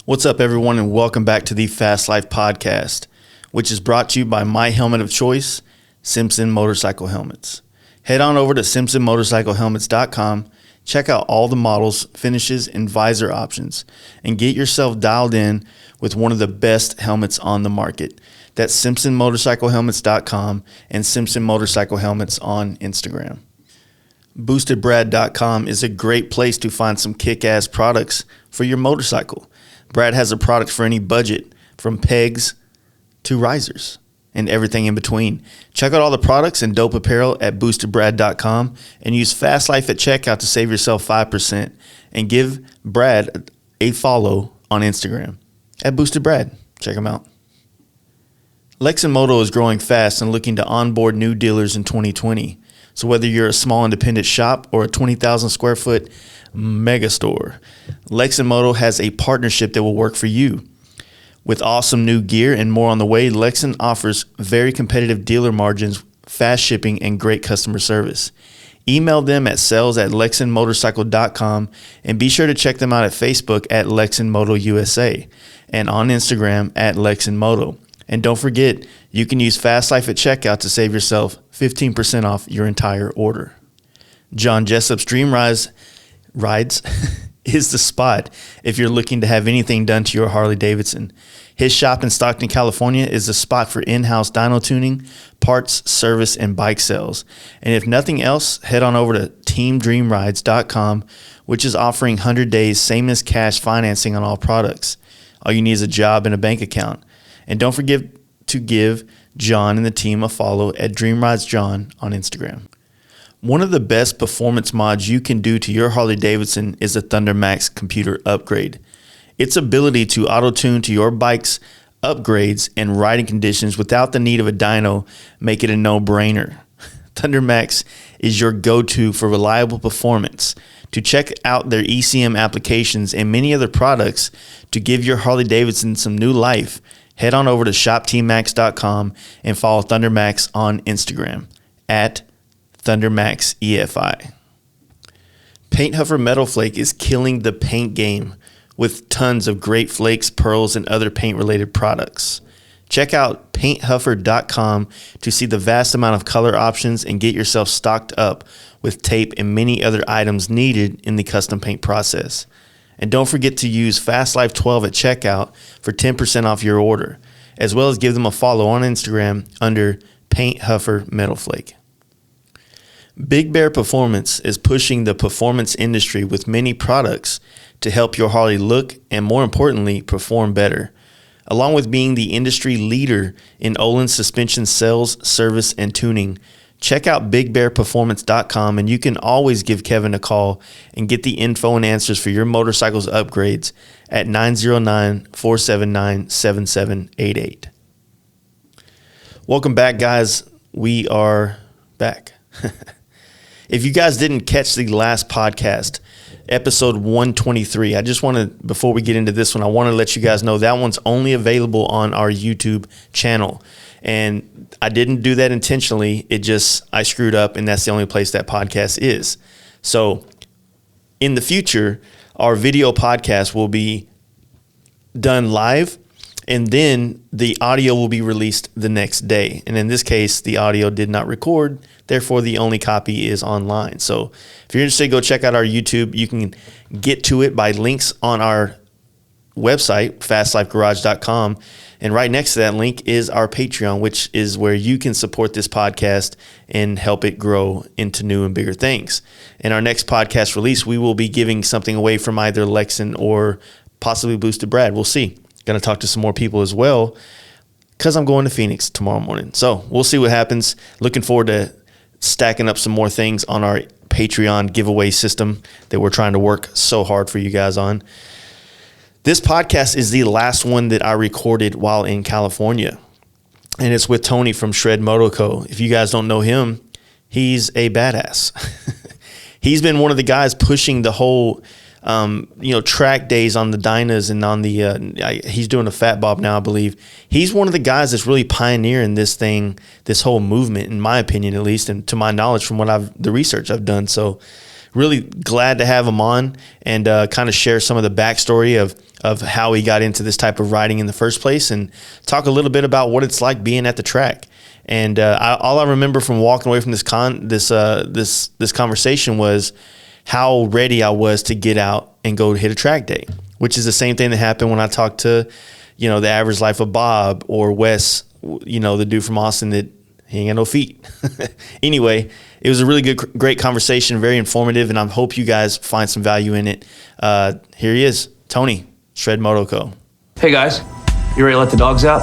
What's up, everyone, and welcome back to the Fast Life Podcast, which is brought to you by my helmet of choice, Simpson Motorcycle Helmets. Head on over to simpsonmotorcyclehelmets.com, check out all the models, finishes, and visor options, and get yourself dialed in with one of the best helmets on the market. That's simpsonmotorcyclehelmets.com and Simpson Motorcycle Helmets on Instagram. BoostedBrad.com is a great place to find some kick-ass products for your motorcycle. Brad has a product for any budget, from pegs to risers and everything in between. Check out all the products and dope apparel at boostedbrad.com and use Fast Life at checkout to save yourself 5%. And give Brad a follow on Instagram at BoostedBrad. Check him out. Lex and Moto is growing fast and looking to onboard new dealers in 2020. So whether you're a small independent shop or a 20,000 square foot mega store, Lex and Moto has a partnership that will work for you. With awesome new gear and more on the way, Lexan offers very competitive dealer margins, fast shipping, and great customer service. Email them at sales@lexanmotorcycle.com and be sure to check them out at Facebook at Lexan Moto USA and on Instagram at Lexan Moto. And don't forget, you can use Fast Life at checkout to save yourself 15% off your entire order. John Jessup's Dream Rides is the spot if you're looking to have anything done to your Harley Davidson. His shop in Stockton, California is the spot for in-house dyno tuning, parts, service, and bike sales. And if nothing else, head on over to teamdreamrides.com, which is offering 100 days same-as cash financing on all products. All you need is a job and a bank account. And don't forget to give John and the team a follow at DreamRidesJohn on Instagram. One of the best performance mods you can do to your Harley Davidson is the Thunder Max computer upgrade. Its ability to auto-tune to your bike's upgrades and riding conditions without the need of a dyno make it a no-brainer. Thunder Max is your go-to for reliable performance. To check out their ECM applications and many other products to give your Harley Davidson some new life, head on over to shoptmax.com and follow Thunder Max on Instagram at ThunderMaxEFI. Paint Huffer Metal Flake is killing the paint game with tons of great flakes, pearls, and other paint-related products. Check out painthuffer.com to see the vast amount of color options and get yourself stocked up with tape and many other items needed in the custom paint process. And don't forget to use FastLife12 at checkout for 10% off your order, as well as give them a follow on Instagram under Paint Huffer Metal Flake. Big Bear Performance is pushing the performance industry with many products to help your Harley look and, more importantly, perform better. Along with being the industry leader in Olin suspension sales, service, and tuning, check out BigBearPerformance.com and you can always give Kevin a call and get the info and answers for your motorcycle's upgrades at 909-479-7788. Welcome back, guys. We are back. If you guys didn't catch the last podcast, episode 123, I just want to, before we get into this one, I want to let you guys know that one's only available on our YouTube channel. And I didn't do that intentionally. I screwed up, and that's the only place that podcast is. So in the future, our video podcast will be done live, and then the audio will be released the next day. And in this case, the audio did not record. Therefore, the only copy is online. So if you're interested, go check out our YouTube. You can get to it by links on our website, fastlifegarage.com. And right next to that link is our Patreon, which is where you can support this podcast and help it grow into new and bigger things. In our next podcast release, we will be giving something away from either Lexan or possibly Boosted Brad. We'll see. Going to talk to some more people as well because I'm going to Phoenix tomorrow morning. So we'll see what happens. Looking forward to stacking up some more things on our Patreon giveaway system that we're trying to work so hard for you guys on. This podcast is the last one that I recorded while in California, and it's with Tony from Shred Moto Co. If you guys don't know him, he's a badass. He's been one of the guys pushing the whole track days on the dynas and on the he's doing a Fat Bob now, I believe. He's one of the guys that's really pioneering this thing, this whole movement, in my opinion, at least, and to my knowledge from the research I've done. So really glad to have him on and kind of share some of the backstory of of how he got into this type of riding in the first place, and talk a little bit about what it's like being at the track. And all I remember from walking away from this conversation was how ready I was to get out and go hit a track day, which is the same thing that happened when I talked to, the Average Life of Bob or Wes, the dude from Austin that he ain't got no feet. Anyway, it was a really great conversation, very informative, and I hope you guys find some value in it. Here he is, Tony, Shred Moto Co. Hey guys, you ready to let the dogs out?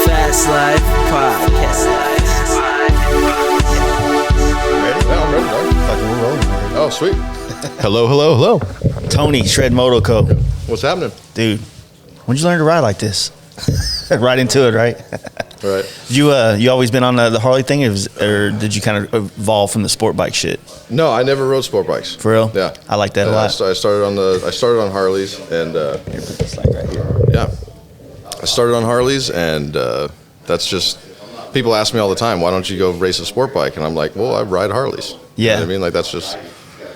Fast Life Podcast. Ready? Yeah, I'm ready, dog. Fucking we're rolling. Oh, sweet. Hello. Tony, Shred Moto Co. What's happening? Dude, when'd you learn to ride like this? Right into it, right? Right. You always been on the Harley thing, or did you kind of evolve from the sport bike shit? No, I never rode sport bikes. For real? Yeah. I like that a lot. I started on Harleys, and Here, put this like right here. yeah, I started on Harleys, and that's just, people ask me all the time, why don't you go race a sport bike? And I'm like, well, I ride Harleys. You know Yeah. what I mean? Like, that's just,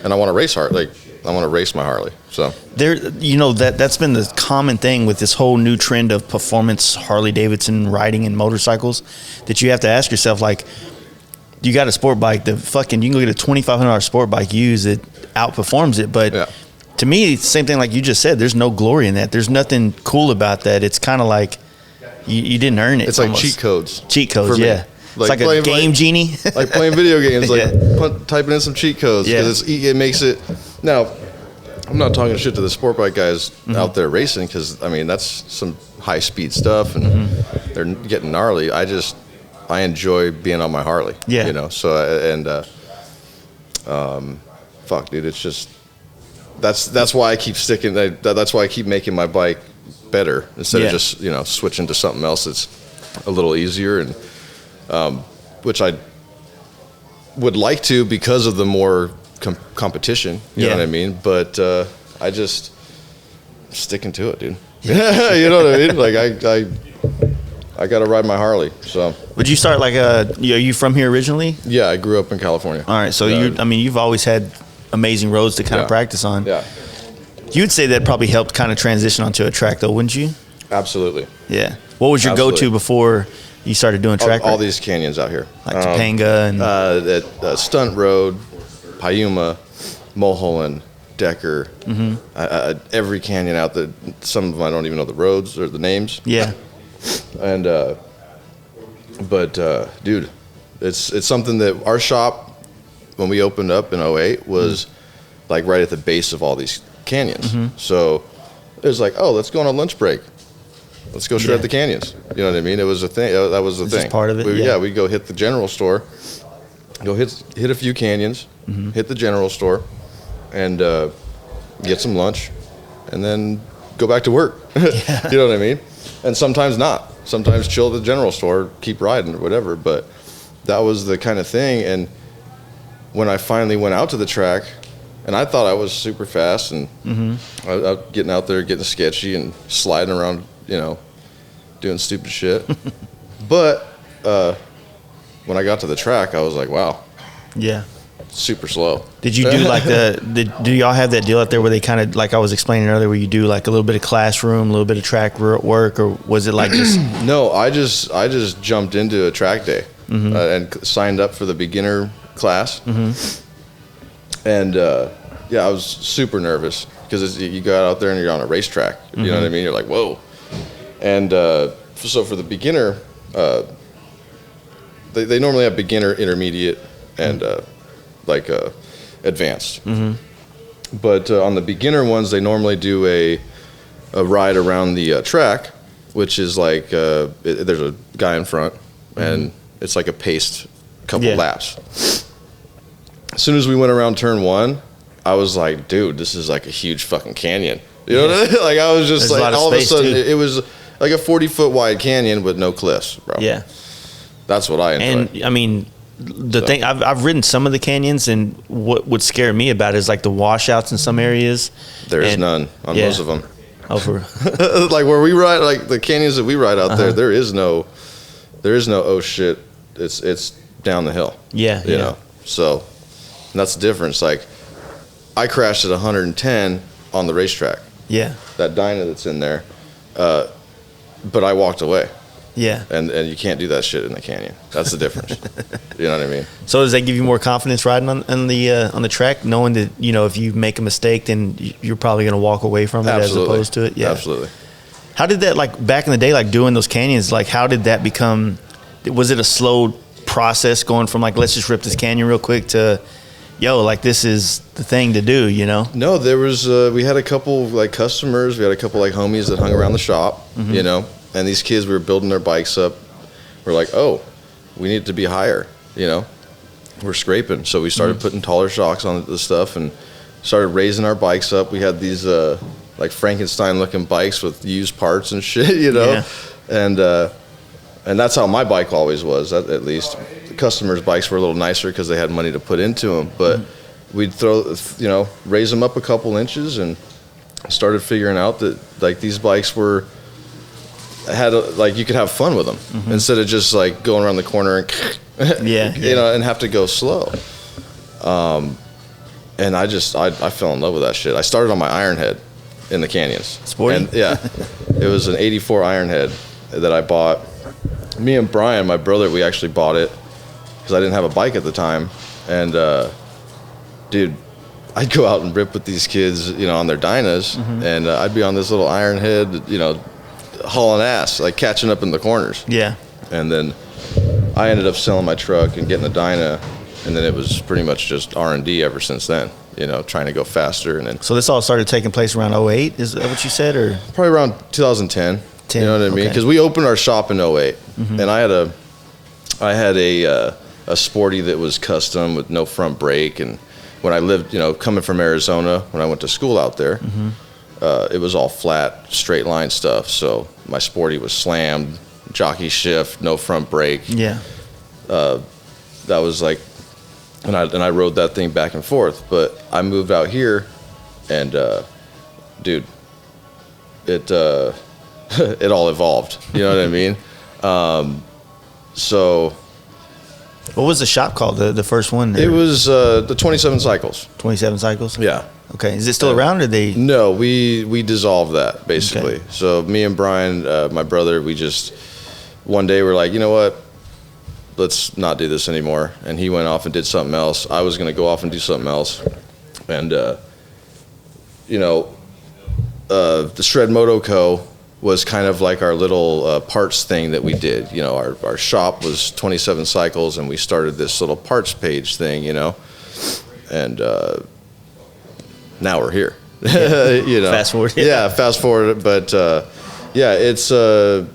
and I want to race Harley. Like, I want to race my Harley. So There, that's been the common thing with this whole new trend of performance Harley Davidson riding and motorcycles, that you have to ask yourself, like, you got a sport bike, you can go get a $2,500 sport bike used that outperforms it, but yeah. to me, it's the same thing like you just said. There's no glory in that. There's nothing cool about that. It's kind of like you didn't earn it. It's like almost. cheat codes. Cheat codes, for me. yeah. Like it's like a game genie. Like playing video games, like Yeah. typing in some cheat codes, because it makes it. Now, I'm not talking shit to the sport bike guys out there racing, because I mean that's some high speed stuff, and they're getting gnarly. I enjoy being on my Harley. Yeah. So fuck, dude, it's just that's why I keep sticking. That's why I keep making my bike better instead of just switching to something else that's a little easier, and which I would like to, because of the more competition, you know what I mean? But I just sticking to it, dude. Yeah. You know what I mean? Like I got to ride my Harley. So Would you start like are you from here originally? yeah, I grew up in California. All right, so you've always had amazing roads to kind of practice on. Yeah, You'd say that probably helped kind of transition onto a track, though, wouldn't you? absolutely. Yeah. What was your Absolutely. go-to before you started doing track? All these canyons out here, like Topanga and Stunt Road, Payuma, Mulholland, Decker, every canyon out there. Some of them I don't even know the roads or the names. yeah. And but dude, it's something that our shop, when we opened up in 08, was like right at the base of all these canyons. So it was like, oh, let's go on a lunch break. Let's go shred the canyons. You know what I mean? It was a thing. That was the thing. Just part of it. We'd go hit the general store, go hit a few canyons, hit the general store, and get some lunch, and then go back to work. You know what I mean? And sometimes not. Sometimes chill at the general store, keep riding or whatever. But that was the kind of thing. And when I finally went out to the track, and I thought I was super fast, and I was getting out there, getting sketchy and sliding around, doing stupid shit. But when I got to the track, I was like, wow, Yeah. super slow. Did you do like do y'all have that deal out there where they kind of, like I was explaining earlier, where you do like a little bit of classroom, a little bit of track work, or was it like just? No, I just jumped into a track day and signed up for the beginner class. And I was super nervous, because you got out there and you're on a racetrack. You know what I mean? You're like, whoa. And so for the beginner, they normally have beginner, intermediate, and advanced. But on the beginner ones, they normally do a ride around the track, which is like there's a guy in front, and it's like a paced couple laps. As soon as we went around turn one, I was like, dude, this is like a huge fucking canyon. You know what I mean? Like, I was just There's like, a lot of all of a space, sudden, too. it was like a 40-foot wide canyon with no cliffs, bro. Yeah. That's what I enjoy. And I mean, the thing, I've ridden some of the canyons, and what would scare me about it is like the washouts in some areas. There is none on most of them. Oh, for Like where we ride, like the canyons that we ride out there, there is no oh shit, it's down the hill. Yeah, you know. So that's the difference. Like, I crashed at 110 on the racetrack. Yeah. That Dyna that's in there, but I walked away. Yeah. And you can't do that shit in the canyon. That's the difference. You know what I mean? So does that give you more confidence riding on the track, knowing that, you know, if you make a mistake, then you're probably going to walk away from it as opposed to it? Yeah. Absolutely. How did that, like, back in the day, like doing those canyons, like how did that become, was it a slow process going from like, let's just rip this canyon real quick to, yo, like this is the thing to do, you know? No, there was, we had a couple like customers, we had a couple like homies that hung around the shop, you know, and these kids, we were building their bikes up. We're like, oh, we need to be higher, you know? We're scraping. So we started putting taller shocks on the stuff and started raising our bikes up. We had these like Frankenstein looking bikes with used parts and shit, you know? Yeah. And that's how my bike always was, at least. The customers' bikes were a little nicer because they had money to put into them. But we'd raise them up a couple inches and started figuring out that like these bikes like you could have fun with them instead of just like going around the corner and you know, and have to go slow. And I fell in love with that shit. I started on my Ironhead in the canyons. Sporty? And it was an 84 Ironhead that I bought. Me and Brian, my brother, we actually bought it because I didn't have a bike at the time. And dude, I'd go out and rip with these kids, you know, on their Dynas, and I'd be on this little Ironhead, you know, hauling ass, like catching up in the corners. Yeah. And then I ended up selling my truck and getting the Dyna, and then it was pretty much just R&D ever since then, you know, trying to go faster. And then So this all started taking place around 08, is that what you said, or? probably around 2010, you know what I mean? Because we opened our shop in 08, and I had a Sporty that was custom with no front brake. And when I lived, you know, coming from Arizona, when I went to school out there, it was all flat, straight line stuff. So my Sporty was slammed, jockey shift, no front brake. Yeah. That was like, and I rode that thing back and forth. But I moved out here, and dude, it it all evolved. You know what I mean? So What was the shop called, the first one? it was the 27 cycles. 27 Cycles? Yeah. Okay. Is it still around, or they? No, we dissolved that basically. Okay. So me and Brian, my brother, we just one day we're like, you know what? Let's not do this anymore. And he went off and did something else. I was going to go off and do something else. And you know, the Shred Moto Co. was kind of like our little parts thing that we did. You know, our shop was 27 Cycles, and we started this little parts page thing, you know. And now we're here. You know, Fast forward. Yeah, fast forward. But yeah, it's you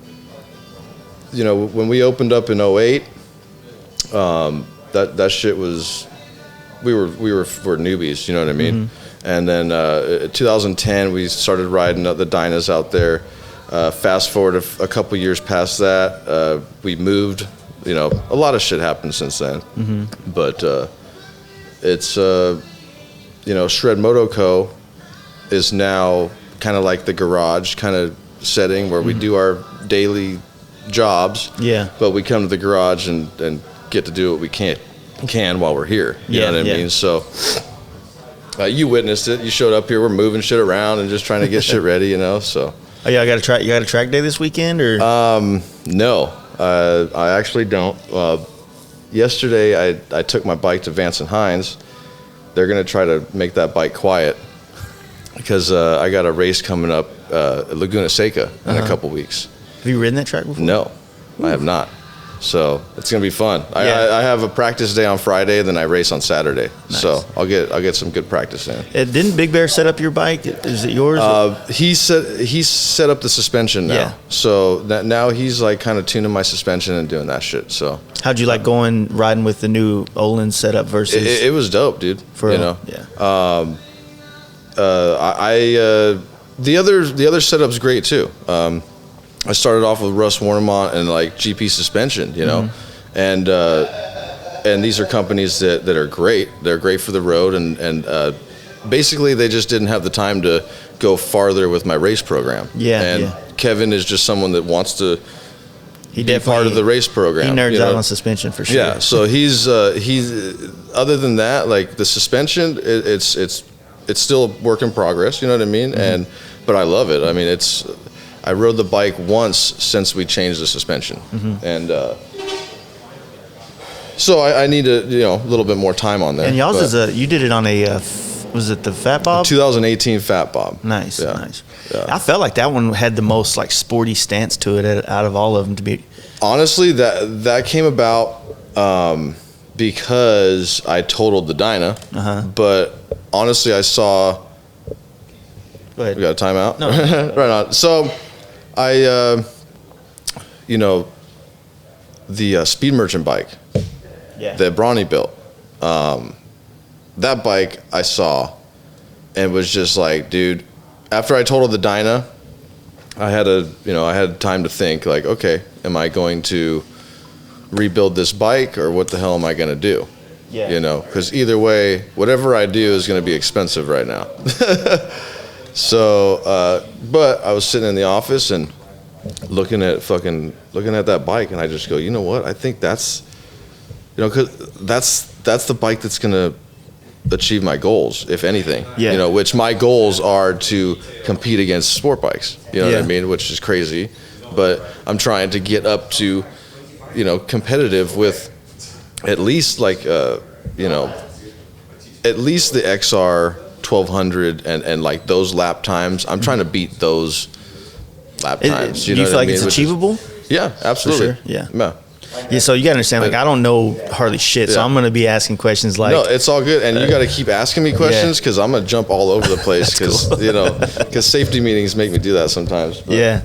know, when we opened up in 08, that shit was, we're newbies, you know what I mean? And then 2010 we started riding the Dynas out there. Fast forward a couple years past that, we moved. You know, a lot of shit happened since then. But it's you know, Shred Moto Co. is now kind of like the garage kind of setting where we do our daily jobs. Yeah. But we come to the garage and get to do what we can while we're here. You know what I mean? So you witnessed it. You showed up here. We're moving shit around and just trying to get shit ready, you know, so. Oh, yeah, you got a track day this weekend, or? No, I actually don't. Yesterday, I took my bike to Vance and Hines. They're going to try to make that bike quiet because I got a race coming up at Laguna Seca in a couple weeks. Have you ridden that track before? No, I have not. So it's going to be fun. I have a practice day on Friday, then I race on Saturday. Nice. So I'll get some good practice in. Didn't Big Bear set up your bike? Is it yours? He set up the suspension now. Yeah. So now he's like kind of tuning my suspension and doing that shit. So how'd you like riding with the new Olin setup versus? It was dope, dude. You know. Yeah. The other setup's great too. I started off with Russ Warnemont and like GP suspension, you know, and these are companies that are great. They're great for the road, and basically they just didn't have the time to go farther with my race program. Yeah. And Kevin is just someone that wants to be part of the race program. He nerds out on suspension for sure. Yeah. So he's other than that, like the suspension, it's it's still a work in progress. You know what I mean? But I love it. I mean, I rode the bike once since we changed the suspension, and so I need a little bit more time on there. And y'all's you did it on a was it the Fat Bob? 2018 Fat Bob. Nice, Yeah. nice. Yeah. I felt like that one had the most like sporty stance to it out of all of them. To be Honestly, that came about because I totaled the Dyna. But honestly, I saw. Go ahead. We got a timeout? No. Right on. So, I, the Speed Merchant bike Yeah. that Bronny built, that bike I saw and was just like, dude, after I totaled the Dyna, I had time to think like, okay, am I going to rebuild this bike or what the hell am I going to do? Yeah. Because either way, whatever I do is going to be expensive right now. So, but I was sitting in the office and looking at that bike, and I just go, you know what? I think that's, because that's the bike that's gonna achieve my goals, if anything. Yeah. Which my goals are to compete against sport bikes. You know what I mean? Which is crazy, but I'm trying to get up to, competitive with at least like, at least the XR 1200 and like those lap times. I'm trying to beat those lap times. Do you feel like it's achievable? Yeah, absolutely. For sure, yeah. Yeah. Yeah, so you gotta understand, like I don't know hardly shit, so Yeah. I'm gonna be asking questions like, No, it's all good, and you got to keep asking me questions because I'm gonna jump all over the place because because safety meetings make me do that sometimes. But, yeah,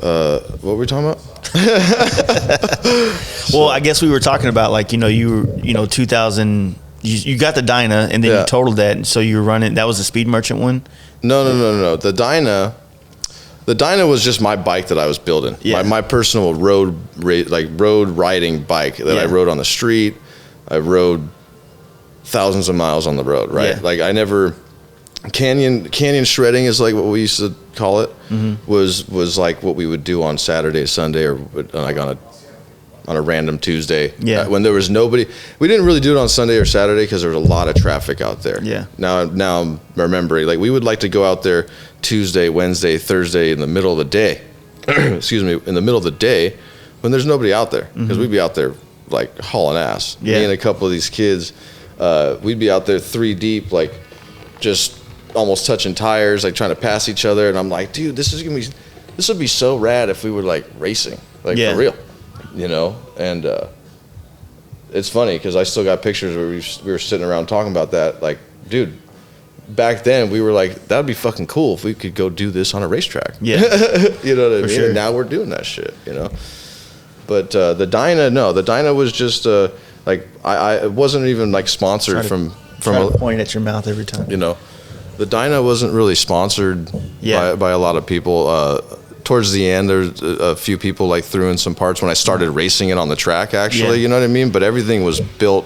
what were we talking about? well, I guess we were talking about like you were 2000, you got the Dyna and then Yeah. you totaled that, and so you were running. That was the Speed Merchant one. No. The Dyna was just my bike that I was building. Yeah. My personal road riding bike that I Yeah. rode on the street. I rode thousands of miles on the road, right? Yeah. Like I never canyon shredding is like what we used to call it. Was like what we would do on Saturday, Sunday, or like on a random Tuesday. Yeah. When there was nobody. We didn't really do it on Sunday or Saturday because there was a lot of traffic out there. Yeah. Now I'm remembering, like we would like to go out there Tuesday, Wednesday, Thursday in the middle of the day. Excuse me, in the middle of the day when there's nobody out there, because we'd be out there like hauling ass. Yeah. Me and a couple of these kids, we'd be out there 3 deep, like just almost touching tires, like trying to pass each other. And I'm like, dude, this would be so rad if we were like racing, like Yeah. for real, And it's funny because I still got pictures where we were sitting around talking about that. Like, dude, back then we were like, that'd be fucking cool if we could go do this on a racetrack. Yeah, You know what I mean? sure. And now we're doing that shit, But the Dyna was just like I wasn't even like sponsored from try to point at your mouth every time. the Dyna wasn't really sponsored Yeah. by a lot of people. Towards the end, there's a few people like threw in some parts when I started racing it on the track. Actually, Yeah. you know what I mean. But everything was built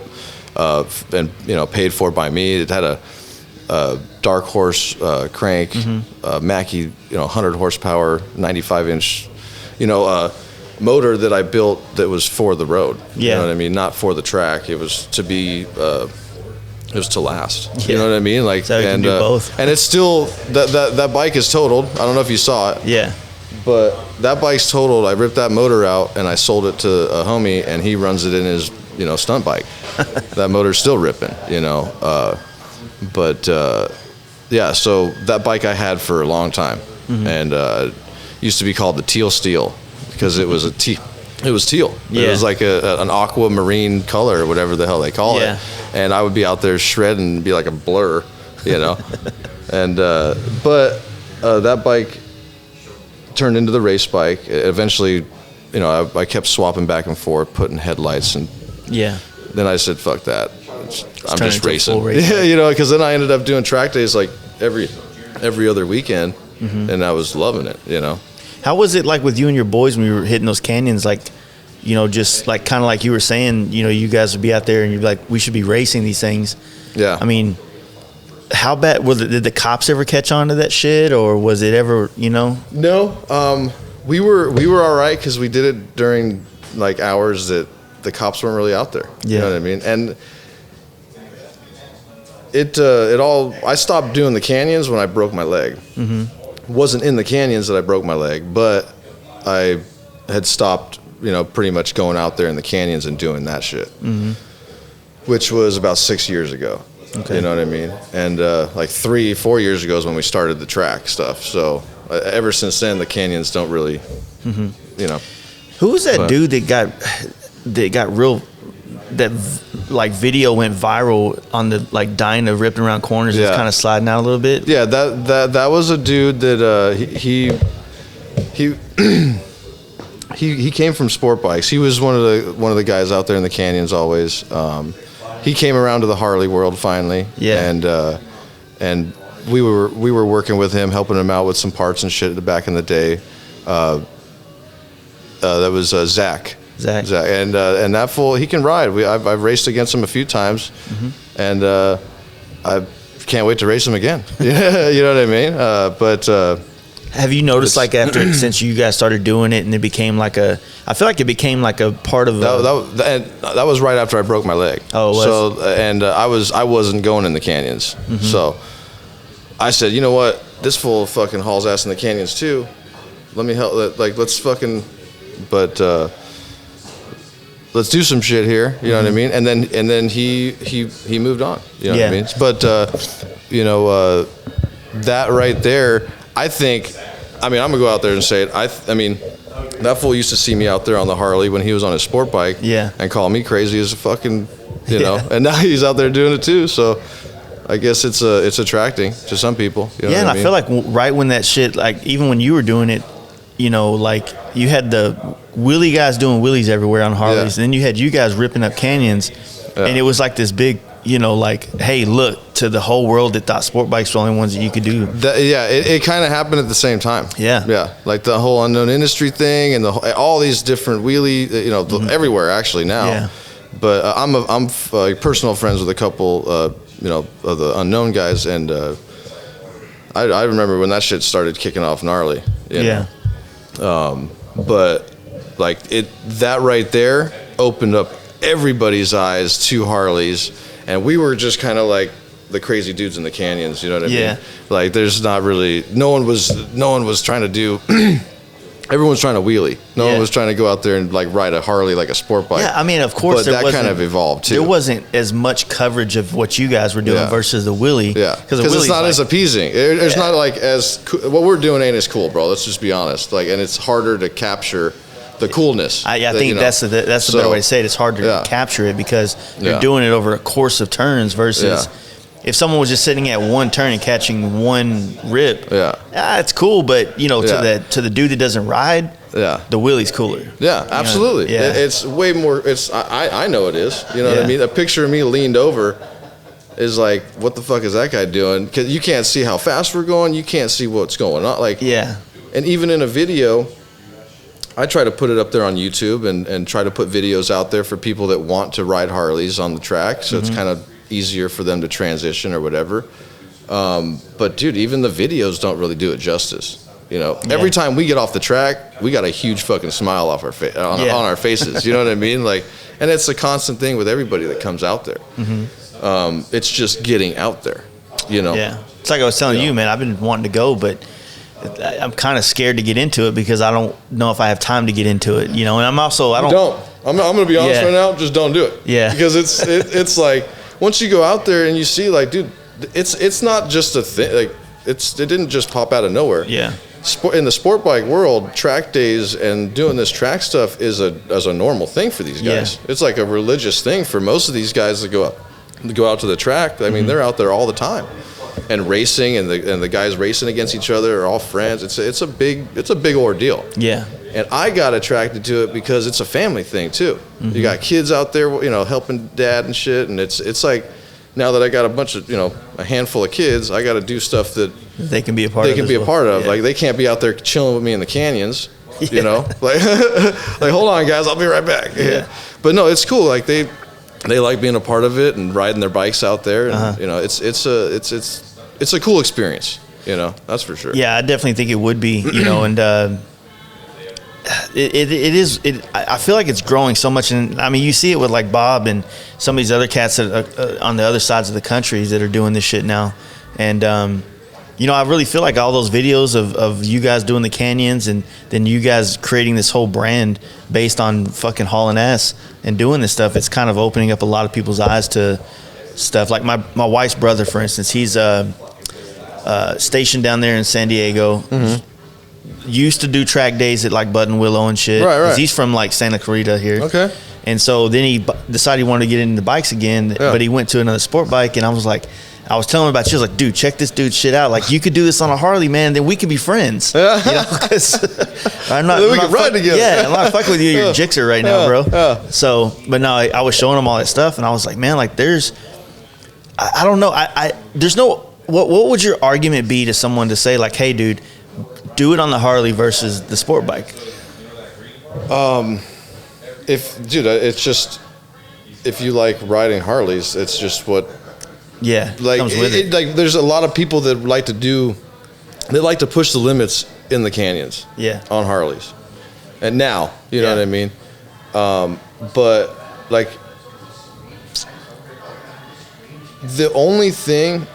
and paid for by me. It had a Dark Horse crank, Mackie 100 horsepower, 95-inch, motor that I built that was for the road. Yeah. You know what I mean? Not for the track. It was to be. It was to last. Yeah. You know what I mean? Like, So you can do both. And it's still that bike is totaled. I don't know if you saw it. Yeah, But that bike's totaled. I ripped that motor out and I sold it to a homie, and he runs it in his, stunt bike. That motor's still ripping, yeah. So that bike I had for a long time, and used to be called the Teal Steel because it was It was teal. Yeah. It was like an aquamarine color or whatever the hell they call Yeah. it. And I would be out there shredding and be like a blur, And that bike turned into the race bike. Eventually, I kept swapping back and forth, putting headlights, and yeah. then I said, "Fuck that! I'm turn just into a full racing." race Yeah, because then I ended up doing track days like every other weekend, and I was loving it. How was it like with you and your boys when you were hitting those canyons? Like, just like kind of like you were saying, you guys would be out there and you'd be like, we should be racing these things. Yeah. I mean, how bad was it? Did the cops ever catch on to that shit, or was it ever, No, we were all right because we did it during like hours that the cops weren't really out there. Yeah. You know what I mean? And I stopped doing the canyons when I broke my leg. Mm-hmm. Wasn't in the canyons that I broke my leg, but I had stopped, pretty much going out there in the canyons and doing that shit, which was about 6 years ago. Okay. You know what I mean? And like 3-4 years ago is when we started the track stuff. So ever since then, the canyons don't really, Who was that dude that got real? That like video went viral on the like dying of ripping around corners and kind of sliding out a little bit. Yeah, that was a dude that he came from sport bikes. He was one of the guys out there in the canyons always. He came around to the Harley world finally. Yeah, and we were working with him, helping him out with some parts and shit back in the day. That was Zach. And that fool, he can ride. I've raced against him a few times, and I can't wait to race him again. Yeah, you know what I mean. But have you noticed, like, since you guys started doing it, and it became like I feel like it became like a part of that was right after I broke my leg. Oh, it was? So and I wasn't going in the canyons, so I said, you know what, this fool fucking hauls ass in the canyons too. Let me help. Like, let's fucking, but. Let's do some shit here, you know what I mean? And then he moved on, you know what I mean? But that right there, I think, I'm gonna go out there and say it. I mean, that fool used to see me out there on the Harley when he was on his sport bike, and call me crazy as a fucking, know. And now he's out there doing it too. So I guess it's attracting to some people. You know what I mean? I feel like right when that shit, like even when you were doing it, like you had the wheelie guys doing wheelies everywhere on Harleys, and then you had you guys ripping up canyons, and it was like this big, like, hey, look, to the whole world that thought sport bikes were the only ones that you could do. It kind of happened at the same time. Yeah, like the whole unknown industry thing and all these different wheelie, everywhere actually now. Yeah. But I'm personal friends with a couple, of the unknown guys, and I remember when that shit started kicking off gnarly. You know? But like that right there opened up everybody's eyes to Harleys, and we were just kind of like the crazy dudes in the canyons, you know what I mean? Like there's not really, no one was trying to do everyone's trying to wheelie. No one was trying to go out there and like ride a Harley like a sport bike. Yeah, of course, but that kind of evolved too. There wasn't as much coverage of what you guys were doing versus the wheelie. Yeah, because it's not as appeasing. It's not like as what we're doing ain't as cool, bro. Let's just be honest. Like, and it's harder to capture the coolness. I think that's the better way to say it. It's harder to capture it because you're doing it over a course of turns versus. If someone was just sitting at one turn and catching one rip, it's cool. But to the dude that doesn't ride, the wheelie's cooler. Yeah, absolutely. It's way more. I know it is. You know what I mean? A picture of me leaned over is like, what the fuck is that guy doing? Because you can't see how fast we're going. You can't see what's going on. Like, and even in a video, I try to put it up there on YouTube and try to put videos out there for people that want to ride Harleys on the track. So it's kind of easier for them to transition or whatever. But dude, even the videos don't really do it justice. Every time we get off the track, we got a huge fucking smile off our on our faces. You know what I mean? Like, and it's a constant thing with everybody that comes out there. It's just getting out there. Yeah, it's like I was telling you, man. I've been wanting to go, but I'm kind of scared to get into it because I don't know if I have time to get into it. And I'm also I'm going to be honest right now. Just don't do it. Yeah, because it's like. Once you go out there and you see, like, dude, it's not just a thing. Like, it didn't just pop out of nowhere. Yeah. In the sport bike world, track days and doing this track stuff is a normal thing for these guys. Yeah. It's like a religious thing for most of these guys that go out to the track. I mean, they're out there all the time, and racing, and the guys racing against each other are all friends. It's a big ordeal. Yeah. And I got attracted to it because it's a family thing too. You got kids out there, helping dad and shit. And it's like, now that I got a handful of kids, I got to do stuff that they can be a part of. Yeah. Like, they can't be out there chilling with me in the canyons, like, hold on guys, I'll be right back. Yeah. But no, it's cool. Like they like being a part of it and riding their bikes out there. And, it's a cool experience. That's for sure. Yeah, I definitely think it would be, and, I feel like it's growing so much, and I mean, you see it with like Bob and some of these other cats that are on the other sides of the country that are doing this shit now, and you know, I really feel like all those videos of you guys doing the canyons and then you guys creating this whole brand based on fucking hauling ass and doing this stuff, it's kind of opening up a lot of people's eyes to stuff. Like my wife's brother, for instance, he's stationed down there in San Diego. Used to do track days at like Button Willow and shit. Right. 'Cause he's from like Santa Clarita here. Okay. And so then he decided he wanted to get into bikes again, but he went to another sport bike, and I was telling him about you. I was like, dude, check this dude's shit out. Like, you could do this on a Harley, man. Then we could be friends. You know, 'cause I'm not. We could ride together. Yeah, I'm not fucking with you. You're Jixer right now, bro. So, but no, I was showing him all that stuff, and I was like, man, like, there's, I don't know. There's no. What would your argument be to someone to say like, hey, dude, do it on the Harley versus the sport bike? It's just, if you like riding Harleys, it's just what. Yeah, Like, comes with it. like there's a lot of people that like to push the limits in the canyons. Yeah. On Harleys, and now you know Yeah. what I mean. But like, the only thing,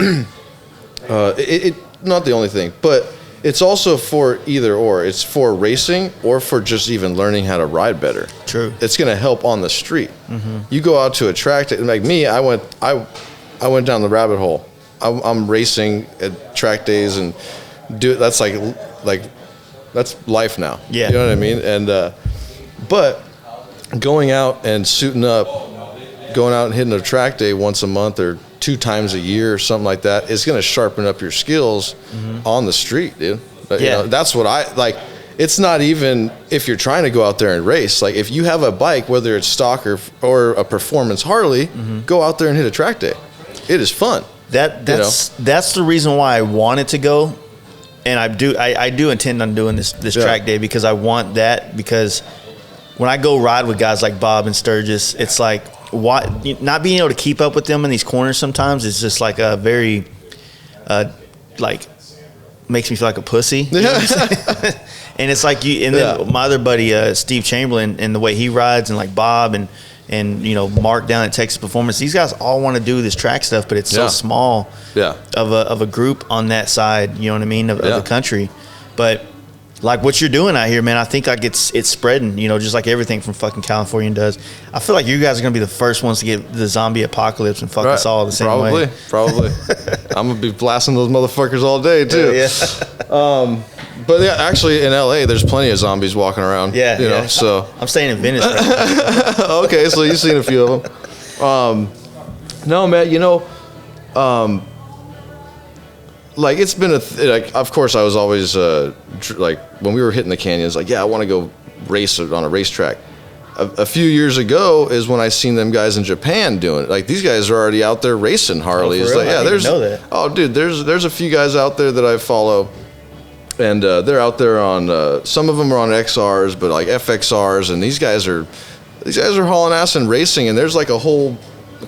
not the only thing, but it's also for either or. It's for racing or for just even learning how to ride better. True. It's going to help on the street. You go out to a track, like me, I went down the rabbit hole. I'm racing at track days and that's like that's life now. Yeah. You know what I mean? And but going out and suiting up, going out and hitting a track day once a month or 2 times a year or something like that is going to sharpen up your skills on the street, dude. But, you know, that's what I like. It's not even if you're trying to go out there and race. Like, if you have a bike, whether it's stock or a performance Harley, go out there and hit a track day. It is fun. That's the reason why I wanted to go, and I do intend on doing this track day, because I want that. Because when I go ride with guys like Bob and Sturgis, it's like, not being able to keep up with them in these corners sometimes is just like a very like, makes me feel like a pussy. You know what I'm saying? And it's like you, and then my other buddy Steve Chamberlain, and the way he rides, and like Bob and you know, Mark down at Texas Performance, these guys all want to do this track stuff, but it's so small of a group on that side, you know what I mean, of the country. But like what you're doing out here, man, I think like it's spreading, you know, just like everything from fucking California does. I feel like you guys are gonna be the first ones to get the zombie apocalypse and fuck us all the same way. Probably. I'm gonna be blasting those motherfuckers all day too. Yeah. But yeah, actually in LA, there's plenty of zombies walking around. Yeah. You know, so. I'm staying in Venice right now. Okay, so you've seen a few of them. No, man, you know, like, it's been like, of course I was always like, when we were hitting the canyons, like, yeah, I want to go race on a racetrack. A few years ago is when I seen them guys in Japan doing it. Like, these guys are already out there racing Harleys. Oh, like, yeah, I didn't know that. Oh, dude, there's a few guys out there that I follow, and they're out there on some of them are on XRs, but like FXRs, and these guys are hauling ass and racing, and there's like a whole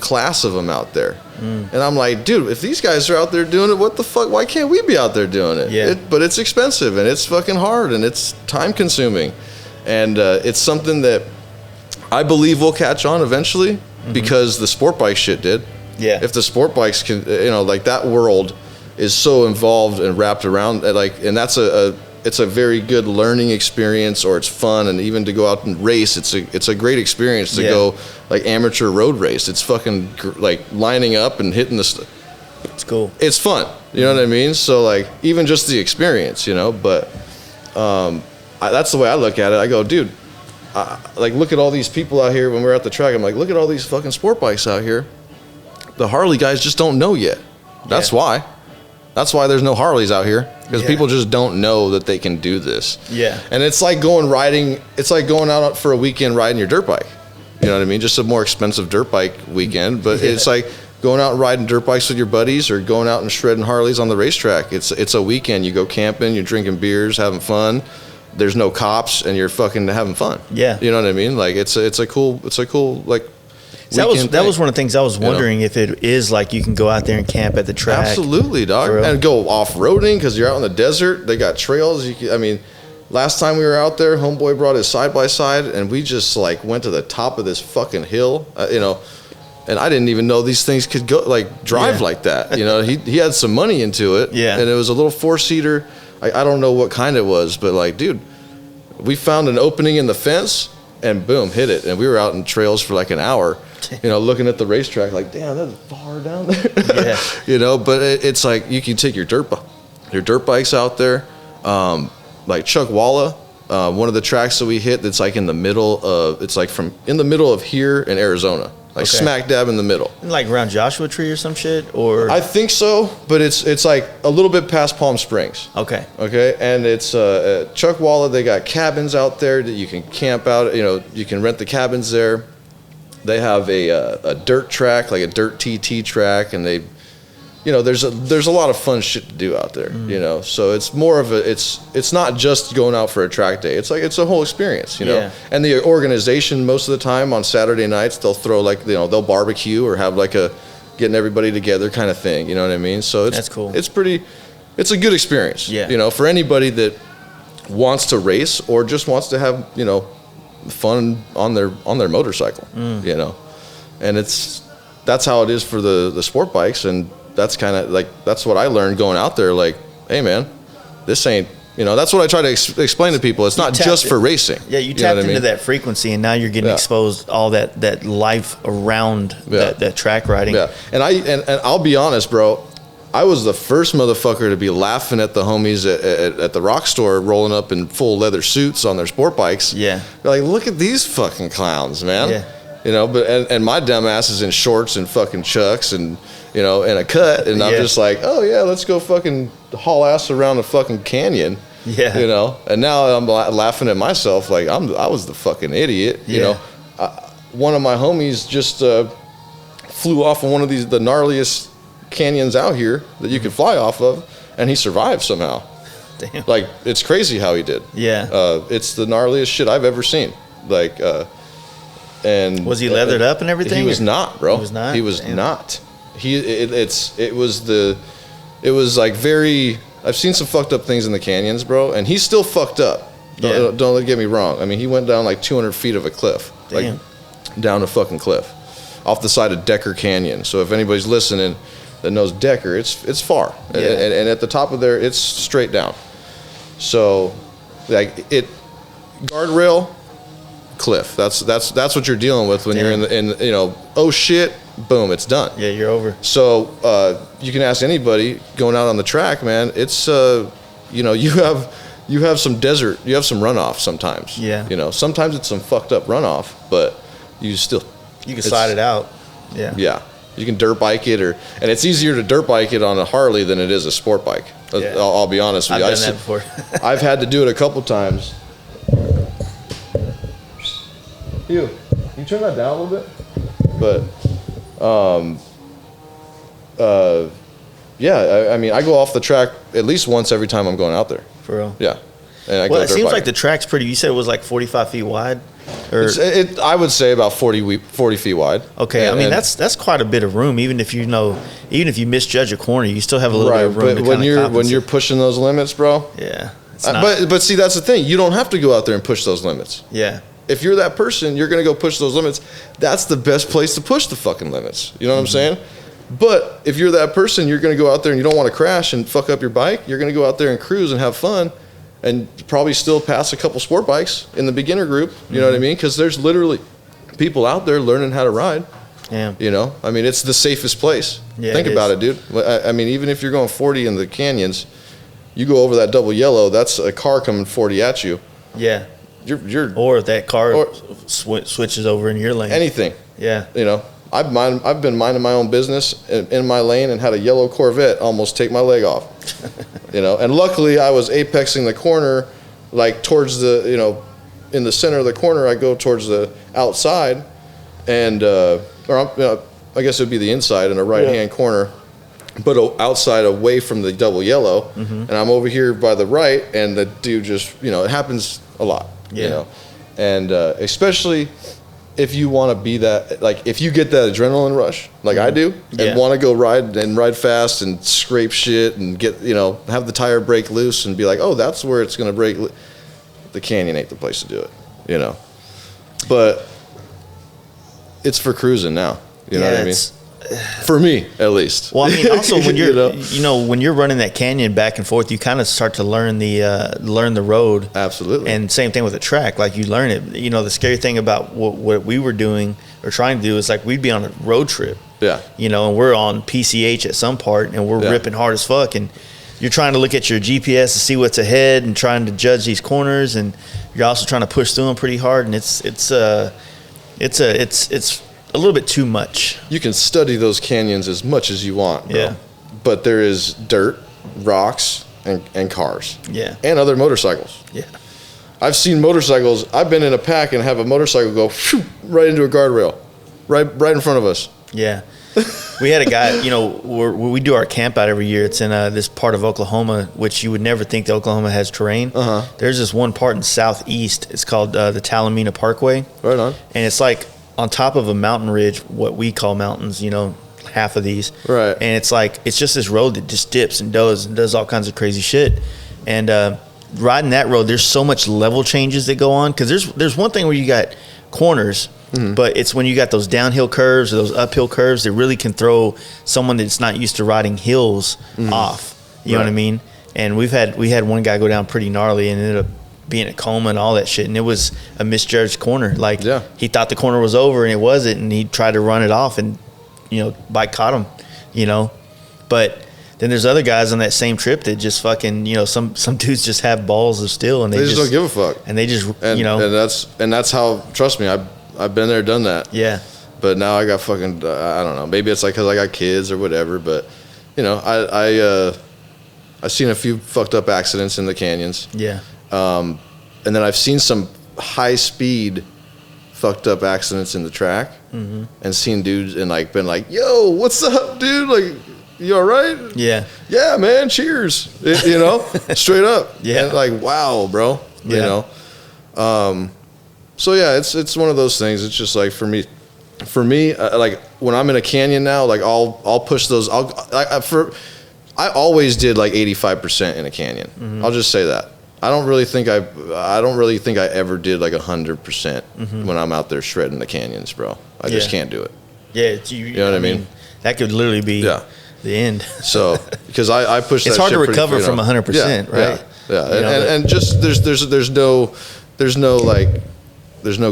class of them out there. And I'm like, dude, if these guys are out there doing it, what the fuck? Why can't we be out there doing it? Yeah. But it's expensive, and it's fucking hard, and it's time consuming, and it's something that I believe will catch on eventually, because the sport bike shit did. Yeah. If the sport bikes can, you know, like, that world is so involved and wrapped around, like, and that's it's a very good learning experience, or it's fun, and even to go out and race, it's a great experience to go like amateur road race. It's fucking like lining up and hitting the. It's cool. It's fun. You know what I mean? So like, even just the experience, you know. But that's the way I look at it. I go, dude, like, look at all these people out here. When we're at the track, I'm like, look at all these fucking sport bikes out here. The Harley guys just don't know yet. That's why. That's why there's no Harleys out here, because people just don't know that they can do this. Yeah. And it's like going riding. It's like going out for a weekend riding your dirt bike. You know what I mean? Just a more expensive dirt bike weekend, but it's like going out and riding dirt bikes with your buddies, or going out and shredding Harleys on the racetrack. It's a weekend. You go camping, you're drinking beers, having fun. There's no cops, and you're fucking having fun. Yeah. You know what I mean? Like, it's a cool like. So that was one of the things I was wondering, if it is like you can go out there and camp at the track. Absolutely, dog, and go off roading, because you're out in the desert. They got trails. I mean, last time we were out there, homeboy brought his side-by-side, and we just like went to the top of this fucking hill, you know, and I didn't even know these things could go like drive like that. You know, he had some money into it, and it was a little 4-seater. I don't know what kind it was, but like, dude, we found an opening in the fence and boom, hit it, and we were out in trails for like an hour, you know, looking at the racetrack like, damn, that's far down there. You know, but it's like you can take your dirt bikes out there, like Chuck Walla, one of the tracks that we hit that's like in the middle of, it's like from in the middle of here in Arizona. Like smack dab in the middle. Like around Joshua Tree or some shit? Or I think so, but it's like a little bit past Palm Springs. Okay. And it's Chuck Walla, they got cabins out there that you can camp out, you know, you can rent the cabins there. They have a dirt track, like a dirt TT track, and they, you know, there's a lot of fun shit to do out there, you know. So it's more of it's not just going out for a track day. It's like it's a whole experience, you know. And the organization most of the time on Saturday nights they'll throw like, you know, they'll barbecue or have like a getting everybody together kind of thing, you know what I mean? So that's cool. It's a good experience, you know, for anybody that wants to race or just wants to have, you know, fun on their motorcycle, you know. And that's how it is for the sport bikes, and that's kind of like, that's what I learned going out there. Like, hey man, this ain't, you know, that's what I try to explain to people. It's not just for racing. Yeah, you tapped into that frequency, and now you're getting exposed all that life around that track riding. Yeah, and I'll be honest, bro. I was the first motherfucker to be laughing at the homies at the rock store rolling up in full leather suits on their sport bikes. Yeah, they're like, look at these fucking clowns, man. Yeah. You know, but and my dumb ass is in shorts and fucking chucks and, you know, and a cut, and I'm just like, oh yeah, let's go fucking haul ass around the fucking canyon. Yeah, you know, and now I'm laughing at myself like I was the fucking idiot. You know, one of my homies just flew off of one of the gnarliest canyons out here that you could fly off of, and he survived somehow. Damn, like it's crazy how he did. Yeah, it's the gnarliest shit I've ever seen. Like. And was he leathered up and everything? He was not, bro. He was not. He was not. It was like very. I've seen some fucked up things in the canyons, bro, and he's still fucked up. Don't get me wrong. I mean, he went down like 200 feet of a cliff, like down a fucking cliff, off the side of Decker Canyon. So if anybody's listening that knows Decker, it's far, and at the top of there, it's straight down. So, like guardrail. Cliff. That's what you're dealing with when you're in you know, oh shit, boom, it's done. Yeah, you're over. So you can ask anybody going out on the track, man. It's you know, you have some desert, you have some runoff sometimes. Yeah. You know, sometimes it's some fucked up runoff, but you can slide it out. Yeah. Yeah. You can dirt bike it, and it's easier to dirt bike it on a Harley than it is a sport bike. Yeah. I'll be honest with you. I've done that before. I've had to do it a couple times. You turn that down a little bit? But, yeah, I mean, I go off the track at least once every time I'm going out there. For real? Yeah. And it seems like the track's pretty, you said it was like 45 feet wide? Or I would say about 40 feet wide. Okay, I mean, that's quite a bit of room, even if you misjudge a corner, you still have a little bit of room but when you're pushing those limits, bro. Yeah. But see, that's the thing. You don't have to go out there and push those limits. Yeah. If you're that person, you're going to go push those limits. That's the best place to push the fucking limits. You know what I'm saying? But if you're that person, you're going to go out there and you don't want to crash and fuck up your bike. You're going to go out there and cruise and have fun and probably still pass a couple sport bikes in the beginner group. You know what I mean? Because there's literally people out there learning how to ride. Yeah. You know? I mean, it's the safest place. Yeah, Think about it, dude. I mean, even if you're going 40 in the canyons, you go over that double yellow, that's a car coming 40 at you. Yeah. Or that car switches over in your lane. Anything. Yeah. You know, I've been minding my own business in my lane and had a yellow Corvette almost take my leg off. You know, and luckily I was apexing the corner, like towards the, you know, in the center of the corner. I go towards the outside, and I guess it would be the inside in a right-hand corner, but outside away from the double yellow. And I'm over here by the right, and the dude just, you know, it happens a lot. Yeah. You know, and especially if you want to be that, like if you get that adrenaline rush like I do, and want to go ride fast and scrape shit and get, you know, have the tire break loose and be like, oh, that's where it's going to break. the canyon ain't the place to do it, you know. But it's for cruising now. You know what I mean? For me, at least. Well, I mean, also when you're, you know? when you're running that canyon back and forth, you kind of start to learn the road. Absolutely. And same thing with the track. Like you learn it. You know, the scary thing about what we were doing or trying to do is like we'd be on a road trip. Yeah. You know, and we're on PCH at some part, and we're ripping hard as fuck, and you're trying to look at your GPS to see what's ahead and trying to judge these corners, and you're also trying to push through them pretty hard, and it's a little bit too much. You can study those canyons as much as you want, bro. Yeah. But there is dirt, rocks, and cars. Yeah. And other motorcycles. Yeah. I've seen motorcycles. I've been in a pack and have a motorcycle go right into a guardrail, right in front of us. Yeah. We had a guy, you know, where we do our camp out every year. It's in this part of Oklahoma, which you would never think that Oklahoma has terrain. Uh-huh. There's this one part in southeast. It's called the Talamina Parkway. Right on. And it's like on top of a mountain ridge, what we call mountains, you know, half of these. Right. And it's like, it's just this road that just dips and does all kinds of crazy shit. And riding that road, there's so much level changes that go on. Because there's one thing where you got corners, but it's when you got those downhill curves or those uphill curves that really can throw someone that's not used to riding hills off. You know what I mean? And we had one guy go down pretty gnarly and ended up being a coma and all that shit. And it was a misjudged corner. Like he thought the corner was over and it wasn't, and he tried to run it off, and you know, bike caught him. You know, but then there's other guys on that same trip that just fucking, you know, some dudes just have balls of steel and they just don't give a fuck. And they just, you know, and that's how. Trust me, I've been there, done that. Yeah. But now I got fucking. I don't know. Maybe it's like because I got kids or whatever. But you know, I've seen a few fucked up accidents in the canyons. Yeah. And then I've seen some high speed fucked up accidents in the track, and seen dudes and like been like, "Yo, what's up, dude? Like, you all right?" Yeah. Yeah, man. Cheers. You know, straight up. Yeah. And like, wow, bro. You know. So yeah, it's one of those things. It's just like for me, like when I'm in a canyon now, like I'll push those. I always did like 85% in a canyon. I'll just say that. I don't really think I ever did like 100% when I'm out there shredding the canyons, bro. I just can't do it. Yeah, you know what I mean? That could literally be the end. So because I push that it's hard shit to recover pretty, from 100%, right? Yeah. You know, and just there's no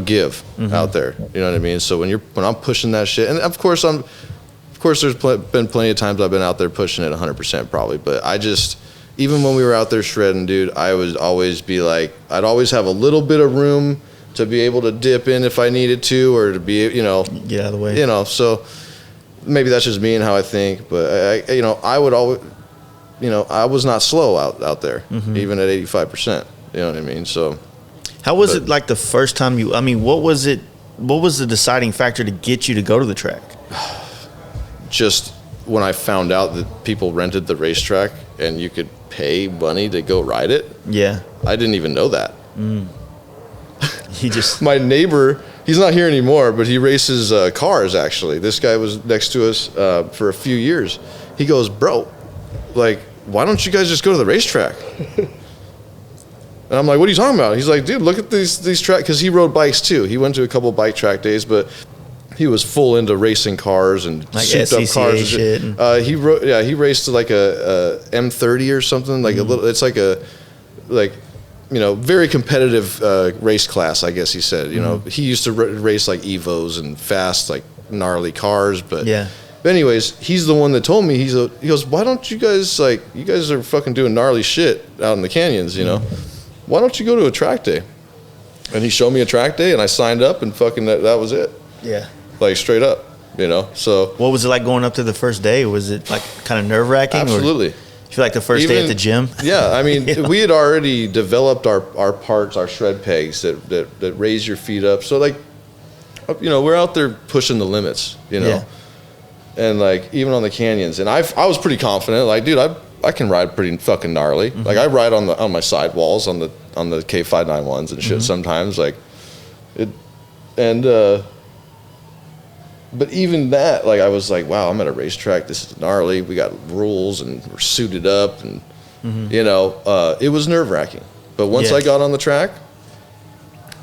give out there. You know what I mean? So when I'm pushing that shit, and of course there's been plenty of times I've been out there pushing it 100% probably, but I just, even when we were out there shredding, dude, I would always be like, I'd always have a little bit of room to be able to dip in if I needed to, or to be, you know, get out of the way. You know, so maybe that's just me and how I think, but I would always, you know, I was not slow out there, even at 85%. You know what I mean? So, how was it like the first time you? I mean, what was it? What was the deciding factor to get you to go to the track? Just when I found out that people rented the racetrack and you could pay money to go ride it. Yeah, I didn't even know that. He just my neighbor. He's not here anymore, but he races cars. Actually, this guy was next to us for a few years. He goes, "Bro, like, why don't you guys just go to the racetrack?" And I'm like, "What are you talking about?" He's like, "Dude, look at these track," because he rode bikes too. He went to a couple bike track days, but he was full into racing cars and like souped up cars and shit. He raced like a M30 or something, like a little. It's like a very competitive race class, I guess he said. You know, he used to race like Evos and fast, like gnarly cars, but yeah. But anyways, he's the one that told me. He goes, "Why don't you guys, like, you guys are fucking doing gnarly shit out in the canyons, you know? Why don't you go to a track day?" And he showed me a track day, and I signed up, and fucking that was it. Yeah. Like, straight up, you know? So what was it like going up to the first day? Was it like kind of nerve-wracking? Absolutely. You feel like the first day at the gym? Yeah, I mean, we had already developed our parts, our shred pegs that raise your feet up. So, like, you know, we're out there pushing the limits, you know? Yeah. And, like, even on the canyons. And I was pretty confident. Like, dude, I can ride pretty fucking gnarly. Like, I ride on my sidewalls on the K591s and shit sometimes. Like, it, and, but even that, like, I was like, wow, I'm at a racetrack. This is gnarly. We got rules and we're suited up. And, you know, it was nerve-wracking. But once I got on the track,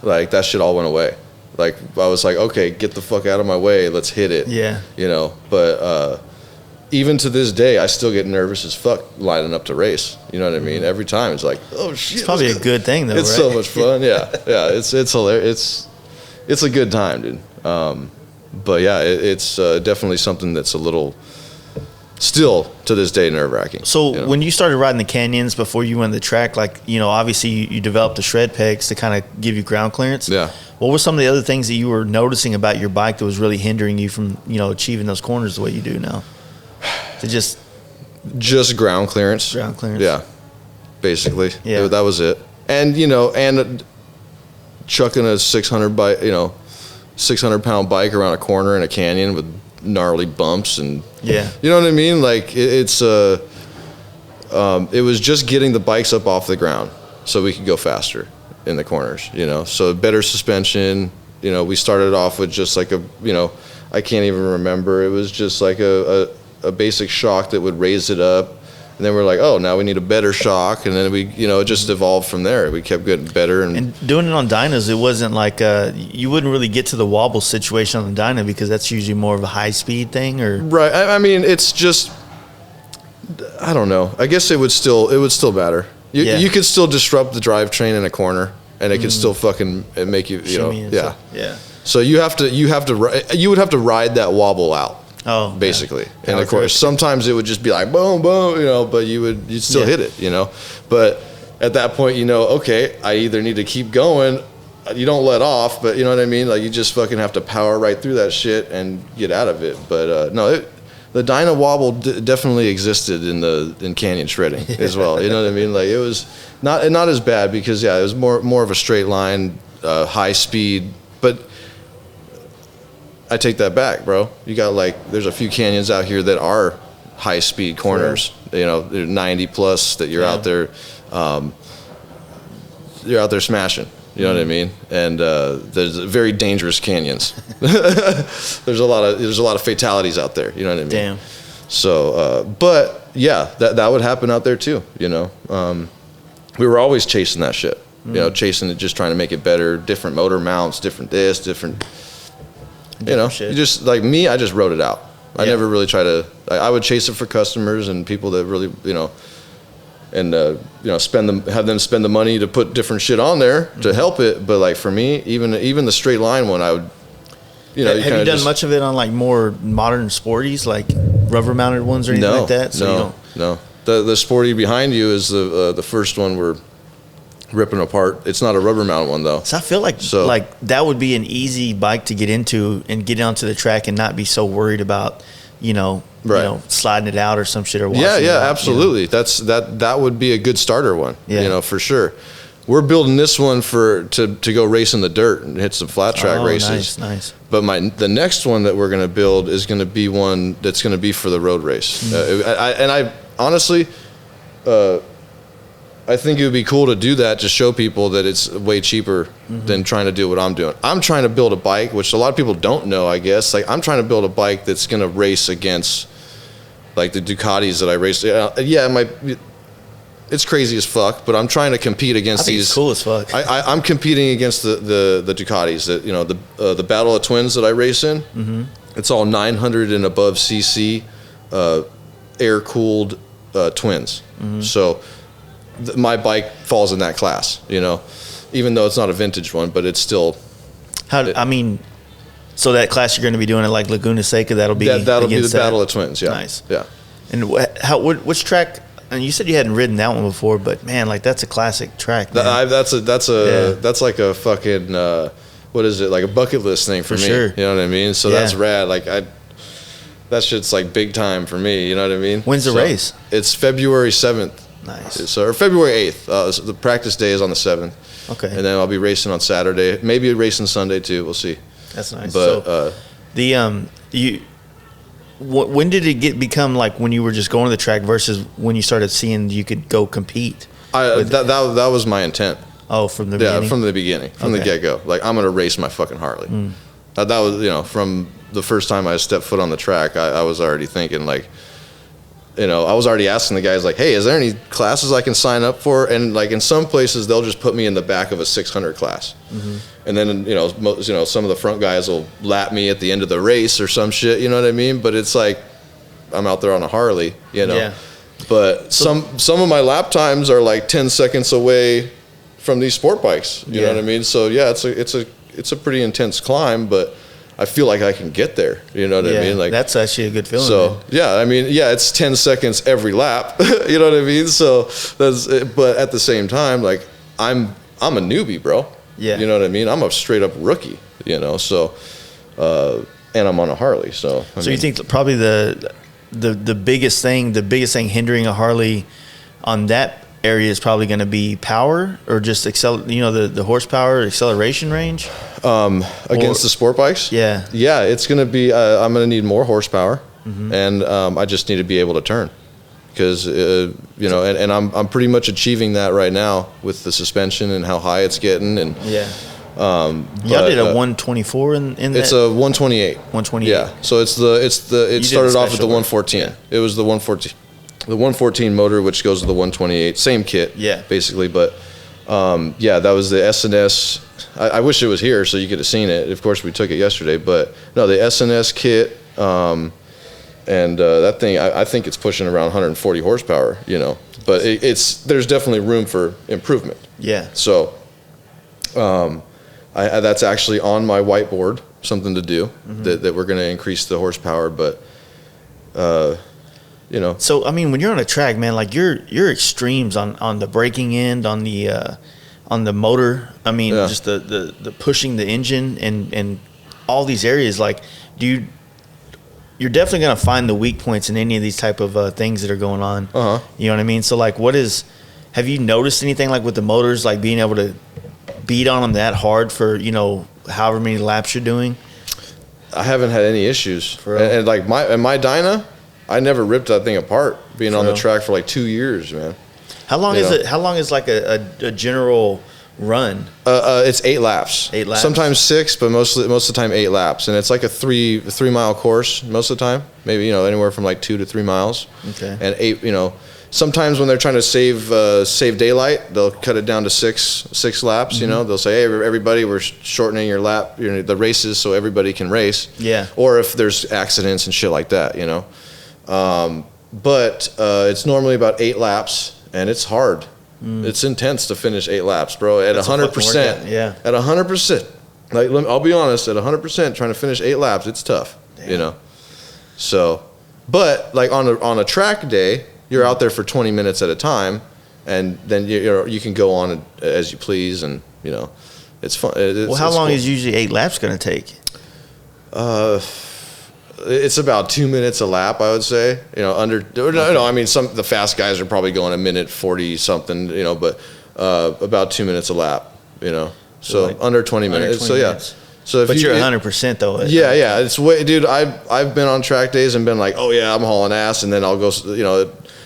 like that shit all went away. Like I was like, okay, get the fuck out of my way, let's hit it. Yeah. You know, but even to this day, I still get nervous as fuck lining up to race. You know what I mean? Every time it's like, oh shit. It's probably a good thing though, it's right? so much fun. Yeah. It's hilarious. It's a good time, dude. But yeah, it's definitely something that's a little, still to this day, nerve-wracking. So you know? when you started riding the canyons before you went to the track, like, you know, obviously you developed the shred pegs to kind of give you ground clearance. Yeah. What were some of the other things that you were noticing about your bike that was really hindering you from, you know, achieving those corners the way you do now? To just ground clearance. Ground clearance. Yeah. Basically. Yeah. That was it. And, you know, chucking a 600-pound bike around a corner in a canyon with gnarly bumps and yeah, you know what I mean? Like it was just getting the bikes up off the ground so we could go faster in the corners, you know. So better suspension, you know, we started off with just like a, you know, I can't even remember. It was just like a basic shock that would raise it up. And then we're like, oh, now we need a better shock. And then we, you know, it just evolved from there. We kept getting better. And doing it on dynos, it wasn't like you wouldn't really get to the wobble situation on the dyno because that's usually more of a high speed thing, or right. I mean, it's just, I don't know. I guess it would still matter. You could still disrupt the drivetrain in a corner, and it could still fucking make you, you know, yeah. Yeah. So you would have to ride that wobble out. Oh, basically. Yeah. And of course, sometimes it would just be like boom, boom, you know, but you'd still hit it, you know. But at that point, you know, okay, I either need to keep going, you don't let off, but you know what I mean? Like you just fucking have to power right through that shit and get out of it. But no, the dyno wobble definitely existed in canyon shredding as well. You know what I mean? Like it was not as bad because it was more of a straight line, high speed, but I take that back, bro. You got there's a few canyons out here that are high speed corners. Sure. You know, they're 90 plus that you're out there. You're out there smashing. You know what I mean? And there's very dangerous canyons. There's a lot of fatalities out there. You know what I mean? Damn. So, but yeah, that would happen out there too. You know, we were always chasing that shit. You know, chasing it, just trying to make it better. Different motor mounts, different this, different. You know, shit. you just like me. I just wrote it out. I never really try to. I would chase it for customers and people that really, you know, and you know, have them spend the money to put different shit on there to help it. But like for me, even the straight line one, I would. You know, have you done much of it on like more modern sporties, like rubber mounted ones or anything like that? So no. The sporty behind you is the first one we're ripping apart. It's not a rubber mounted one though. So I feel like that would be an easy bike to get into and get onto the track and not be so worried about, you know, sliding it out or some shit or washing it out, absolutely. You know? That would be a good starter one. Yeah. You know, for sure. We're building this one to go race in the dirt and hit some flat track races. Nice. But the next one that we're going to build is going to be one that's going to be for the road race. I honestly, I think it would be cool to do that to show people that it's way cheaper than trying to do what I'm doing. I'm trying to build a bike, which a lot of people don't know, I guess. Like I'm trying to build a bike that's going to race against like the Ducatis that I race. It's crazy as fuck, but I'm trying to compete against these. It's cool as fuck. I'm competing against the Ducatis that, you know, the Battle of Twins that I race in. Mm-hmm. It's all 900 and above cc, air cooled twins. Mm-hmm. So my bike falls in that class, you know, even though it's not a vintage one, but it's still. So that class you're going to be doing at like Laguna Seca, that'll be the Battle of Twins. Yeah. Nice. Yeah. And which track? And you said you hadn't ridden that one before, but man, like that's a classic track. Man. That's like a fucking what is it, like a bucket list thing for me. Sure. You know what I mean? So that's rad. Like that shit's like big time for me. You know what I mean? When's the race? It's February 7th. Nice. So or February 8th. So the practice day is on the 7th. Okay. And then I'll be racing on Saturday. Maybe racing Sunday too. We'll see. That's nice. But so when did it become like when you were just going to the track versus when you started seeing you could go compete? That was my intent. Oh, from the beginning? Yeah, from the beginning, from the get-go. Like, I'm going to race my fucking Harley. That was, you know, from the first time I stepped foot on the track, I was already thinking, like, I was already asking the guys like, hey, is there any classes I can sign up for? And like in some places they'll just put me in the back of a 600 class. And then, some of the front guys will lap me at the end of the race or some shit, you know what I mean? But it's like, I'm out there on a Harley, Yeah. But some of my lap times are like 10 seconds away from these sport bikes, you know what I mean? So yeah, it's a pretty intense climb, but I feel like I can get there, you know what I mean? Like, that's actually a good feeling. so man. yeah, I mean, yeah, it's 10 seconds every lap, you know what I mean? So but at the same time, like I'm a newbie, bro. Yeah. You know what I mean? I'm a straight up rookie, so, and I'm on a Harley. So, You think probably the biggest thing hindering a Harley on that area is probably going to be power, or just the horsepower, acceleration range against the sport bikes? Yeah. Yeah, it's going to be, I'm going to need more horsepower, and I just need to be able to turn. Because, and I'm pretty much achieving that right now with the suspension and how high it's getting. And y'all did a 124 in that? It's a 128. 128. Yeah. So it started off with the 114. Yeah. It was the 114. The 114 motor, which goes to the 128, same kit, basically. But that was the SNS. I wish it was here so you could have seen it. Of course, we took it yesterday, but no, the SNS kit, and that thing, I think it's pushing around 140 horsepower, But there's definitely room for improvement. Yeah. So, that's actually on my whiteboard, something to do that we're going to increase the horsepower, but. So I mean, when you're on a track, man, like your extremes on the braking end, on the motor. I mean, just the pushing the engine and all these areas. Like, you're definitely gonna find the weak points in any of these type of things that are going on. You know what I mean? So like, have you noticed anything like with the motors, like being able to beat on them that hard for however many laps you're doing? I haven't had any issues, and like my Dyna. I never ripped that thing apart, being on the track for like 2 years, man. How long is it? How long is like a general run? It's 8 laps. 8 laps. Sometimes 6, but most of the time 8 laps, and it's like a 3 mile course most of the time. Maybe anywhere from like 2 to 3 miles. Okay. And 8, sometimes when they're trying to save daylight, they'll cut it down to six laps. They'll say, hey, everybody, we're shortening your lap, the races, so everybody can race. Yeah. Or if there's accidents and shit like that, But it's normally about 8 laps, and it's hard. It's intense to finish 8 laps, bro. At 100%. Yeah. At 100%. Like, I'll be honest, at 100%, trying to finish 8 laps, it's tough. Damn. So, but like on a track day, you're out there for 20 minutes at a time, and then you can go on as you please, and it's fun. How long is usually 8 laps going to take? It's about 2 minutes a lap, I would say. I mean, the fast guys are probably going a minute 40 something, but about 2 minutes a lap, So like under 20 minutes. So yeah. So but you're 100% though. Yeah. It's way, dude. I've been on track days and been like, oh yeah, I'm hauling ass, and then I'll go,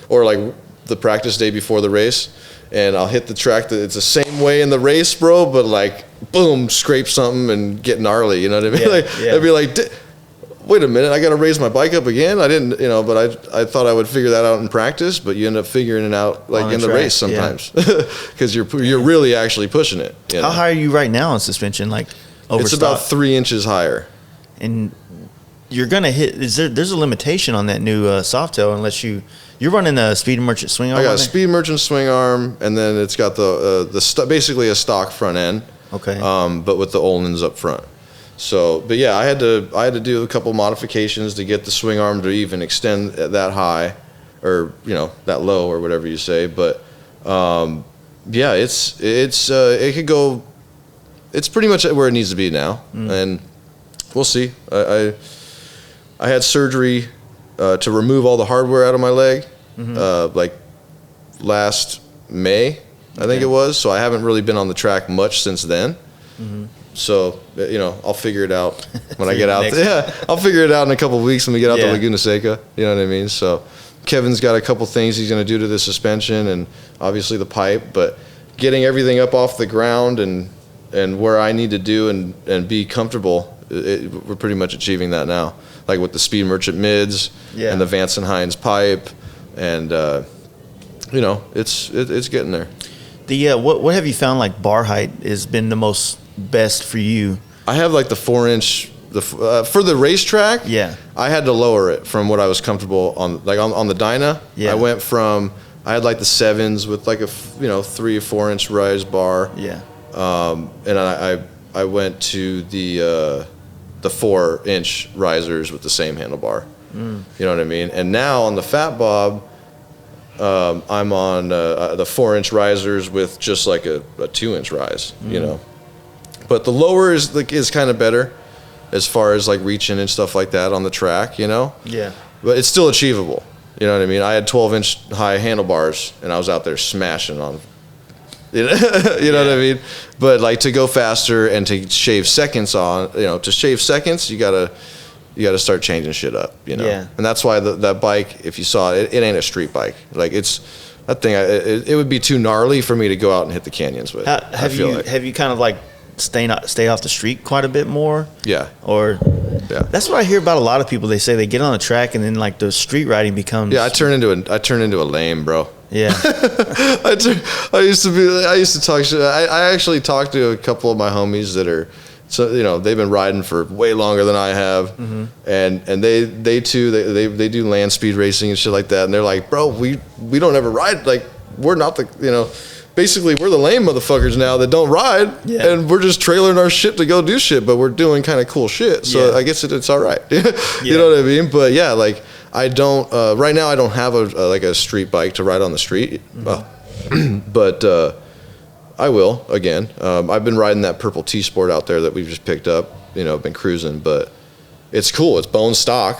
or like the practice day before the race, and I'll hit the track that it's the same way in the race, bro. But like, boom, scrape something and get gnarly. You know what I mean? I'd be like, wait a minute, I got to raise my bike up again. I didn't, but I thought I would figure that out in practice, but you end up figuring it out like in the race sometimes, because you're really actually pushing it. How high are you right now on suspension? Like, it's about 3 inches higher. And you're gonna hit. There's a limitation on that new Softail unless you're running a Speed Merchant swing arm. I got a Speed Merchant swing arm, and then it's got basically a stock front end. Okay. But with the Ohlins up front. So, but yeah, I had to do a couple modifications to get the swing arm to even extend that high, or that low, or whatever you say. But yeah, it could go. It's pretty much where it needs to be now, and we'll see. I had surgery to remove all the hardware out of my leg, like last May, I think it was. So I haven't really been on the track much since then. So, I'll figure it out when I get out there. Yeah, I'll figure it out in a couple of weeks when we get out to Laguna Seca. You know what I mean? So, Kevin's got a couple things he's going to do to the suspension and obviously the pipe, but getting everything up off the ground and where I need to do and be comfortable, we're pretty much achieving that now. Like with the Speed Merchant mids and the Vance and Hines pipe, and it's getting there. The what have you found like bar height has been the most best for you? I have like the 4-inch. For the racetrack, Yeah. I had to lower it from what I was comfortable on, like on the Dyna. Yeah. I had like the 7s with like a 3 or 4 inch rise bar. Yeah. And I went to the 4-inch risers with the same handlebar. You know what I mean? And now on the Fat Bob, I'm on the 4-inch risers with just like a 2-inch rise. You know, but the lower is kind of better as far as like reaching and stuff like that on the track. You know. Yeah. But it's still achievable. You know what I mean? I had 12-inch high handlebars, and I was out there smashing on. You know what I mean? But like to go faster and to shave seconds you gotta start changing shit up. You know, Yeah. and that's why that bike, if you saw it, it ain't a street bike. Like it's that thing. It would be too gnarly for me to go out and hit the canyons with. Have you kind of like stay off the street quite a bit more? Yeah. Or Yeah. that's what I hear about a lot of people. They say they get on the track and then like the street riding becomes. Yeah, I turn into a lame, bro. Yeah. I used to talk shit. I actually talked to a couple of my homies that are, so they've been riding for way longer than I have, and they too they do land speed racing and shit like that, and they're like, bro, we don't ever ride, like we're not the basically we're the lame motherfuckers now that don't ride, and we're just trailing our shit to go do shit, but we're doing kind of cool shit, so I guess it's all right. You know what I mean? But yeah, like I don't right now I don't have a street bike to ride on the street, but I will again. I've been riding that purple T-Sport out there that we've just picked up, been cruising, but it's cool. It's bone stock,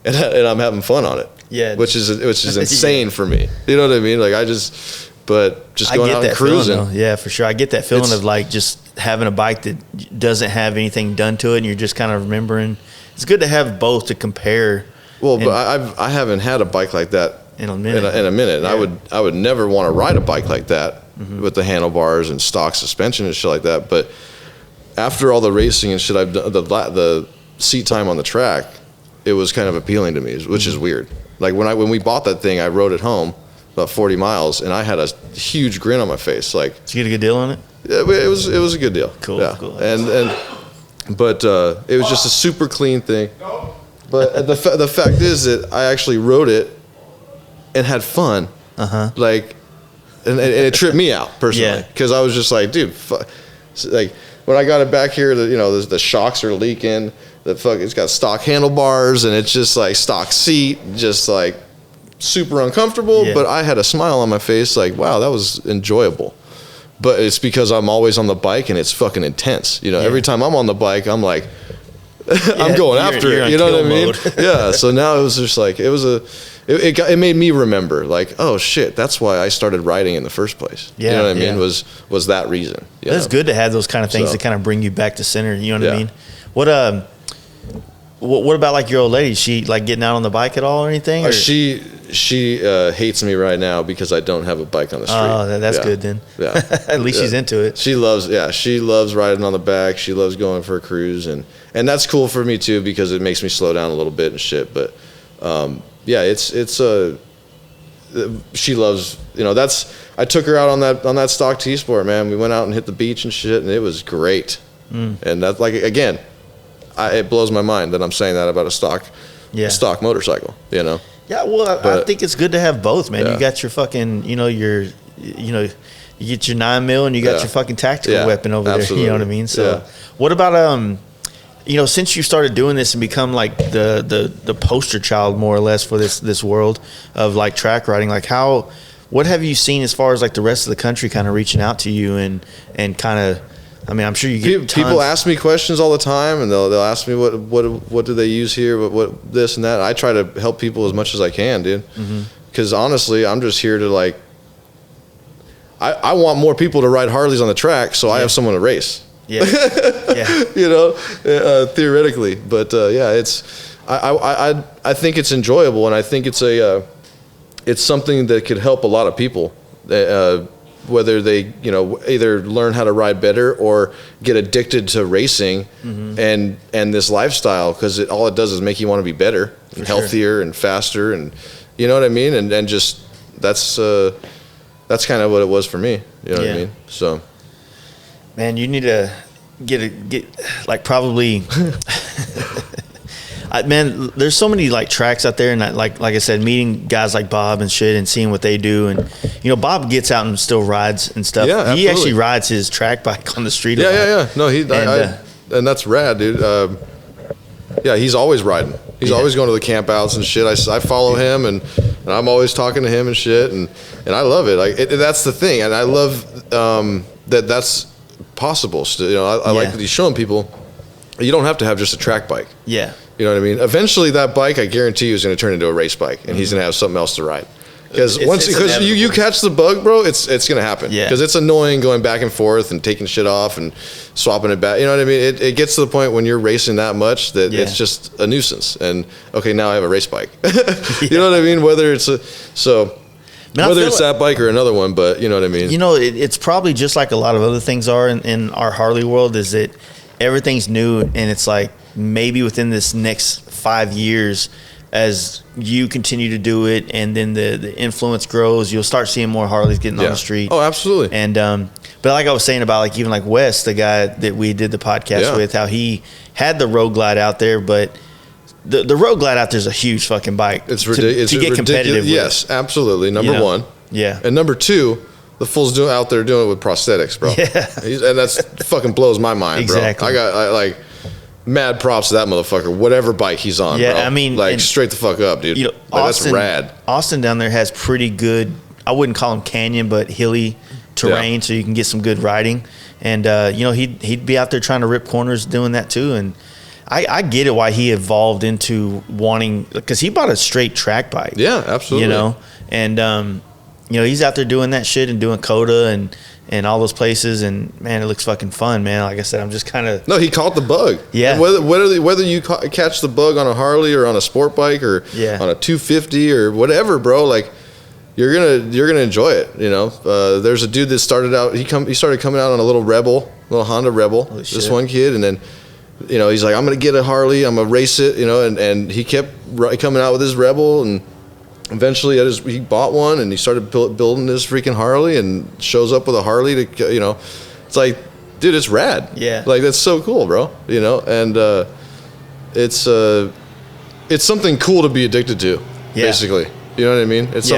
and I'm having fun on it. Yeah, which is insane for me. You know what I mean? Like just going out and cruising. Feeling, yeah, for sure. I get that feeling of like just having a bike that doesn't have anything done to it, and you're just kind of remembering. It's good to have both to compare. Well, but I haven't had a bike like that in a minute. In a minute, and I would never want to ride a bike like that with the handlebars and stock suspension and shit like that. But after all the racing and shit I've done, the seat time on the track, it was kind of appealing to me, which is weird. Like when we bought that thing, I rode it home about 40 miles, and I had a huge grin on my face. Like, did you get a good deal on it? Yeah, it was a good deal. Cool, yeah. cool. But it was just a super clean thing. But the fact is that I actually rode it and had fun. Like, and it tripped me out personally, because I was just like, dude, like when I got it back here, the shocks are leaking. It's got stock handlebars, and it's just like stock seat, just like super uncomfortable. But I had a smile on my face, like, wow, that was enjoyable. But it's because I'm always on the bike, and it's fucking intense. Every time I'm on the bike, I'm like, I'm going after it. You know what I mean? Yeah. So now it was just like it made me remember, like, oh shit, that's why I started riding in the first place. Yeah. You know what I mean? Was that reason? It's good to have those kind of things that kind of bring you back to center. You know what I mean? What about like your old lady? Is she like getting out on the bike at all or anything? Or? She hates me right now because I don't have a bike on the street. Oh, that's good then. Yeah. At least she's into it. She loves riding on the back. She loves going for a cruise, and that's cool for me too, because it makes me slow down a little bit and shit. But she loves, I took her out on that stock T-Sport, man. We went out and hit the beach and shit, and it was great. And that's like, again, it blows my mind that I'm saying that about a stock motorcycle, Yeah, well, I think it's good to have both, man. Yeah. You got your fucking, you get your 9mm and you got your fucking tactical weapon over there. You know what I mean? So, what about since you started doing this and become like the poster child more or less for this world of like track riding, like what have you seen as far as like the rest of the country kind of reaching out to you and kind of, I mean, I'm sure you get people ask me questions all the time, and they'll ask me what do they use here, what this and that. I try to help people as much as I can, dude. Because honestly, I'm just here to like, I want more people to ride Harleys on the track, so I have someone to race. Yeah, theoretically, but it's I think it's enjoyable, and I think it's it's something that could help a lot of people. Whether they either learn how to ride better or get addicted to racing and this lifestyle, because all it does is make you want to be better and healthier and faster and You know what I mean? And just that's kind of what it was for me. You know what I mean? So, man, you need to get like probably. Man, there's so many like tracks out there, and like I said, meeting guys like Bob and shit, and seeing what they do, and Bob gets out and still rides and stuff. Yeah, absolutely. He actually rides his track bike on the street. Yeah. No, and that's rad, dude. Yeah, he's always riding. He's always going to the campouts and shit. I follow him, and I'm always talking to him and shit, and I love it. Like that's the thing, and I love that's possible. Still, I like that he's showing people you don't have to have just a track bike. Yeah. You know what I mean? Eventually, that bike, I guarantee you, is going to turn into a race bike, and he's going to have something else to ride. Because you catch the bug, bro, it's going to happen. Yeah. Because it's annoying going back and forth and taking shit off and swapping it back. You know what I mean? It gets to the point when you're racing that much that it's just a nuisance. And okay, now I have a race bike. You know what I mean? Whether it's that bike or another one, but you know what I mean? It's probably just like a lot of other things are in our Harley world, is that everything's new, and it's like maybe within this next 5 years, as you continue to do it and then the influence grows, you'll start seeing more Harleys getting on the street. Oh, absolutely. And but like I was saying about like even like Wes, the guy that we did the podcast with, how he had the Road Glide out there, but the Road Glide out there is a huge fucking bike. It's ridiculous. To get competitive with. Yes, absolutely. Number one. Yeah. And number two, the fool's out there doing it with prosthetics, bro. Yeah. And that's fucking blows my mind, bro. Exactly. I like mad props to that motherfucker, whatever bike he's on, bro. I mean, like straight the fuck up, dude. That's rad. Austin down there has pretty good, I wouldn't call them canyon, but hilly terrain, so you can get some good riding. And he'd be out there trying to rip corners doing that too. And I get it why he evolved into wanting, because he bought a straight track bike. Yeah, absolutely. And he's out there doing that shit and doing Coda and all those places, and man, it looks fucking fun, man. Like I said, I'm just kind of... No, he caught the bug. Yeah. And whether you catch the bug on a Harley or on a sport bike or on a 250 or whatever, bro, like you're gonna enjoy it. There's a dude that started out. He started coming out on a little Honda Rebel. Holy this shit. one kid, and then he's like, I'm gonna get a Harley. I'm gonna race it. And he kept coming out with his Rebel, and eventually he bought one and he started building this freaking Harley, and shows up with a Harley to it's like, dude, it's rad. Yeah. Like that's so cool, bro. And it's something cool to be addicted to. Yeah. Basically. You know what I mean? It's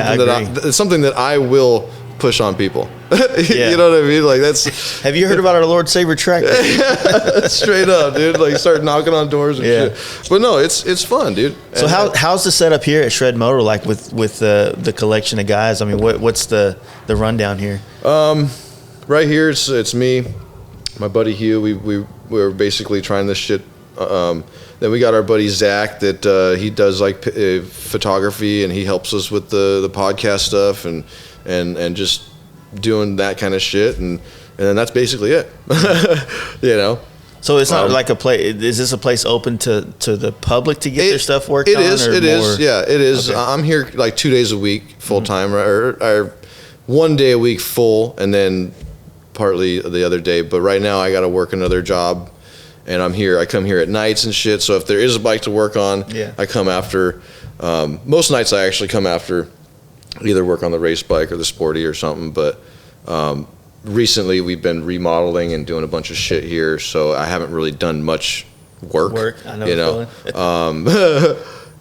something that I will push on people. You know what I mean? Like that's. Have you heard about our Lord Saber track? Straight up, dude. Like start knocking on doors and shit. But no, it's fun, dude. So how's the setup here at Shred Moto, like with the collection of guys? I mean, what's the rundown here? Right here, it's me, my buddy Hugh. We're basically trying this shit. Then we got our buddy Zach that he does like photography, and he helps us with the podcast stuff and just doing that kind of shit, and then that's basically it. So it's not like a place. Is this a place open to the public to get their stuff worked on? It is. Yeah, it is. Okay. I'm here like 2 days a week full time, or 1 day a week full, and then partly the other day. But right now I got to work another job, and I'm here. I come here at nights and shit. So if there is a bike to work on, I come after. Most nights I actually come after. Either work on the race bike or the sporty or something, but recently we've been remodeling and doing a bunch of shit here, so I haven't really done much work. I know.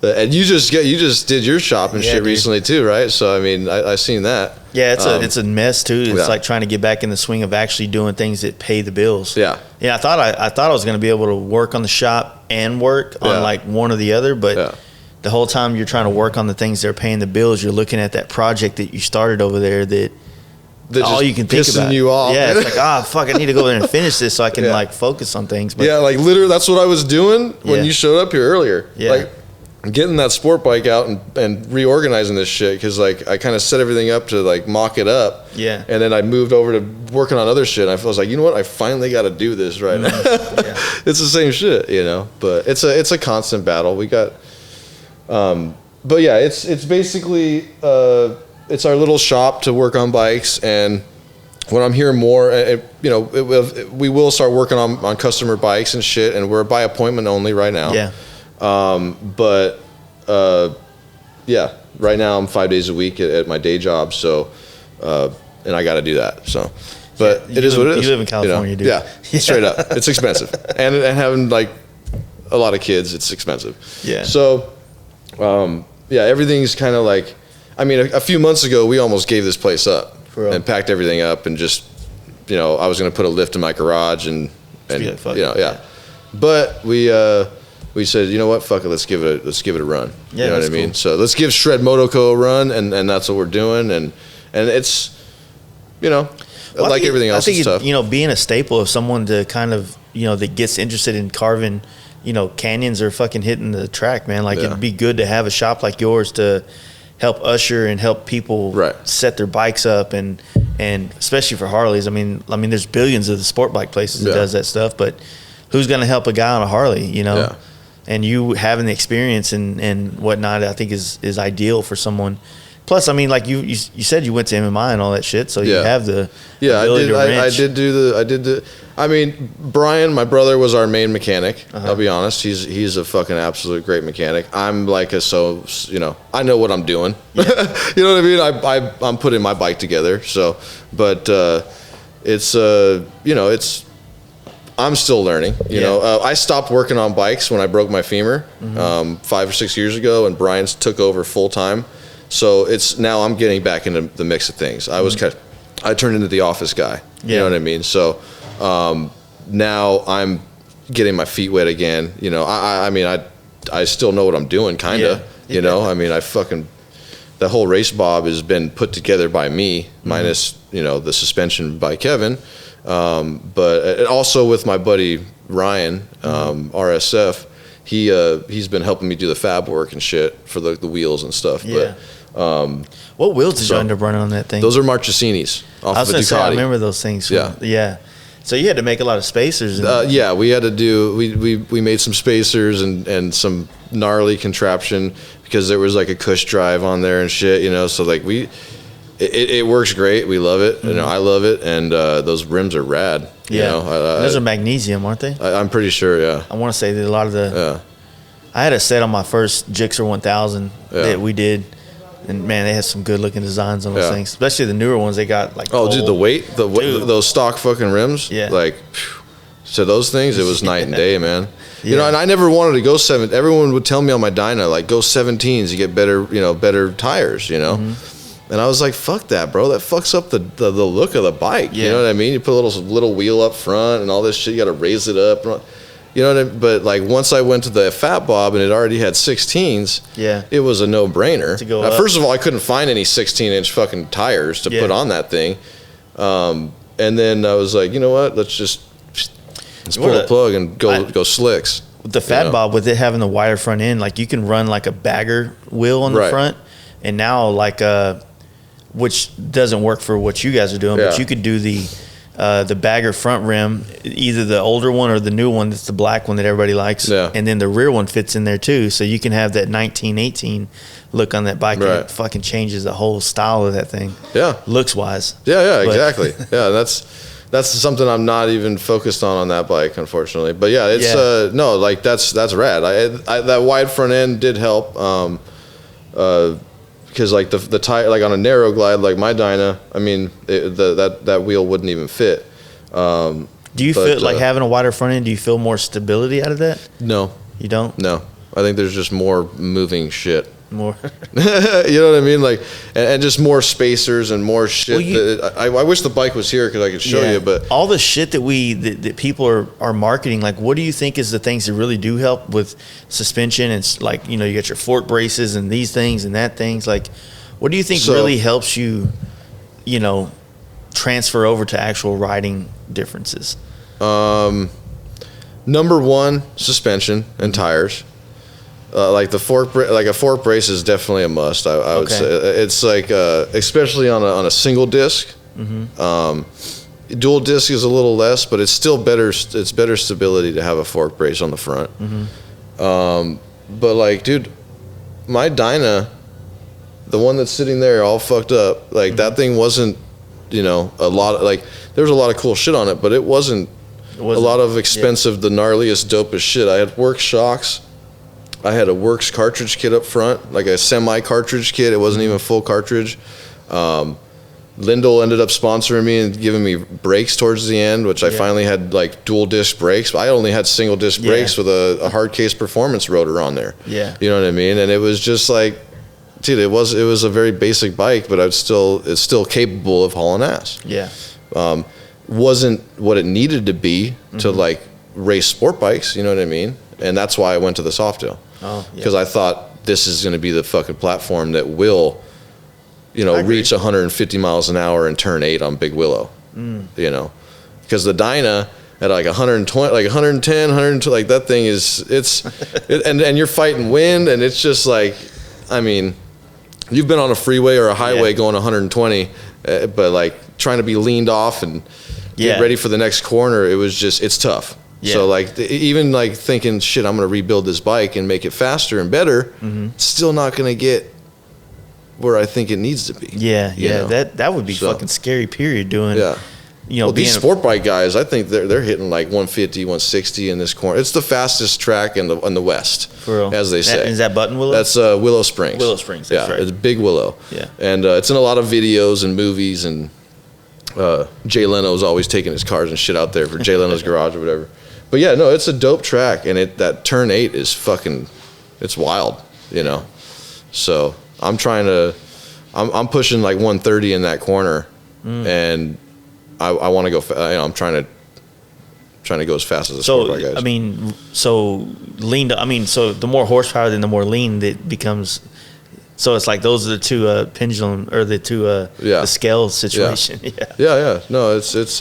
And you just did your shop and shit recently too, right? So I mean, I seen that. Yeah, it's a mess too. It's like trying to get back in the swing of actually doing things that pay the bills. Yeah. I thought I was going to be able to work on the shop and work on like one or the other, but. The whole time you're trying to work on the things that are paying the bills, you're looking at that project that you started over there that all you can think about. You off. Yeah, it's like, fuck, I need to go there and finish this so I can like focus on things. But like literally that's what I was doing when you showed up here earlier. Yeah. Like getting that sport bike out and reorganizing this shit, because like I kind of set everything up to like mock it up. Yeah. And then I moved over to working on other shit. And I was like, you know what? I finally got to do this right now. It's the same shit, but it's a constant battle. We got... but yeah, it's basically it's our little shop to work on bikes, and when I'm here more, we will start working on customer bikes and shit, and we're by appointment only right now. Yeah. Right now I'm 5 days a week at my day job. So, and I got to do that. So, but it is what it is. You live in California, dude. Yeah, straight up. It's expensive. And having like a lot of kids, it's expensive. Yeah. So, yeah, everything's kind of like, I mean, a few months ago, we almost gave this place up and packed everything up and just, I was going to put a lift in my garage and yeah. But we said, you know what, fuck it, let's give it a run. Yeah, you know what I mean? Cool. So let's give Shred Moto Co. a run, and that's what we're doing, and it's, like everything else, I think stuff. Being a staple of someone to kind of, that gets interested in carving, canyons or fucking hitting the track, man. Like it'd be good to have a shop like yours to help usher and help people set their bikes up, and especially for Harleys. I mean, there's billions of the sport bike places that does that stuff, but who's going to help a guy on a Harley, Yeah. And you having the experience and whatnot, I think is ideal for someone. Plus, I mean, like you said, you went to MMI and all that shit, so you have the ability to wrench. I mean, Brian, my brother, was our main mechanic. I'll be honest, he's a fucking absolute great mechanic. I'm like I know what I'm doing. Yeah. You know what I mean? I'm putting my bike together. So, but it's I'm still learning. You know, I stopped working on bikes when I broke my femur 5 or 6 years ago, and Brian took over full time. So now I'm getting back into the mix of things. I turned into the office guy. You know what I mean? So now I'm getting my feet wet again. I mean, I still know what I'm doing, kind of. You know, I mean, the whole race bob has been put together by me, minus the suspension by Kevin. But also with my buddy Ryan, RSF, he's been helping me do the fab work and shit for the wheels and stuff. Yeah. But what wheels did you end up running on that thing? Those are Marchesinis off of a Ducati. I remember those things. Yeah. So you had to make a lot of spacers. Yeah, we had to do. We made some spacers and some gnarly contraption because there was like a cush drive on there and shit. So like it works great. We love it. I love it. And those rims are rad. Yeah. Those are magnesium, aren't they? I'm pretty sure. Yeah. I want to say that a lot of the. Yeah. I had a set on my first Gixxer 1000 that we did. And man, they had some good looking designs on those things, especially the newer ones. They got like dude, the weight, those stock fucking rims, like so those things, it was night and day, man. And I never wanted to go 7. Everyone would tell me on my dyno, like, go 17s, you get better tires, And I was like, fuck that, bro. That fucks up the look of the bike. You know what I mean? You put a little wheel up front and all this shit. You got to raise it up. You know what I mean? But like once I went to the Fat Bob and it already had 16s, it was a no-brainer. To go up. First of all, I couldn't find any 16-inch fucking tires to put on that thing. And then I was like, you know what? Let's pull the plug and go slicks. With the Fat Bob, with it having the wider front end, like you can run like a bagger wheel on the front, and now like which doesn't work for what you guys are doing, but you could do the bagger front rim, either the older one or the new one that's the black one that everybody likes, and then the rear one fits in there too, so you can have that 1918 look on that bike, and it fucking changes the whole style of that thing, looks wise. Exactly. That's something I'm not even focused on that bike, unfortunately, but it's no, like that's rad. That wide front end did help, because like the tire, like on a narrow glide like my Dyna, I mean that wheel wouldn't even fit. Do you feel like having a wider front end? Do you feel more stability out of that? No, you don't. No, I think there's just more moving shit. More, you know what I mean? Like, and just more spacers and more shit. I wish the bike was here because I could show you. But all the shit that people are marketing, like, what do you think is the things that really do help with suspension? It's like, you got your fork braces and these things and that things. Like, what do you think really helps you, transfer over to actual riding differences? Number one, suspension and tires. Like a fork brace is definitely a must. I would say it's like especially on a single disc. Dual disc is a little less, but it's still better. It's better stability to have a fork brace on the front. But like, dude, my Dyna, the one that's sitting there all fucked up, like that thing wasn't, a lot of, like there was a lot of cool shit on it, but it wasn't a lot of expensive, the gnarliest, dopest shit. I had work shocks. I had a Works cartridge kit up front, like a semi cartridge kit. It wasn't even a full cartridge. Lindell ended up sponsoring me and giving me brakes towards the end, which I finally had like dual disc brakes. I only had single disc brakes with a hard case performance rotor on there. Yeah. You know what I mean? And it was just like, dude, it was a very basic bike, but it's still capable of hauling ass. Yeah. Wasn't what it needed to be to like race sport bikes, you know what I mean? And that's why I went to the Softail. Oh, yeah. Because I thought this is going to be the fucking platform that will, you know, reach 150 miles an hour and turn 8 on Big Willow. You know, because the Dyna at like 120, like 110, 120, like that thing is, and you're fighting wind, and it's just like, I mean, you've been on a freeway or a highway going 120, but like trying to be leaned off and get ready for the next corner, it's tough. Yeah. So like even like thinking, shit, I'm going to rebuild this bike and make it faster and better, it's still not going to get where I think it needs to be. Yeah, yeah, that would be fucking scary. Period. Doing, you know, well, these sport bike guys, I think they're hitting like 150, 160 in this corner. It's the fastest track in the West, for real, as they say. Is that Button Willow? That's Willow Springs. Willow Springs. That's right. It's Big Willow. Yeah, and it's in a lot of videos and movies, and Jay Leno's always taking his cars and shit out there for Jay Leno's garage or whatever. But yeah, no, it's a dope track, and that turn 8 is fucking, it's wild, you know. So I'm pushing like 130 in that corner, and I want to go. You know, I'm trying to go as fast as a sport bike guys. I mean, so the more horsepower, then the more lean that becomes. So it's like those are the two pendulum, or the two the scale situation. Yeah. No, it's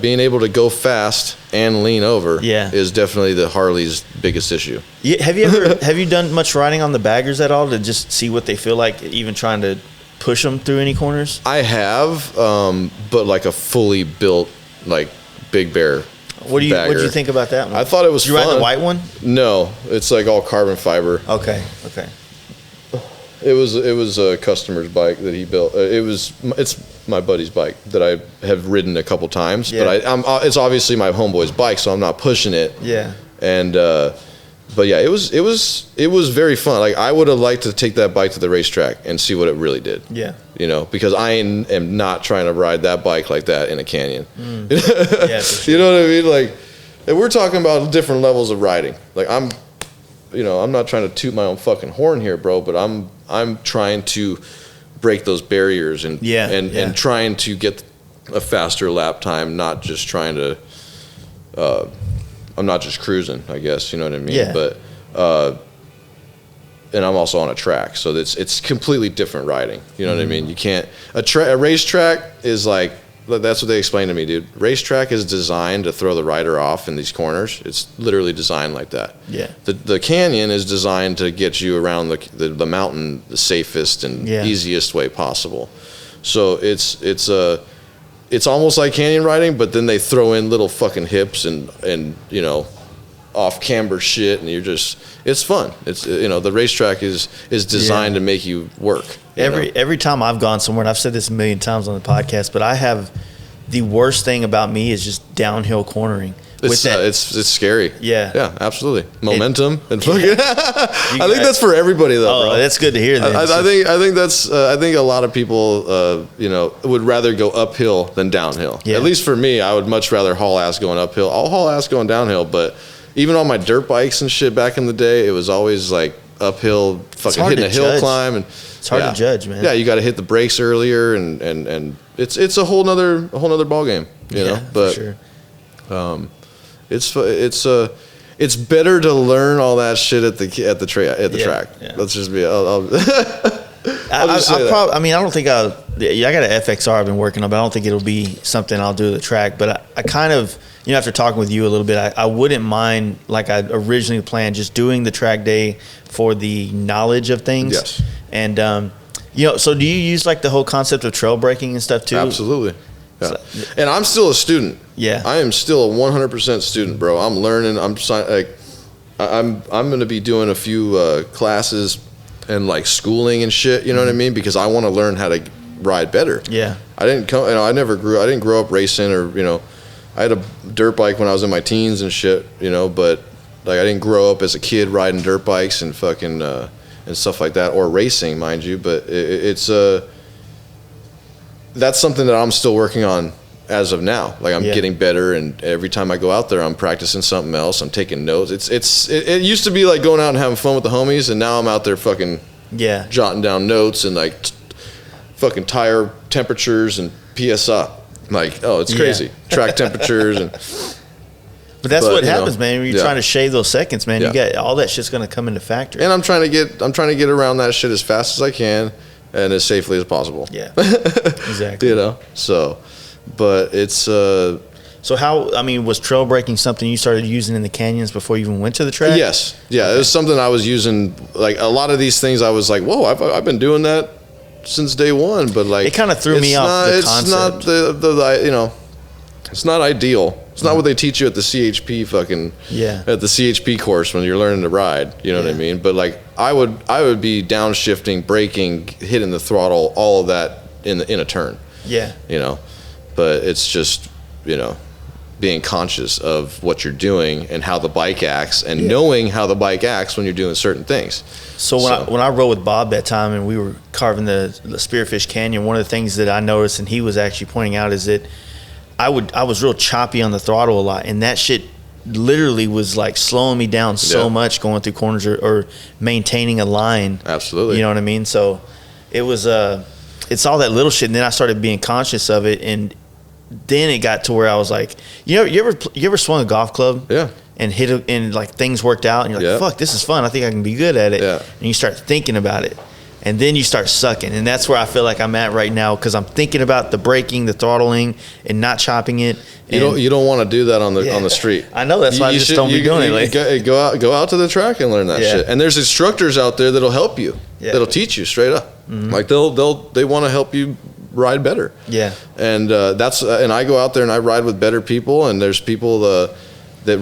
being able to go fast and lean over is definitely the Harley's biggest issue. Yeah, have you done much riding on the baggers at all to just see what they feel like, even trying to push them through any corners? I have, but like a fully built like Big Bear. What did you think about that one? I thought it was fun. Did you ride the white one? No, it's like all carbon fiber. Okay. It was a customer's bike that he built. It's my buddy's bike that I have ridden a couple times, but it's obviously my homeboy's bike, so I'm not pushing it. Yeah. And but yeah, it was very fun. Like I would have liked to take that bike to the racetrack and see what it really did. Yeah. You know, because I am not trying to ride that bike like that in a canyon. Yeah, for sure. You know what I mean? Like, and we're talking about different levels of riding. Like I'm not trying to toot my own fucking horn here, bro, but I'm trying to break those barriers and trying to get a faster lap time, not just trying to I'm not just cruising, I guess, you know what I mean? Yeah. But and I'm also on a track, so it's completely different riding. You know what I mean? You can't a racetrack is like, that's what they explained to me, dude. Racetrack is designed to throw the rider off in these corners. It's literally designed like that. Yeah. The canyon is designed to get you around the mountain the safest and easiest way possible. So it's almost like canyon riding, but then they throw in little fucking hips and you know, off camber shit, and it's fun. It's, you know, the racetrack is designed to make you work. Every time I've gone somewhere, and I've said this a million times on the podcast, but I have the worst thing about me is just downhill cornering. It's scary. Yeah, absolutely. Momentum and fucking. I think that's for everybody though. Bro. That's good to hear. Then. I think a lot of people, you know, would rather go uphill than downhill. Yeah. At least for me, I would much rather haul ass going uphill. I'll haul ass going downhill, but even on my dirt bikes and shit back in the day, it was always like uphill, fucking hitting a hill climb, and it's hard to judge, man. Yeah, you got to hit the brakes earlier, and it's a whole nother ball game, you know. But for sure. It's better to learn all that shit at the track. Yeah. Let's just be. I mean, I don't think I got an FXR I've been working on, but I don't think it'll be something I'll do at the track. But I kind of, you know, after talking with you a little bit, I wouldn't mind, like I originally planned, just doing the track day for the knowledge of things. Yes. And you know, so do you use like the whole concept of trail breaking and stuff too? Absolutely. Yeah. And I'm still a student. Yeah. I am still a 100% student, bro. I'm learning. I'm going to be doing a few classes and like schooling and shit, you know what I mean? Because I want to learn how to ride better. Yeah. I didn't grow up racing, or, you know, I had a dirt bike when I was in my teens and shit, you know, but Like I didn't grow up as a kid riding dirt bikes and fucking and stuff like that, or racing, mind you. But it's that's something that I'm still working on as of now. Like I'm getting better, and every time I go out there, I'm practicing something else. I'm taking notes. It used to be like going out and having fun with the homies, and now I'm out there fucking jotting down notes and like fucking tire temperatures and PSI. Like, oh, it's crazy. Track temperatures and. But that's what happens, man. When you're trying to shave those seconds, man, you got all that shit's gonna come into factor. And I'm trying to get around that shit as fast as I can and as safely as possible. Yeah, exactly. You know, so, but it's. So how? I mean, was trail braking something you started using in the canyons before you even went to the track? Yes, yeah, it was something I was using. Like a lot of these things, I was like, whoa, I've been doing that since day one. But like, it kind of threw me off the concept. It's not the you know, it's not ideal. It's not what they teach you at the CHP at the CHP course when you're learning to ride. You know what I mean? But like I would be downshifting, braking, hitting the throttle, all of that in a turn. Yeah. You know, but it's just, you know, being conscious of what you're doing and how the bike acts, and knowing how the bike acts when you're doing certain things. So when I rode with Bob that time and we were carving the Spearfish Canyon, one of the things that I noticed and he was actually pointing out is that I was real choppy on the throttle a lot, and that shit literally was like slowing me down so much going through corners or maintaining a line. Absolutely. You know what I mean? So it was it's all that little shit, and then I started being conscious of it, and then it got to where I was like, you ever swung a golf club? Yeah. And hit it, and like things worked out, and you're like, fuck, this is fun. I think I can be good at it. Yeah. And you start thinking about it. And then you start sucking, and that's where I feel like I'm at right now, because I'm thinking about the braking, the throttling, and not chopping it. You don't want to do that on the street. I know, that's why I just don't be doing it. Go out to the track and learn that shit. And there's instructors out there that'll help you. Yeah. That'll teach you straight up. Mm-hmm. Like they want to help you ride better. Yeah. And and I go out there and I ride with better people, and there's people that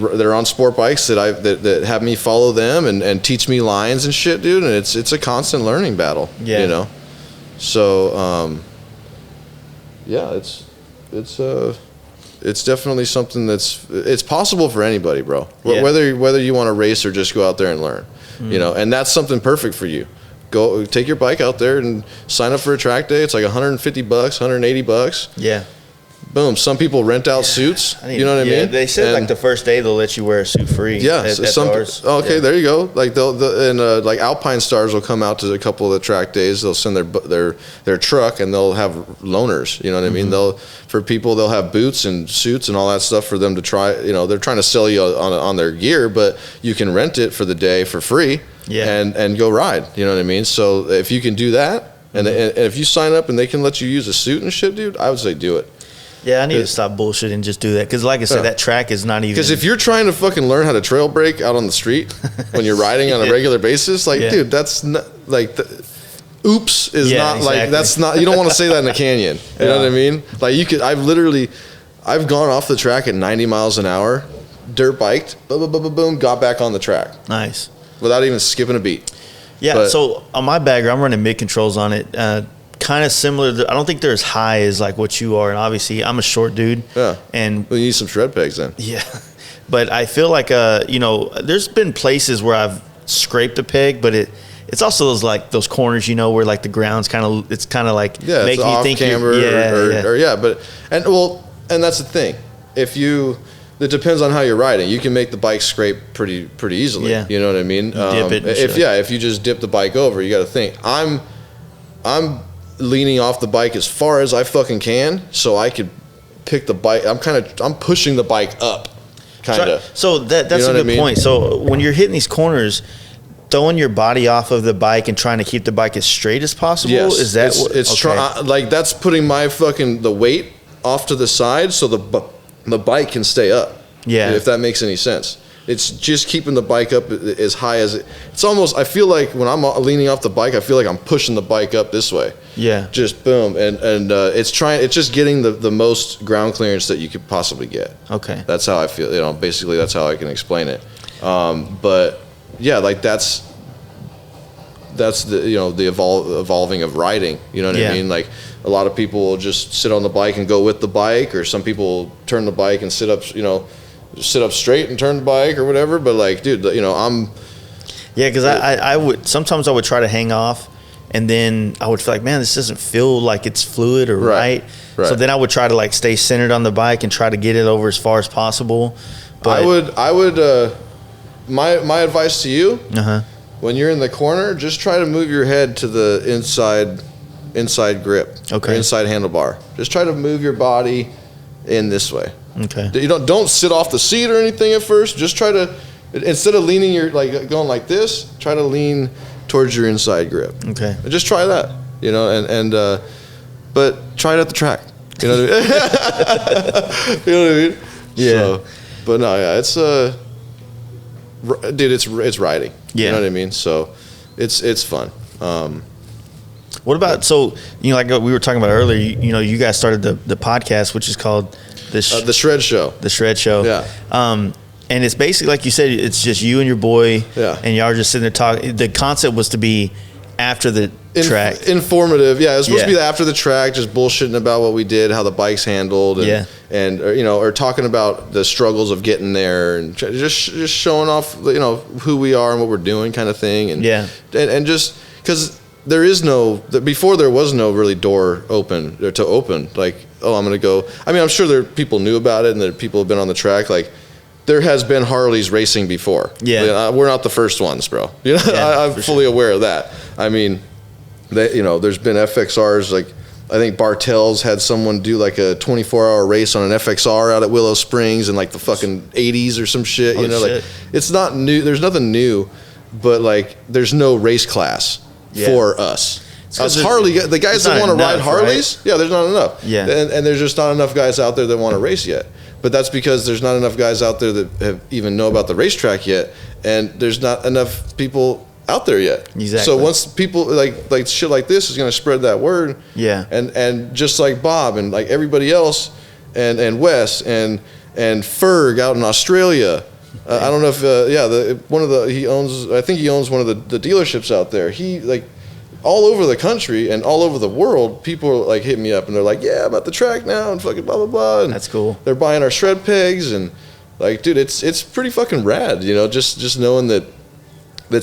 are on sport bikes that have me follow them and teach me lines and shit, dude. And it's a constant learning battle. Yeah. You know. So it's definitely something it's possible for anybody, bro. Yeah. Whether you want to race or just go out there and learn. Mm. You know, and that's something perfect for you. Go take your bike out there and sign up for a track day. It's like $150, $180. Yeah. Boom. Some people rent out suits. You know what I mean? They said like the first day they'll let you wear a suit free. Yeah. There you go. Like like Alpine Stars will come out to a couple of the track days. They'll send their truck, and they'll have loaners. You know what I mean? They'll have boots and suits and all that stuff for them to try. You know, they're trying to sell you on their gear, but you can rent it for the day for free. Yeah. And go ride. You know what I mean? So if you can do that, and if you sign up and they can let you use a suit and shit, dude, I would say do it. Yeah, I need to stop bullshitting and just do that. Because like I said, that track is not even... Because if you're trying to fucking learn how to trail brake out on the street when you're riding on a regular basis, like, dude, that's not... Like, oops is not... Exactly. Like, that's not... You don't want to say that in a canyon. You know what I mean? Like, you could... I've gone off the track at 90 miles an hour, dirt biked, boom, boom, boom, boom, got back on the track. Nice. Without even skipping a beat. Yeah, so on my bagger, I'm running mid-controls on it. Kind of similar. I don't think they're as high as like what you are, and obviously I'm a short dude. Yeah. And we need some shred pegs then. Yeah. But I feel like there's been places where I've scraped a peg, but it's also those corners, where like the ground's kind of like making you think camber and that's the thing. It depends on how you're riding. You can make the bike scrape pretty easily. Yeah. You know what I mean? Dip it. If you just dip the bike over, you got to think. I'm leaning off the bike as far as I fucking can, so I could pick the bike. I'm pushing the bike up, kind of. So that's a good point. So when you're hitting these corners, throwing your body off of the bike and trying to keep the bike as straight as possible. Yes, is that like that's putting my the weight off to the side so the bike can stay up. Yeah, if that makes any sense. It's just keeping the bike up as high as it's almost. I feel like when I'm leaning off the bike, I feel like I'm pushing the bike up this way. Yeah, just boom, and it's just getting the most ground clearance that you could possibly get. Okay, that's how I feel. Basically that's how I can explain it. But yeah, like that's the evolving of riding. You know what I mean? Like a lot of people will just sit on the bike and go with the bike, or some people turn the bike and sit up. just sit up straight and turn the bike or whatever. But like, dude, you know, Yeah, because I would sometimes I would try to hang off, and then I would feel like, man, this doesn't feel like it's fluid or right. So then I would try to like stay centered on the bike and try to get it over as far as possible. But I would my advice to you, when you're in the corner, just try to move your head to the inside grip, or inside handlebar. Just try to move your body in this way. Okay. You don't sit off the seat or anything at first. Just try to, instead of leaning your like going like this, try to lean towards your inside grip. Okay. And just try that, you know, and but try it at the track. You know what I mean? You know what I mean? Yeah. So, but no, yeah, it's dude, it's riding. Yeah. You know what I mean? So it's fun. What about, so, you know, like we were talking about earlier, you know, you guys started the podcast, which is called the Shred Show. The Shred Show. Yeah. And it's basically, like you said, it's just you and your boy. Yeah. And y'all are just sitting there talking. The concept was to be after the track. Informative. Yeah. It was supposed to be after the track, just bullshitting about what we did, how the bike's handled. And, and or, you know, or talking about the struggles of getting there and just showing off, you know, who we are and what we're doing kind of thing. And, and just because before there was no really door open or to open, like, oh, I'm going to go. I mean, I'm sure people knew about it and that people have been on the track. Like, there has been Harleys racing before. Yeah. We're not the first ones, bro. You know, I'm fully aware of that. I mean, you know, there's been FXRs, like, I think Bartels had someone do like a 24-hour race on an FXR out at Willow Springs in like the fucking 80s or some shit. You know, like, it's not new. There's nothing new, but like, there's no race class for us. Us Harley, the guys that want to ride Harleys, there's not enough. Yeah. And there's just not enough guys out there that want to race yet. But that's because there's not enough guys out there that have even know about the racetrack yet, and there's not enough people out there yet. Exactly. So once people like shit like this is going to spread that word. Yeah. And just like Bob and like everybody else, and Wes and Ferg out in Australia. I don't know if I think he owns one of the dealerships out there. He like all over the country and all over the world, people are like hitting me up and they're like, yeah, I'm at the track now and fucking blah blah blah. And that's cool. They're buying our shred pegs and like, dude, it's pretty fucking rad, you know, just knowing that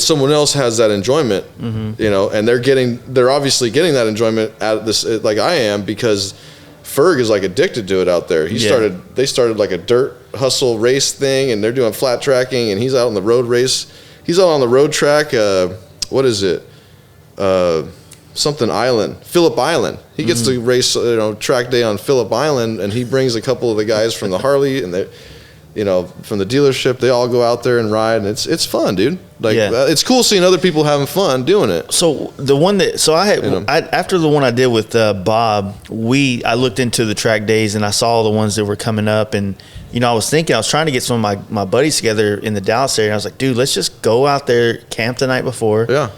someone else has that enjoyment, you know, and they're obviously getting that enjoyment out of this, like I am, because Ferg is like addicted to it out there. They started like a dirt hustle race thing, and they're doing flat tracking, and he's out on the road race. He's out on the road track. What is it? Something Island, Phillip Island. He gets to race, you know, track day on Phillip Island, and he brings a couple of the guys from the Harley and they, you know, from the dealership. They all go out there and ride, and it's fun, dude. Like, it's cool seeing other people having fun doing it. So the one that, after the one I did with Bob, I looked into the track days and I saw the ones that were coming up, and you know, I was trying to get some of my buddies together in the Dallas area. And I was like, dude, let's just go out there, camp the night before. Yeah.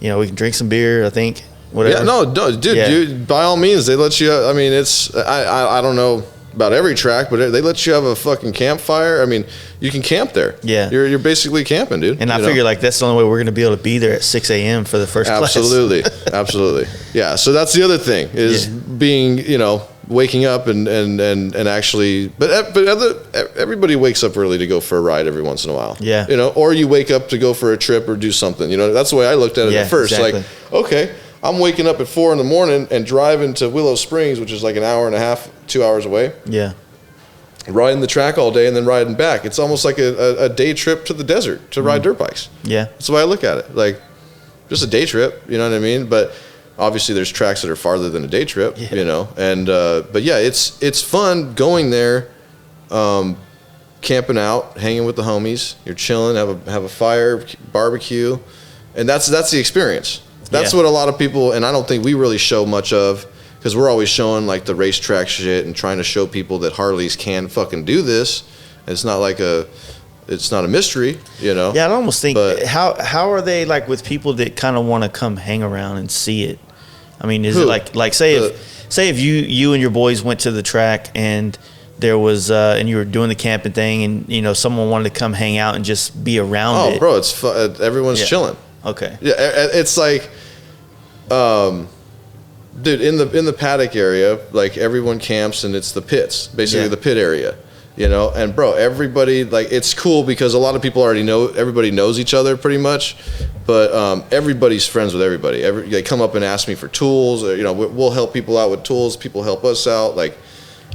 You know, we can drink some beer, I think. Whatever. Yeah, no, dude, by all means, they let you. I mean, I don't know about every track, but they let you have a fucking campfire. I mean, you can camp there. Yeah, you're basically camping, dude. And I figure like that's the only way we're going to be able to be there at 6 a.m. for the first class. Absolutely. Yeah. So that's the other thing is being, you know, waking up and actually, but everybody wakes up early to go for a ride every once in a while. Yeah. You know, or you wake up to go for a trip or do something. You know, that's the way I looked at it at first. Exactly. Like, okay, I'm waking up at 4 a.m. and driving to Willow Springs, which is like an hour and a half, 2 hours away. Yeah. Riding the track all day and then riding back. It's almost like a day trip to the desert to ride dirt bikes. Yeah. That's the way I look at it. Like, just a day trip, you know what I mean? But obviously there's tracks that are farther than a day trip, you know? And, but yeah, it's fun going there, camping out, hanging with the homies. You're chilling, have a fire, barbecue. And that's the experience. That's what a lot of people, and I don't think we really show much of, because we're always showing like the racetrack shit and trying to show people that Harleys can fucking do this. It's not like it's not a mystery, you know? Yeah, I almost think, how are they like with people that kind of want to come hang around and see it? I mean, is it like say if you and your boys went to the track and there was and you were doing the camping thing and, you know, someone wanted to come hang out and just be around it. Oh, bro, it's everyone's chilling. Okay. Yeah, it's like, dude, in the paddock area, like everyone camps and it's the pits, basically the pit area, You know, and bro, everybody, like, it's cool because a lot of people already know, everybody knows each other pretty much, but everybody's friends with everybody. They come up and ask me for tools, or, you know, we'll help people out with tools, people help us out. Like,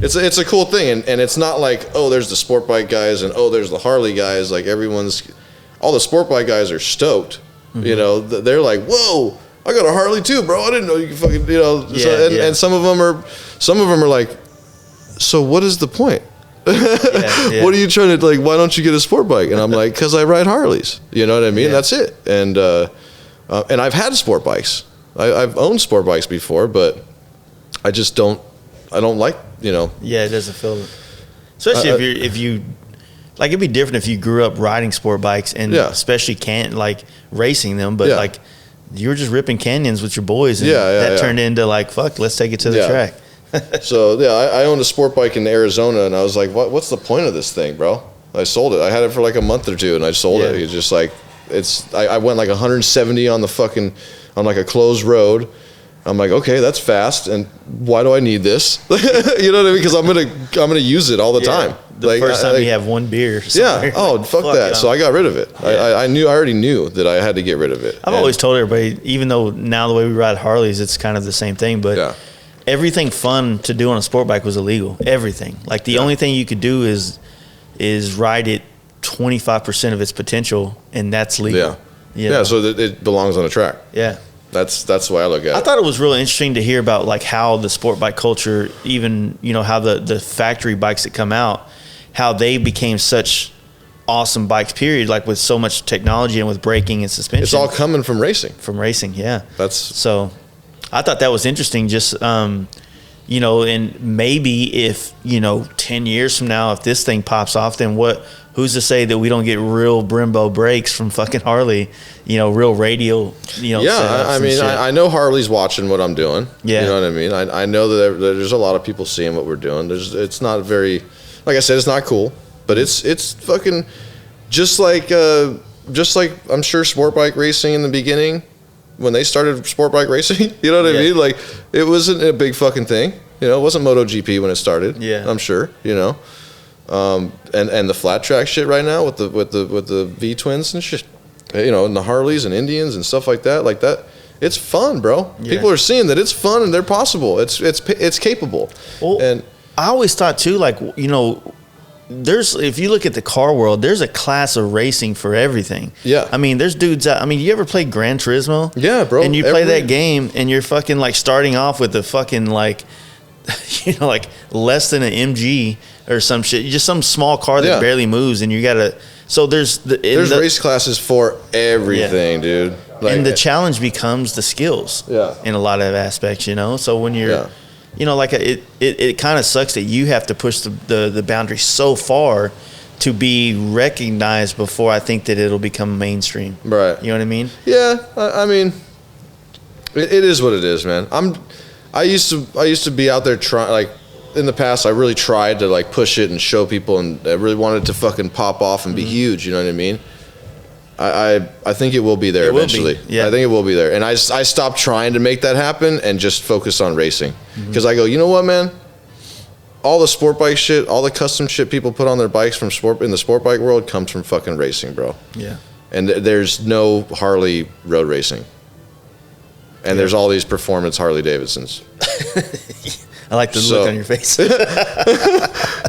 it's a cool thing, and it's not like, oh, there's the sport bike guys and oh, there's the Harley guys. Like, all the sport bike guys are stoked. You know, they're like, whoa, I got a Harley too, bro. I didn't know you could fucking, you know. And some of them are like, so what is the point? What are you trying to, like, why don't you get a sport bike? And I'm like, because I ride Harleys. You know what I mean? That's it. And I've had sport bikes. I've owned sport bikes before, but I just don't like, you know. Yeah, it doesn't feel, especially if you like, it'd be different if you grew up riding sport bikes and especially like racing them, but like you were just ripping canyons with your boys, and that turned into like, fuck, let's take it to the track. So I owned a sport bike in Arizona, and I was like, what's the point of this thing, bro? I sold it. I had it for like a month or two, and I sold it. It's just like, I went like 170 on like a closed road. I'm like, okay, that's fast, and why do I need this? You know what I mean? Because I'm gonna use it all the time. The first time you have one beer. Yeah. Oh, fuck that. So I got rid of it. I already knew that I had to get rid of it. I've always told everybody, even though now the way we ride Harleys, it's kind of the same thing, but everything fun to do on a sport bike was illegal. Everything. Like, the only thing you could do is ride it 25% of its potential, and that's legal. Yeah. So that it belongs on a track. Yeah. That's the way I look at it. I thought it was really interesting to hear about, like, how the sport bike culture, even, you know, how the factory bikes that come out, how they became such awesome bikes, period, like with so much technology and with braking and suspension. It's all coming from racing. So I thought that was interesting, just, you know, and maybe if, you know, 10 years from now, if this thing pops off, then who's to say that we don't get real Brembo brakes from fucking Harley, you know, real radial, you know. Yeah, I mean, I know Harley's watching what I'm doing. Yeah. You know what I mean? I know that there's a lot of people seeing what we're doing. It's not very, like I said, it's not cool, but it's fucking just like I'm sure sport bike racing in the beginning, when they started sport bike racing, you know what I mean? Like, it wasn't a big fucking thing. You know, it wasn't MotoGP when it started. Yeah. I'm sure, you know. And the flat track shit right now with the V twins and shit, you know, and the Harleys and Indians and stuff like that, it's fun, bro. Yeah. People are seeing that it's fun and they're possible. It's capable. Well, and I always thought too, like, you know, if you look at the car world, there's a class of racing for everything. Yeah. I mean, there's dudes out. I mean, you ever play Gran Turismo? Yeah, bro. And you play that game and you're fucking like starting off with the fucking like, you know, like less than an MG or some shit, just some small car that barely moves, and you gotta. So there's race classes for everything, dude. Like, and the challenge becomes the skills. Yeah. In a lot of aspects, you know. So when you're, you know, like it kind of sucks that you have to push the boundary so far to be recognized before I think that it'll become mainstream. Right. You know what I mean? Yeah. I mean, it is what it is, man. I used to be out there trying, like, in the past, I really tried to, like, push it and show people, and I really wanted to fucking pop off and be huge, you know what I mean? I think it will be there eventually. Yeah. I think it will be there. And I stopped trying to make that happen and just focus on racing. Because I go, you know what, man? All the sport bike shit, all the custom shit people put on their bikes in the sport bike world comes from fucking racing, bro. Yeah. And there's no Harley road racing. And there's all these performance Harley Davidsons. I like the look on your face.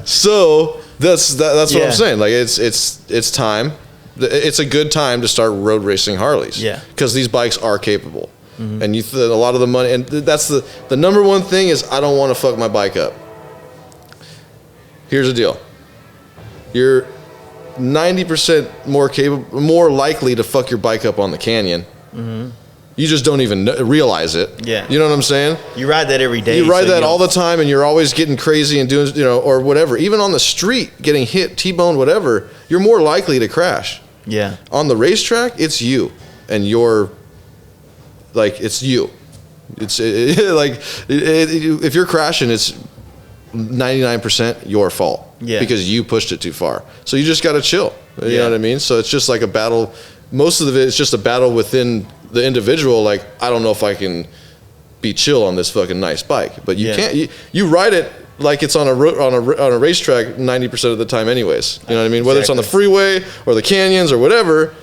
So that's what I'm saying. Like, it's time. It's a good time to start road racing Harleys. Yeah. Because these bikes are capable. And a lot of the money, and that's the number one thing is, I don't want to fuck my bike up. Here's the deal. You're 90% more likely to fuck your bike up on the canyon. You just don't even realize it. Yeah. You know what I'm saying? You ride that every day. You ride that all the time, and you're always getting crazy and doing, you know, or whatever. Even on the street, getting hit, T-boned, whatever, you're more likely to crash. Yeah. On the racetrack, it's you. And you're, like, it's you. It's if you're crashing, it's 99% your fault. Yeah. Because you pushed it too far. So you just got to chill. You know what I mean? So it's just like a battle. Most of it is just a battle within the individual. Like, I don't know if I can be chill on this fucking nice bike, but you can't. You ride it like it's on a racetrack 90% of the time anyways. You know what I mean? Whether it's on the freeway or the canyons or whatever,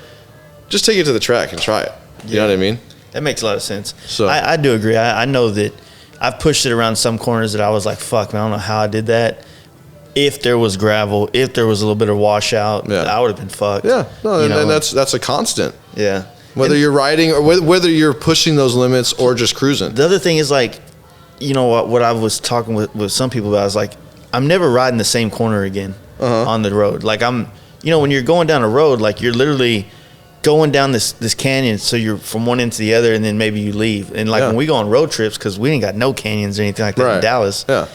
just take it to the track and try it. You know what I mean? That makes a lot of sense. So I do agree. I know that I've pushed it around some corners that I was like, fuck, man, I don't know how I did that. If there was gravel, if there was a little bit of washout, I would have been fucked. Yeah, no, and that's a constant. Yeah. Whether you're riding or whether you're pushing those limits or just cruising. The other thing is like, you know what I was talking with some people about is like, I'm never riding the same corner again on the road. Like when you're going down a road, like you're literally going down this canyon, so you're from one end to the other, and then maybe you leave. And like when we go on road trips, because we ain't got no canyons or anything like that in Dallas. Yeah.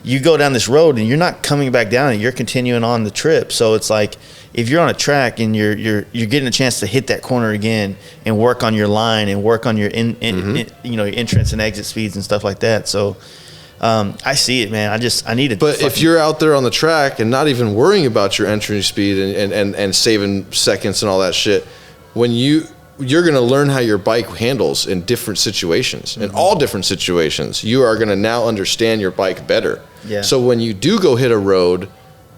You go down this road and you're not coming back down and you're continuing on the trip. So it's like if you're on a track and you're getting a chance to hit that corner again and work on your line and work on your your entrance and exit speeds and stuff like that. So I see it, man. I need it. But if you're out there on the track and not even worrying about your entry speed and saving seconds and all that shit, when you're going to learn how your bike handles in different situations. In all different situations, you are going to now understand your bike better. Yeah. So when you do go hit a road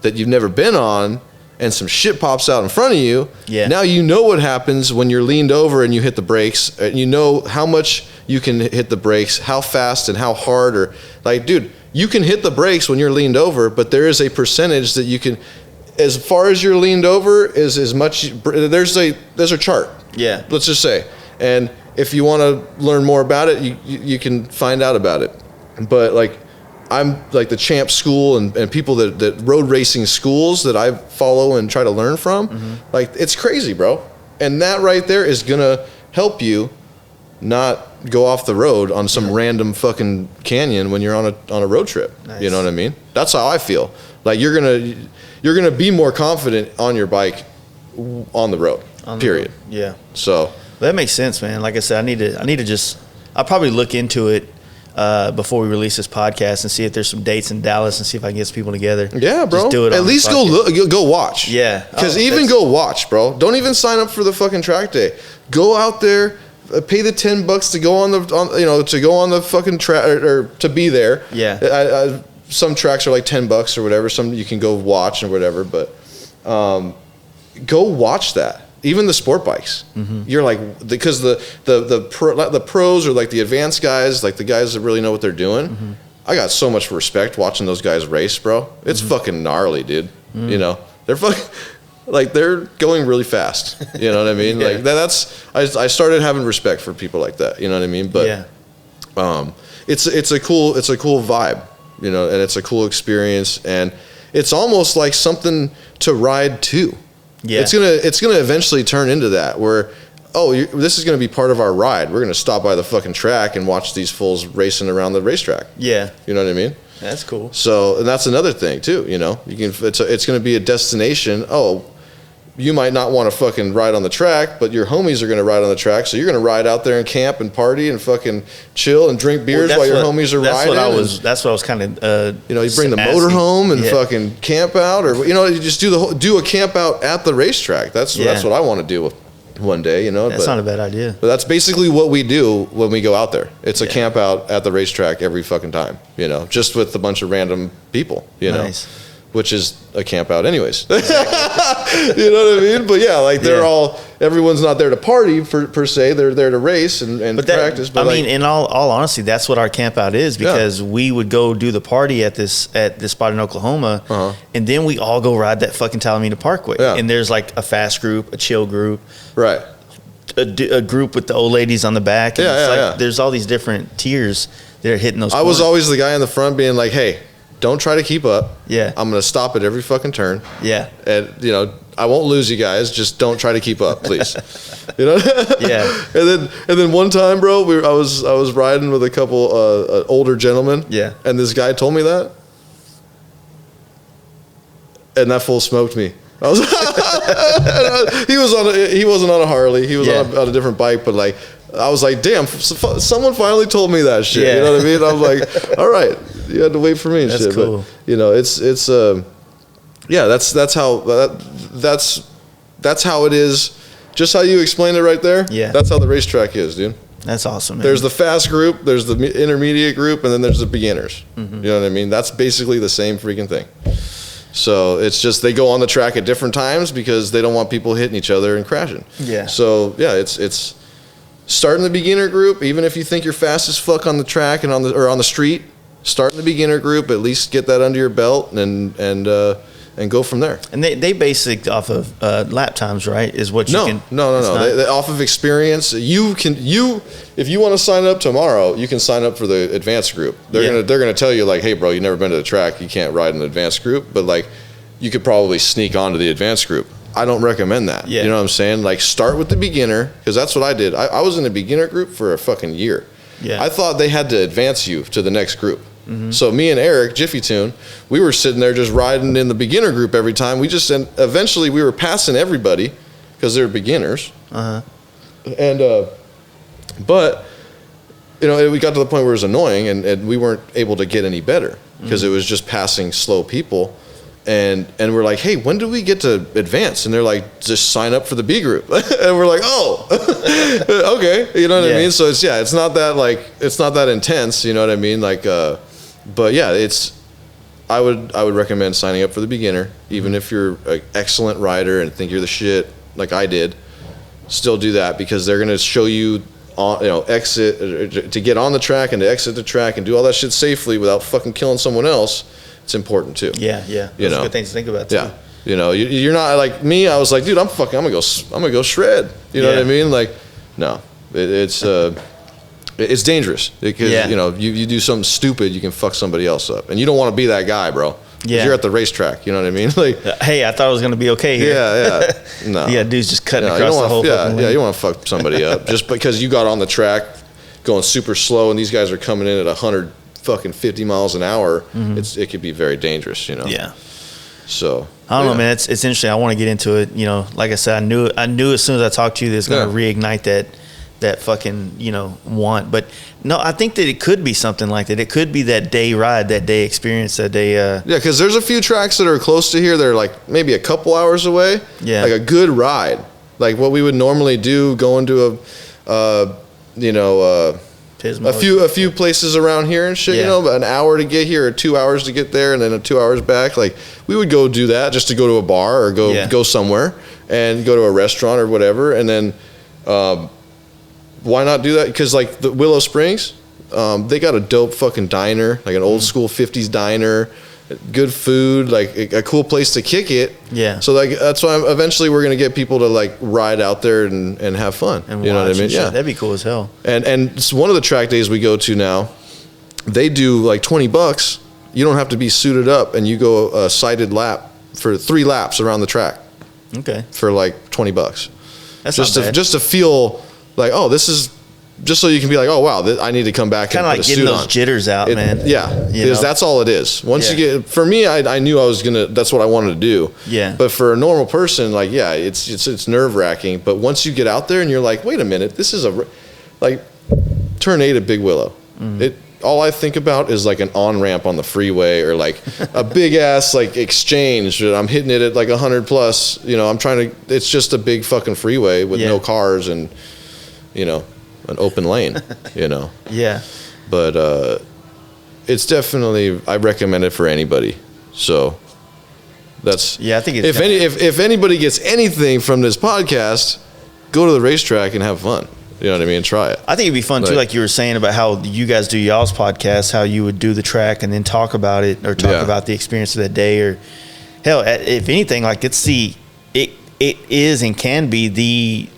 that you've never been on and some shit pops out in front of you, now you know what happens when you're leaned over and you hit the brakes. And you know how much you can hit the brakes, how fast and how hard. Or like, dude, you can hit the brakes when you're leaned over, but there is a percentage that you can, as far as you're leaned over, is as much. There's a chart. Yeah. Let's just say. And if you want to learn more about it, you can find out about it. But like, I'm like the champ school and people that road racing schools that I follow and try to learn from, like it's crazy, bro. And that right there is going to help you not go off the road on some random fucking canyon when you're on a road trip. Nice. You know what I mean? That's how I feel. Like you're going to be more confident on your bike on the road. Period. Yeah. So that makes sense, man. Like I said, I need to just, I'll probably look into it before we release this podcast and see if there's some dates in Dallas and see if I can get some people together. Yeah, bro. Just do it. At least go watch. Yeah. Because go watch, bro. Don't even sign up for the fucking track day. Go out there, pay the $10 to go on the fucking track or to be there. Yeah. Some tracks are like $10 or whatever. Some you can go watch and whatever, but go watch that. Even the sport bikes, you're like, because the pros or like the advanced guys, like the guys that really know what they're doing. I got so much respect watching those guys race, bro. It's fucking gnarly, dude. You know, they're fucking like they're going really fast. You know what I mean? Like I started having respect for people like that. You know what I mean? But it's a cool vibe, you know, and it's a cool experience, and it's almost like something to ride to. Yeah. It's gonna eventually turn into that where, this is gonna be part of our ride. We're gonna stop by the fucking track and watch these fools racing around the racetrack. Yeah, you know what I mean. That's cool. So, and that's another thing too. You know, it's gonna be a destination. You might not want to fucking ride on the track, but your homies are going to ride on the track. So you're going to ride out there and camp and party and fucking chill and drink beers while your homies are riding. That's what I was kind of. You bring the motor home and fucking camp out, or you just do a camp out at the racetrack. That's what I want to do one day. That's not a bad idea. But that's basically what we do when we go out there. It's a camp out at the racetrack every fucking time. Just with a bunch of random people. Nice. Which is a camp out anyways. You know what I mean? But yeah, like everyone's not there to party per se. They're there to race and practice. But in all honesty, that's what our camp out is, because we would go do the party at this spot in Oklahoma, and then we all go ride that fucking Talamina Parkway. Yeah. And there's like a fast group, a chill group. Right. A group with the old ladies on the back. And there's all these different tiers that are hitting those I was always the guy in the front being like, hey, don't try to keep up. Yeah. I'm going to stop at every fucking turn. Yeah. And, I won't lose you guys. Just don't try to keep up, please. Yeah. And then one time, bro, I was riding with a couple older gentlemen. Yeah. And this guy told me that. And that fool smoked me. He wasn't on a Harley. He was on a different bike, but like, I was like, damn, someone finally told me that shit. You know what I mean? I was like, all right, you had to wait for me and shit. Cool. But that's how it is. Just how you explained it right there. Yeah. That's how the racetrack is, dude. That's awesome, man. There's the fast group, there's the intermediate group, and then there's the beginners. You know what I mean? That's basically the same freaking thing. So it's just they go on the track at different times because they don't want people hitting each other and crashing. Yeah. So yeah, it's start in the beginner group. Even if you think you're fast as fuck on the track and on the street, start in the beginner group. At least get that under your belt and go from there. And they base it off of lap times, right? Is what you can. No. They off of experience. If you want to sign up tomorrow, you can sign up for the advanced group. They're gonna tell you like, hey, bro, you've never been to the track, you can't ride in the advanced group. But like, you could probably sneak onto the advanced group. I don't recommend that. Yeah. You know what I'm saying? Like, start with the beginner, because that's what I did. I was in a beginner group for a fucking year. Yeah. I thought they had to advance you to the next group. So me and Eric, Jiffy Tune, we were sitting there just riding in the beginner group every time. Eventually we were passing everybody because they're beginners. And, but, you know, we got to the point where it was annoying and we weren't able to get any better because it was just passing slow people. And we're like, hey, when do we get to advance? And they're like, just sign up for the B group. And we're like, oh, okay. You know what I mean? So it's not that intense. You know what I mean? Like, but yeah, I would recommend signing up for the beginner, even if you're an excellent rider and think you're the shit, like I did. Still do that because they're gonna show you, exit to get on the track and to exit the track and do all that shit safely without fucking killing someone else. It's important too. Yeah. Those are good things to think about too. Yeah. You know, you're not like me. I was like, dude, I'm gonna go shred. You know what I mean? Like, no, it's dangerous because you know you do something stupid, you can fuck somebody else up, and you don't want to be that guy, bro. Yeah, you're at the racetrack. You know what I mean? Like, hey, I thought it was gonna be okay here. Yeah. No. Yeah, dude's just cutting across the whole. Yeah, you want to fuck somebody up just because you got on the track going super slow, and these guys are coming in at 150 miles an hour. It could be very dangerous. You know. Yeah. So I don't know, man. It's interesting. I want to get into it. You know, like I said, I knew as soon as I talked to you, that it's going to reignite that fucking, you know, want. But no, I think that it could be something like that. It could be that day ride, that day experience, that day. Yeah, because there's a few tracks that are close to here. They're like maybe a couple hours away. Yeah, like a good ride, like what we would normally do, going to a few places around here and shit. You know, an hour to get here or 2 hours to get there, and then 2 hours back. Like, we would go do that just to go to a bar or go somewhere and go to a restaurant or whatever, and then. Why not do that? Because like the Willow Springs, they got a dope fucking diner, like an old school 50s diner, good food, like a cool place to kick it. Yeah. So like that's why eventually we're gonna get people to like ride out there and have fun. And you know what I mean? Yeah, that'd be cool as hell. And it's one of the track days we go to now, they do like $20. You don't have to be suited up, and you go a sighted lap for 3 laps around the track. Okay. For like $20. That's just to feel. Like, oh, this is just so you can be like, oh, wow, I need to come back and put a suit on. Kind of like getting those jitters out, man. Yeah, because that's all it is. Once you get, for me, I knew that's what I wanted to do. Yeah. But for a normal person, like, yeah, it's nerve wracking. But once you get out there and you're like, wait a minute, this is like, turn 8 at Big Willow. All I think about is like an on-ramp on the freeway or like a big ass like exchange. I'm hitting it at like 100 plus, you know, it's just a big fucking freeway with no cars and, you know, an open lane, you know. Yeah. But it's definitely, I recommend it for anybody. So that's, I think it's if anybody gets anything from this podcast, go to the racetrack and have fun. You know what I mean? Try it. I think it'd be fun too, like you were saying about how you guys do y'all's podcast, how you would do the track and then talk about it or talk about the experience of that day, or hell, if anything, like it is and can be the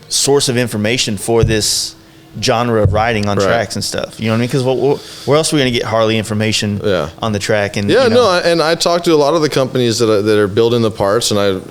source of information for this genre of riding on tracks and stuff. You know what I mean? Because where else are we going to get Harley information on the track? And and I talked to a lot of the companies that are building the parts, and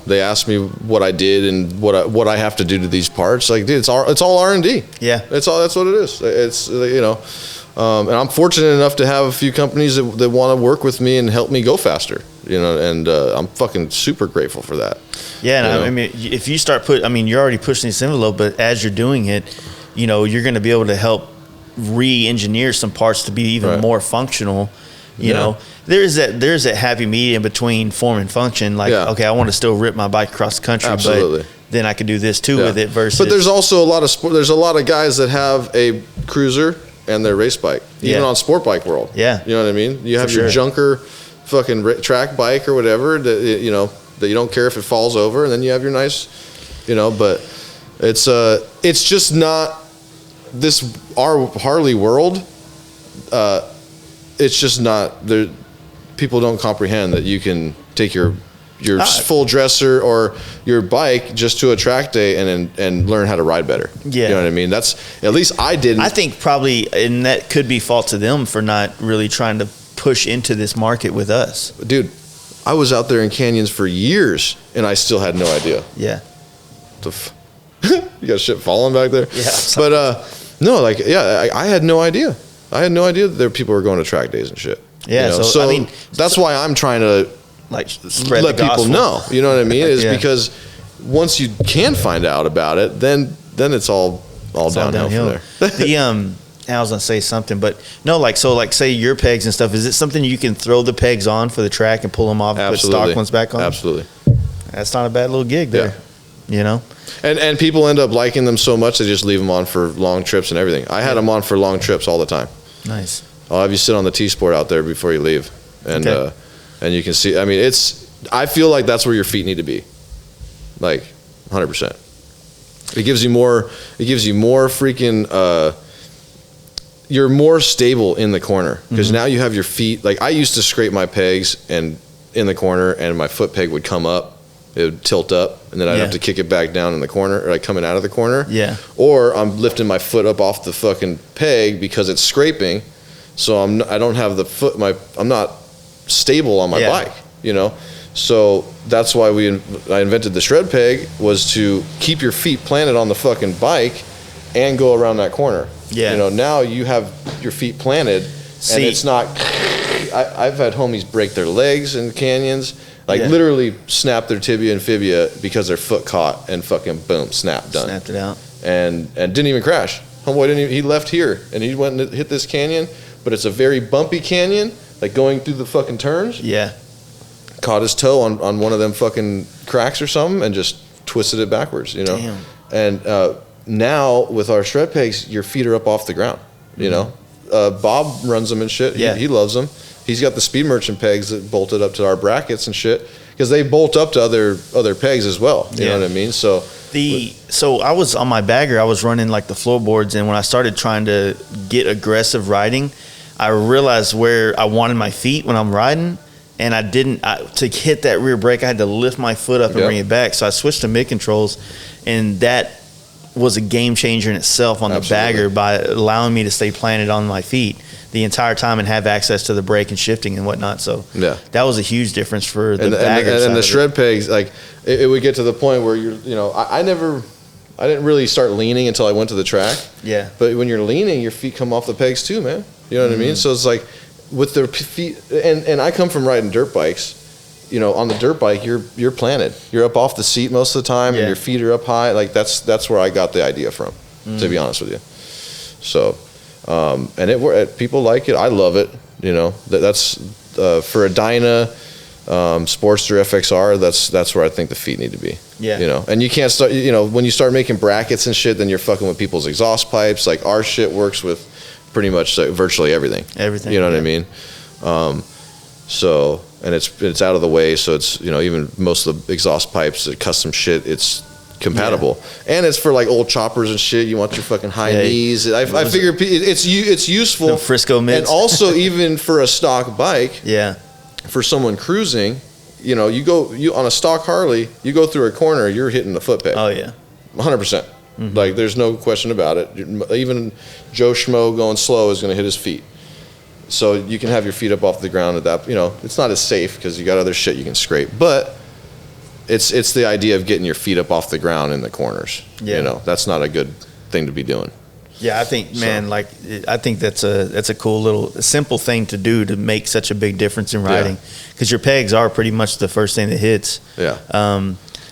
they asked me what I did and what I have to do to these parts. Like, dude, it's all R&D. Yeah, that's what it is. It's and I'm fortunate enough to have a few companies that want to work with me and help me go faster. You know, and I'm fucking super grateful for that. Yeah, and I mean, if you start you're already pushing this envelope, but as you're doing it, you know, you're going to be able to help re-engineer some parts to be even more functional. You know, there's that happy medium between form and function. Like, okay, I want to still rip my bike across the country, but then I could do this too Yeah. with it. Versus, but there's also a lot of sport. There's a lot of guys that have a cruiser and their race bike, even Yeah. on Sport Bike World. Yeah. You know what I mean? You have For your sure. junker, fucking track bike or whatever that that you don't care if it falls over, and then you have your nice, But it's just not this our Harley world. It's just not there. People don't comprehend that you can take your full dresser or your bike just to a track day and learn how to ride better. Yeah. You know what I mean? That's, at least I didn't. I think probably, and that could be fault to them for not really trying to push into this market with us. Dude, I was out there in canyons for years and I still had no idea. Yeah. You got shit falling back there? Yeah. But no, like, yeah, I had no idea. I had no idea that there people were going to track days and shit. Yeah. So I mean, that's why I'm trying to like spread let the people gospel. know. You know what I mean? Is Yeah. because once you can find out about it, then it's all downhill from there. I was gonna say something, but no, like say your pegs and stuff. Is it something you can throw the pegs on for the track and pull them off and put stock ones back on? Absolutely. That's not a bad little gig there. And people end up liking them so much they just leave them on for long trips and everything. I had them on for long trips all the time. Nice. I'll have you sit on the T-Sport out there before you leave, and Okay. and you can see. I mean, I feel like that's where your feet need to be, like 100%. It gives you more. It gives you more freaking. You're more stable in the corner because now you have your feet. Like I used to scrape my pegs and in the corner, and my foot peg would come up. It would tilt up, and then I'd Yeah. have to kick it back down in the corner, or like coming out of the corner. Yeah. Or I'm lifting my foot up off the fucking peg because it's scraping, so I don't have the foot. I'm not stable on my Yeah. bike. So that's why I invented the shred peg, was to keep your feet planted on the fucking bike and go around that corner. Yeah. Now you have your feet planted, See. and it's not. I've had homies break their legs in canyons. Like Yeah. literally snap their tibia and fibia because their foot caught and fucking boom, snap, done. Snapped it out. And didn't even crash. Homeboy didn't even, he left here and he went and hit this canyon, but it's a very bumpy canyon, like going through the fucking turns. Yeah. Caught his toe on one of them fucking cracks or something and just twisted it backwards, Damn. And now with our shred pegs, your feet are up off the ground, Bob runs them and shit. Yeah. He loves them. He's got the Speed Merchant pegs that bolted up to our brackets and shit because they bolt up to other pegs as well. You know what I mean? So So I was on my bagger. I was running like the floorboards, and when I started trying to get aggressive riding, I realized where I wanted my feet when I'm riding, and I didn't. To hit that rear brake, I had to lift my foot up and bring it back. So I switched to mid controls, and that was a game changer in itself on the bagger by allowing me to stay planted on my feet the entire time and have access to the brake and shifting and whatnot. So that was a huge difference for the bagger and the side shred pegs. Like it would get to the point where I didn't really start leaning until I went to the track. Yeah. But when you're leaning, your feet come off the pegs too, man. You know what I mean? So it's like with their feet, and I come from riding dirt bikes. On the dirt bike, you're planted. You're up off the seat most of the time, and your feet are up high. Like that's where I got the idea from, to be honest with you. So, and people like it. I love it. That's for a Dyna Sportster FXR. That's where I think the feet need to be. Yeah. And you can't start. When you start making brackets and shit, then you're fucking with people's exhaust pipes. Like our shit works with pretty much virtually everything. Everything. You know what I mean? So. And it's out of the way, so it's even most of the exhaust pipes, the custom shit, it's compatible, and it's for like old choppers and shit. You want your fucking high knees. I figure it's useful. The Frisco mids, and also even for a stock bike. Yeah. For someone cruising, you on a stock Harley, you go through a corner, you're hitting the foot peg. Oh yeah. 100%. Like there's no question about it. Even Joe Schmo going slow is going to hit his feet. So you can have your feet up off the ground at that. It's not as safe because you got other shit you can scrape. But it's the idea of getting your feet up off the ground in the corners. Yeah. That's not a good thing to be doing. Yeah, I think, man, I think that's a cool little simple thing to do to make such a big difference in riding, because your pegs are pretty much the first thing that hits. Yeah.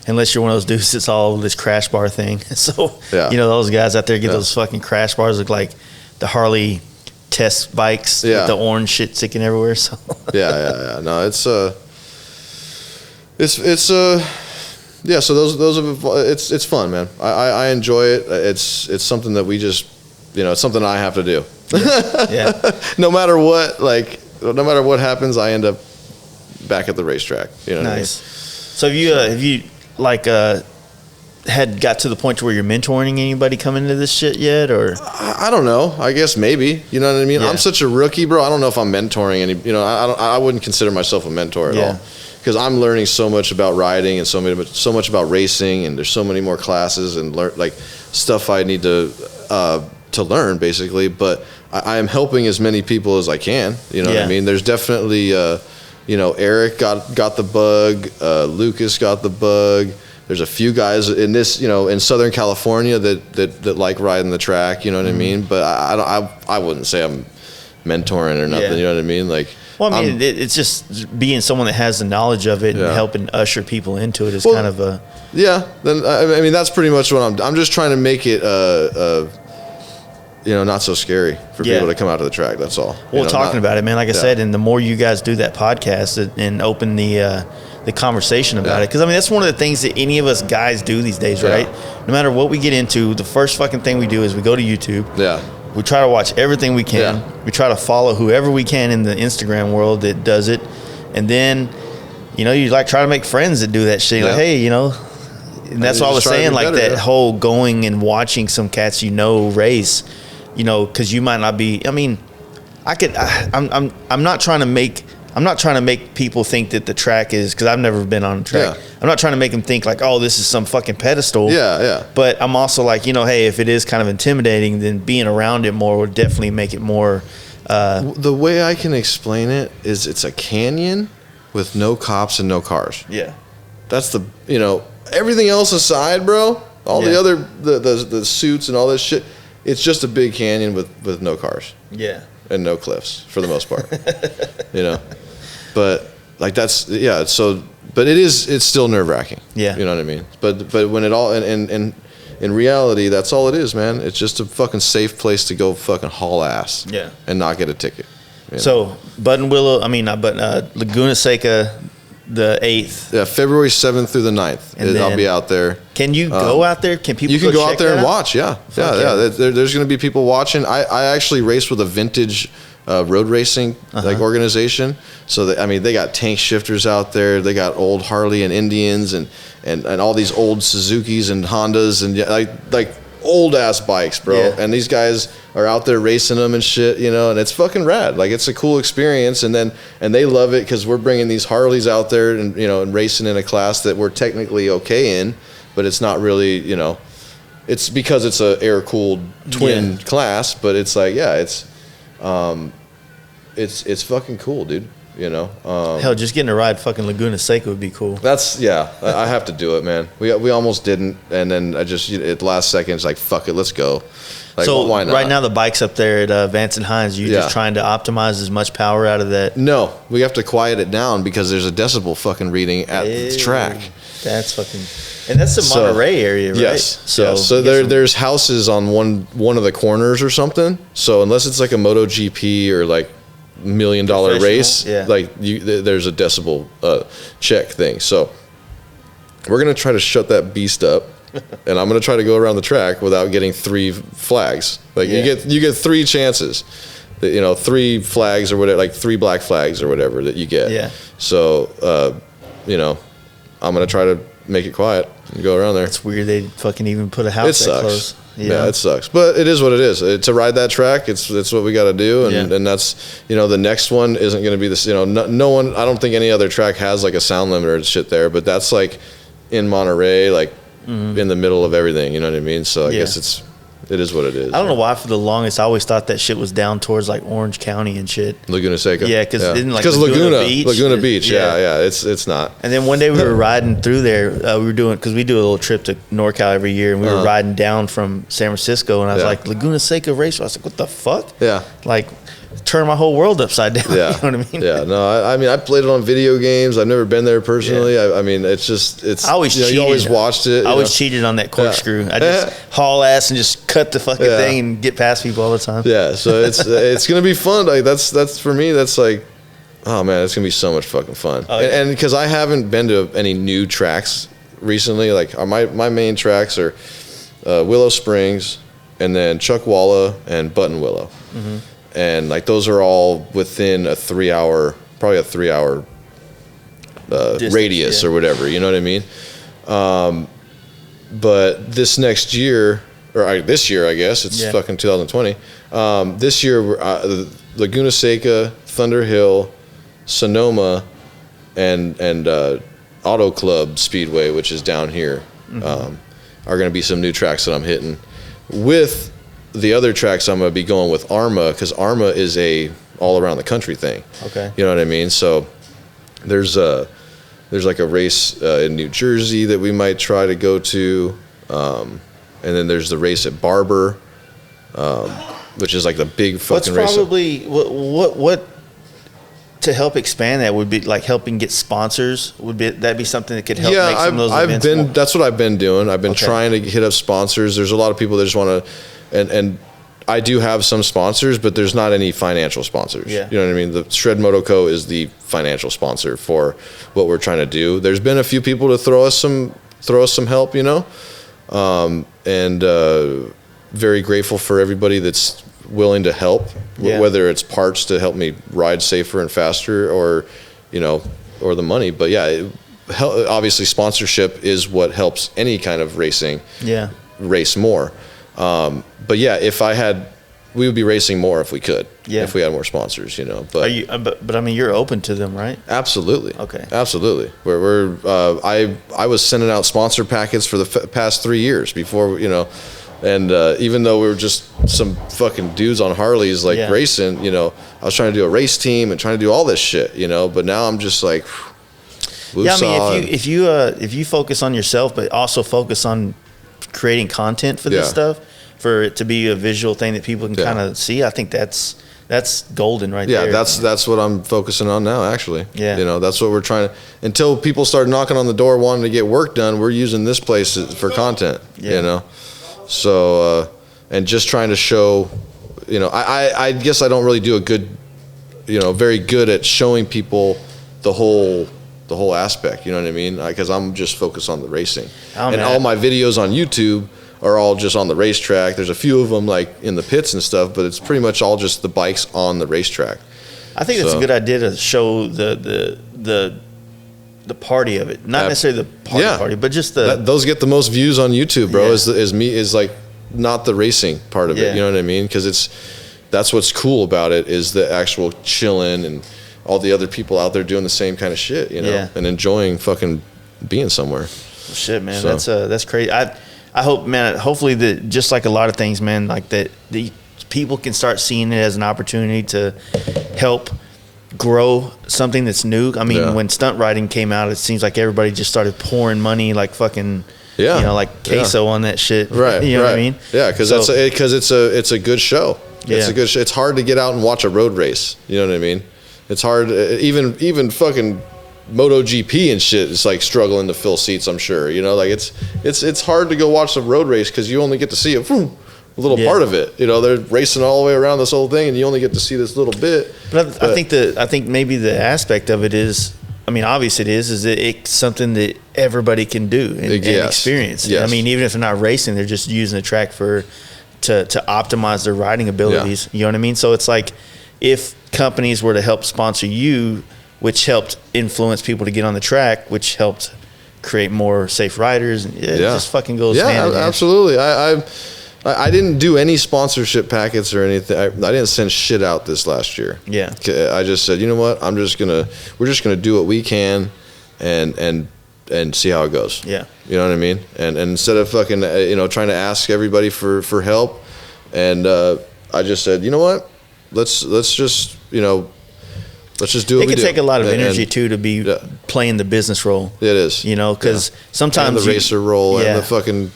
Unless you're one of those dudes that's all this crash bar thing. So Yeah. those guys out there get those fucking crash bars look like the Harley test bikes with the orange shit sticking everywhere. So yeah. No, it's So those have, it's fun, man. I enjoy it. It's something that we just, it's something I have to do. Yeah. No matter what happens, I end up back at the racetrack. You know what I mean? So have you like had got to the point where you're mentoring anybody coming into this shit yet, or? I don't know. I guess maybe. You know what I mean? Yeah. I'm such a rookie, bro. I don't know if I'm mentoring any. I wouldn't consider myself a mentor at all, because I'm learning so much about riding and so much about racing, and there's so many more classes and stuff I need to learn, basically. But I am helping as many people as I can. You know what I mean? There's definitely, Eric got the bug. Lucas got the bug. There's a few guys in this, in Southern California that like riding the track. You know what I mean? But I wouldn't say I'm mentoring or nothing. You know what I mean? Like, well, I mean, it's just being someone that has the knowledge of it and helping usher people into it is kind of a. Yeah. Then I mean, that's pretty much what I'm just trying to make it not so scary for people to come out to the track. That's all. Well, talking about it, man, like I said, and the more you guys do that podcast and open the conversation about it, because I mean, that's one of the things that any of us guys do these days, right? No matter what we get into, the first fucking thing we do is we go to YouTube. We try to watch everything we can. We try to follow whoever we can in the Instagram world that does it, and then you like try to make friends that do that shit. Like, hey, and that's what I was saying, like that whole going and watching some cats race, because you might not be. I mean, I'm not trying to make people think that the track is, because I've never been on a track. I'm not trying to make them think like, oh, this is some fucking pedestal. But I'm also like, hey, if it is kind of intimidating, then being around it more would definitely make it more. The way I can explain it is, it's a canyon with no cops and no cars. That's the everything else aside, bro. All the other the suits and all this shit. It's just a big canyon with no cars. And no cliffs for the most part. But like that's so, but it's still nerve-wracking. You know what I mean? But when it all and in reality, that's all it is, man. It's just a fucking safe place to go fucking haul ass. And not get a ticket. So Laguna Seca, the 8th. February 7th through the 9th. And I'll be out there. Can you go out there? Can people? You can go out there and watch. There's going to be people watching. I actually raced with a vintage road racing organization. So they got tank shifters out there. They got old Harley and Indians and all these old Suzukis and Hondas and like old ass bikes, bro. And these guys are out there racing them and shit, and it's fucking rad. Like, it's a cool experience. And they love it because we're bringing these Harleys out there and and racing in a class that we're technically okay in, but it's not really, it's because it's a air cooled twin class, but it's like, it's fucking cool, dude. Hell, just getting to ride fucking Laguna Seca would be cool. That's I have to do it, man. We almost didn't, and then I just at the last second, it's like, fuck it, let's go. Like, so why not? Right now the bike's up there at Vance and Hines. You're just trying to optimize as much power out of that. No, we have to quiet it down because there's a decibel fucking reading at the track. That's fucking, and that's the Monterey area, right? So there's houses on one of the corners or something. So unless it's like a Moto GP or like $1 million race, there's a decibel check thing. So we're gonna try to shut that beast up, and I'm gonna try to go around the track without getting 3 flags. Like you get 3 chances, 3 flags or whatever, like 3 black flags or whatever that you get. So I'm gonna try to make it quiet and go around there. It's weird they fucking even put a house that close. Yeah, it sucks, but it is what it is. To ride that track, it's what we got to do, and that's the next one isn't going to be this. No one. I don't think any other track has like a sound limiter and shit there, but that's like in Monterey, like in the middle of everything. You know what I mean? So I guess it is what it is. I don't know why for the longest I always thought that shit was down towards like Orange County and shit. Laguna Seca. Yeah, because Laguna Beach. Yeah, it's not. And then one day we were riding through there. We were doing, because we do a little trip to NorCal every year, and we were riding down from San Francisco, and I was like, Laguna Seca race. I was like, what the fuck? Like, turn my whole world upside down. You know what I mean? I mean, I played it on video games. I've never been there personally. I mean, it's I always cheated. You always watched it. I always cheated on that corkscrew. I just haul ass and just cut the fucking thing and get past people all the time. So it's gonna be fun. Like that's for me. That's like, oh man, it's gonna be so much fucking fun. And because I haven't been to any new tracks recently. Like my main tracks are Willow Springs, and then Chuckwalla and Buttonwillow, and like those are all within probably a 3 hour Distance, radius or whatever. You know what I mean? But this next year, this year, I guess it's fucking 2020. This year, Laguna Seca, Thunder Hill, Sonoma, and Auto Club Speedway, which is down here, are going to be some new tracks that I'm hitting. With the other tracks, I'm going to be going with ARMA, because ARMA is a all around the country thing. Okay. You know what I mean? So there's like a race in New Jersey that we might try to go to, and then there's the race at Barber, which is like the big fucking race. What's probably what to help expand that would be like helping get sponsors. That'd be something that could help make some of those events more? That's what I've been doing. I've been trying to hit up sponsors. There's a lot of people that just want to, and I do have some sponsors, but there's not any financial sponsors. Yeah. You know what I mean? The Shred Moto Co. is the financial sponsor for what we're trying to do. There's been a few people to throw us some help, you know, and very grateful for everybody that's willing to help, whether it's parts to help me ride safer and faster, or, you know, or the money. But yeah, obviously sponsorship is what helps any kind of racing race more. But yeah, we would be racing more if we could, if we had more sponsors, you know. But but I mean, you're open to them, right? Absolutely. Okay. Absolutely. I was sending out sponsor packets for the past 3 years before, you know, and even though we were just some fucking dudes on Harleys racing, you know, I was trying to do a race team and trying to do all this shit, you know. But now I'm just like, I mean, if you focus on yourself, but also focus on creating content for this stuff, for it to be a visual thing that people can kind of see, I think that's golden there. Yeah, that's what I'm focusing on now, actually. Yeah. You know, that's what we're trying to, until people start knocking on the door wanting to get work done, we're using this place for content, you know. So, and just trying to show, you know, I guess I don't really do very good at showing people the whole aspect, you know what I mean? Because I'm just focused on the racing. All my videos on YouTube are all just on the racetrack. There's a few of them like in the pits and stuff, but it's pretty much all just the bikes on the racetrack. I think that's a good idea to show the party of it, not necessarily the party, but just those get the most views on YouTube, bro. Is like not the racing part of it. You know what I mean? Because that's what's cool about it, is the actual chilling and all the other people out there doing the same kind of shit, you know, and enjoying fucking being somewhere. Shit, man, that's crazy. I hope, man, hopefully that, just like a lot of things, man, like that the people can start seeing it as an opportunity to help grow something that's new. I mean, when stunt riding came out, it seems like everybody just started pouring money like fucking, you know, like queso on that shit. Right. You know what I mean? Yeah, because it's a good show. It's a good show. It's hard to get out and watch a road race. You know what I mean? It's hard, even fucking MotoGP and shit is like struggling to fill seats, I'm sure. You know, like it's hard to go watch the road race because you only get to see a little part of it. You know, they're racing all the way around this whole thing, and you only get to see this little bit. But I think maybe the aspect of it is, I mean, obviously it is that it's something that everybody can do and experience. Yes. I mean, even if they're not racing, they're just using the track to optimize their riding abilities. You know what I mean? So it's like, if companies were to help sponsor you, which helped influence people to get on the track, which helped create more safe riders, it just fucking goes hand in hand. Absolutely. I didn't do any sponsorship packets or anything. I didn't send shit out this last year. Yeah. I just said, you know what? we're just gonna do what we can, and see how it goes. Yeah. You know what I mean? And instead of fucking trying to ask everybody for help, and I just said, you know what? Let's just do what we do. It can take a lot of energy too to be playing the business role. It is, you know, because sometimes and the racer role and the fucking,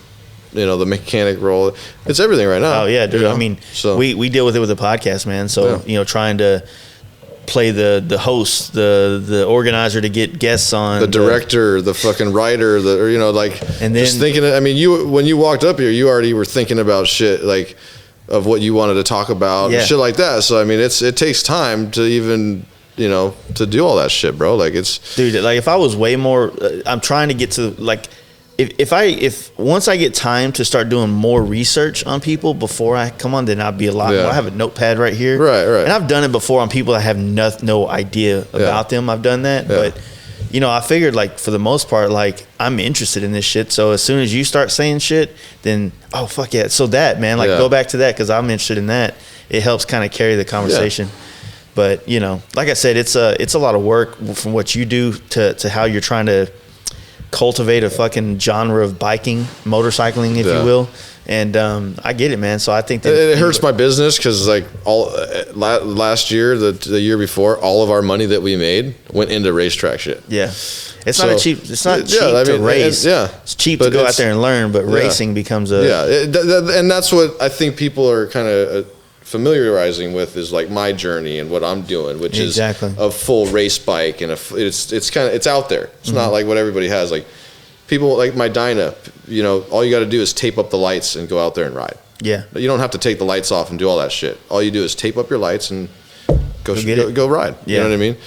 the mechanic role. It's everything right now. Oh yeah, dude. I mean, we deal with it with the podcast, man. So trying to play the host, the organizer to get guests on, the director, the fucking writer, and then just thinking. I mean, when you walked up here, you already were thinking about shit like of what you wanted to talk about and shit like that. So I mean, it takes time to even to do all that shit, bro. Like, it's, dude, like if I was way more, I'm trying to get to like if once I get time to start doing more research on people before I come on, then I'll be a lot more. I have a notepad right here. Right. And I've done it before on people that have no idea about them. I've done that. But, you know, I figured, like, for the most part, like, I'm interested in this shit. So as soon as you start saying shit, then, oh, fuck yeah. So that, man, like, go back to that because I'm interested in that. It helps kind of carry the conversation. But, you know, like I said, it's a lot of work from what you do to how you're trying to cultivate a fucking genre of biking, motorcycling, if you will. And I get it, man. So I think that it hurts my business because, like, all last year, the year before, all of our money that we made went into racetrack shit. Yeah, it's not cheap. It's not cheap to race. It's cheap to go out there and learn, but racing becomes a and that's what I think people are kind of familiarizing with is like my journey and what I'm doing, which is a full race bike and it's out there. It's not like what everybody has. Like people like my Dyna, you know, all you got to do is tape up the lights and go out there and ride. Yeah, you don't have to take the lights off and do all that shit. All you do is tape up your lights and go ride. You know what I mean?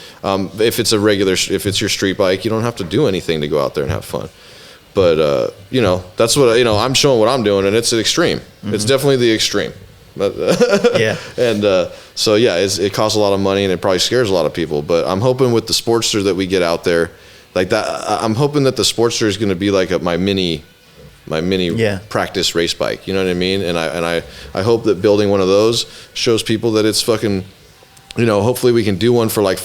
If it's if it's your street bike, you don't have to do anything to go out there and have fun. But you know, that's what I'm showing what I'm doing, and it's an extreme. It's definitely the extreme. And so it costs a lot of money and it probably scares a lot of people, but I'm hoping with the Sportster that we get out there like that, I'm hoping that the Sportster is going to be like my mini practice race bike, you know what I mean? And I hope that building one of those shows people that it's fucking, you know, hopefully we can do one for like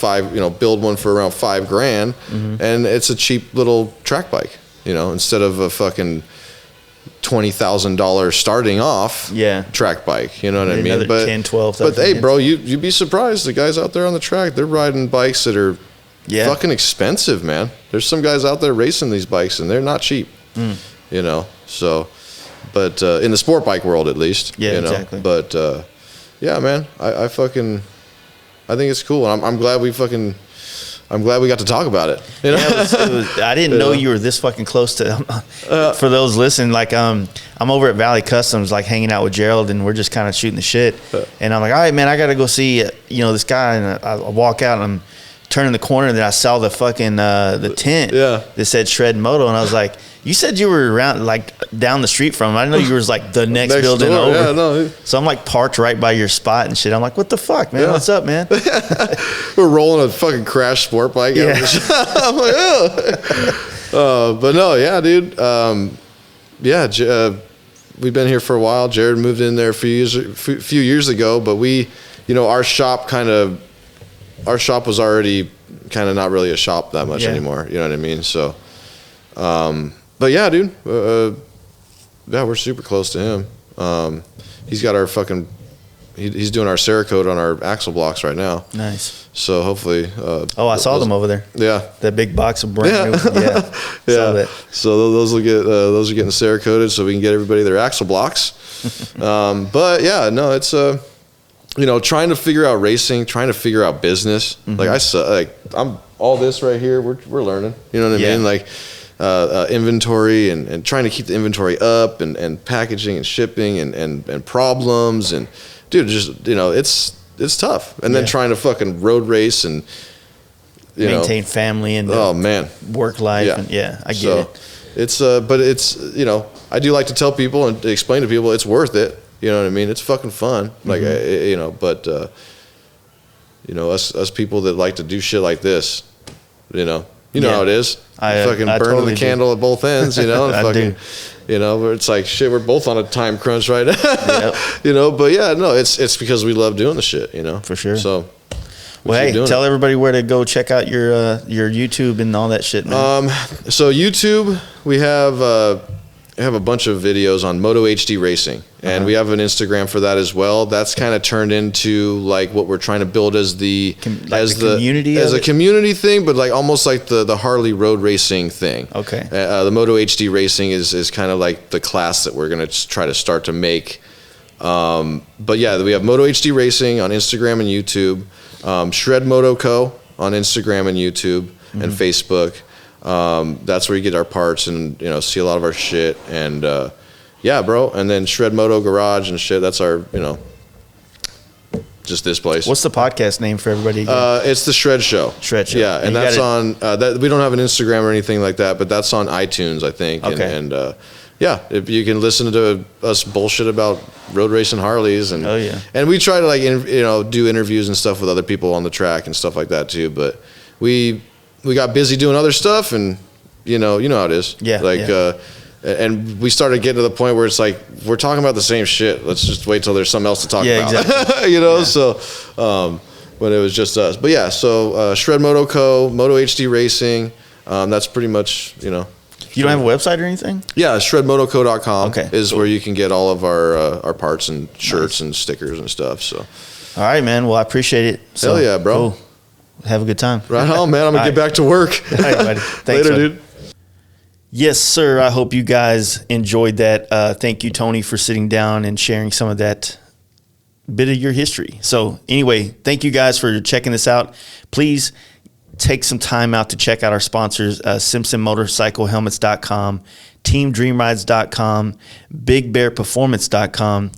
build one for around $5,000 and it's a cheap little track bike, you know, instead of a fucking $20,000 starting off track bike, you know what I mean? But 10, 12, but hey, bro, you'd be surprised. The guys out there on the track, they're riding bikes that are fucking expensive, man. There's some guys out there racing these bikes and they're not cheap, you know? So, but in the sport bike world, at least, you know? Exactly. But yeah, man, I think it's cool. And I'm glad we got to talk about it. You know? I didn't know you were this fucking close to. For those listening, like I'm over at Valley Customs, like hanging out with Gerald, and we're just kind of shooting the shit. And I'm like, all right, man, I got to go see this guy, and I walk out, and I'm turning the corner, and then I saw the fucking the tent that said Shred Moto, and I was like, you said you were around like down the street from him. I didn't know you was like the next building door, over. Yeah, no. So I'm like parked right by your spot and shit. I'm like, what the fuck, man? What's up, man? We're rolling a fucking crash sport bike. I'm like, but no, yeah, dude. We've been here for a while. Jared moved in there a few years ago, but our shop was already kind of not really a shop that much anymore. You know what I mean? So, but yeah, dude, we're super close to him. He's got our fucking, he's doing our Cerakote on our axle blocks right now. Nice. So hopefully, I saw them over there. Yeah. That big box of brand new. Yeah. Saw that. So those are getting Cerakoted so we can get everybody their axle blocks. But yeah, no, it's, trying to figure out racing, trying to figure out business. I'm all this right here. We're learning. You know what I mean? Like inventory and trying to keep the inventory up and packaging and shipping and problems and dude, just it's tough. And then trying to fucking road race and maintain family and work life. I get it. It's but it's I do like to tell people and explain to people it's worth it. You know what I mean? It's fucking fun. Like, but us people that like to do shit like this, how it is. I fucking burning totally the candle at both ends, and fucking, where it's like, shit, we're both on a time crunch right now, but yeah, no, it's because we love doing the shit, For sure. So, well, hey, tell everybody where to go check out your YouTube and all that shit, man. So YouTube, we have a bunch of videos on Moto HD Racing, and we have an Instagram for that as well. That's kind of turned into like what we're trying to build as the community, as a community thing, but like almost like the Harley road racing thing. Okay. The Moto HD Racing is kind of like the class that we're gonna try to start to make. But yeah, we have Moto HD Racing on Instagram and YouTube. Shred Moto Co. on Instagram and YouTube and Facebook. That's where you get our parts and see a lot of our shit and and then Shred Moto Garage and shit. That's our just this place. What's the podcast name for everybody again? It's the Shred Show. Shred Show. Yeah, and that's on. That we don't have an Instagram or anything like that, but that's on iTunes, I think. Okay. And yeah, if you can listen to us bullshit about road racing Harleys, and and we try to like do interviews and stuff with other people on the track and stuff like that too. But we got busy doing other stuff, and you know how it is. Yeah. And we started getting to the point where it's like we're talking about the same shit. Let's just wait till there's something else to talk about. Exactly. So when it was just us. But yeah, so Shred Moto Co, Moto HD Racing. That's pretty much You don't have a website or anything? Yeah, shredmotoco.com is cool. where you can get all of our parts and shirts and stickers and stuff. So, all right, man. Well, I appreciate it. So, hell yeah, bro. Cool. Have a good time. Right on, man. I'm gonna get back to work. All right, buddy. Thanks, Later, buddy. dude. Yes, sir. I hope you guys enjoyed that. Thank you, Tony, for sitting down and sharing some of that bit of your history. So anyway, thank you guys for checking this out. Please take some time out to check out our sponsors, SimpsonMotorcycleHelmets.com, TeamDreamRides.com, BigBearPerformance.com,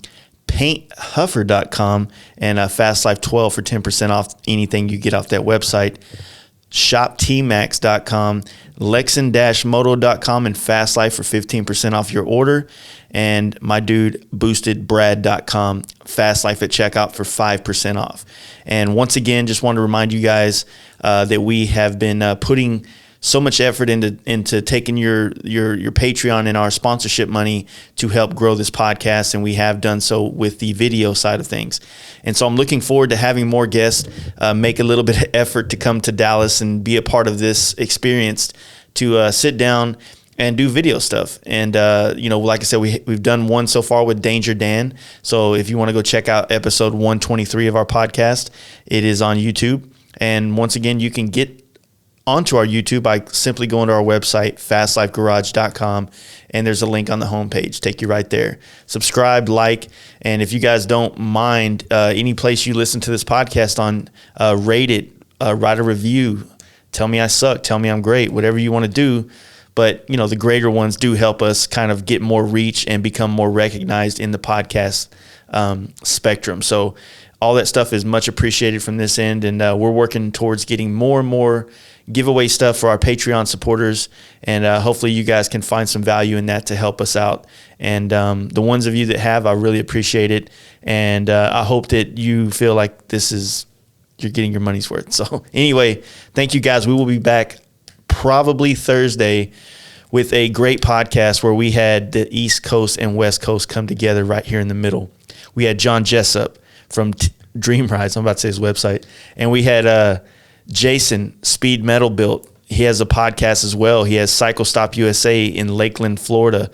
PaintHuffer.com, and FastLife12 for 10% off anything you get off that website. ShopTmax.com, Lexan-Moto.com, and FastLife for 15% off your order. And my dude, BoostedBrad.com, FastLife at checkout for 5% off. And once again, just wanted to remind you guys that we have been putting so much effort into taking your Patreon and our sponsorship money to help grow this podcast, and we have done so with the video side of things. And so I'm looking forward to having more guests make a little bit of effort to come to Dallas and be a part of this experience, to sit down and do video stuff. And like I said, we've done one so far with Danger Dan. So if you want to go check out episode 123 of our podcast, it is on YouTube. And once again, you can get onto our YouTube by simply going to our website, fastlifegarage.com, and there's a link on the homepage. Take you right there. Subscribe, like, and if you guys don't mind, any place you listen to this podcast on, rate it, write a review, tell me I suck, tell me I'm great, whatever you want to do. But, the greater ones do help us kind of get more reach and become more recognized in the podcast spectrum. So all that stuff is much appreciated from this end, and we're working towards getting more and more giveaway stuff for our Patreon supporters, and hopefully you guys can find some value in that to help us out. And the ones of you that have, I really appreciate it, and I hope that you feel like you're getting your money's worth. So anyway, thank you guys. We will be back probably Thursday with a great podcast where we had the East Coast and West Coast come together right here in the middle. We had John Jessup from Dream Rides. I'm about to say his website. And we had Jason, Speed Metal Built. He has a podcast as well. He has Cycle Stop USA in Lakeland, Florida.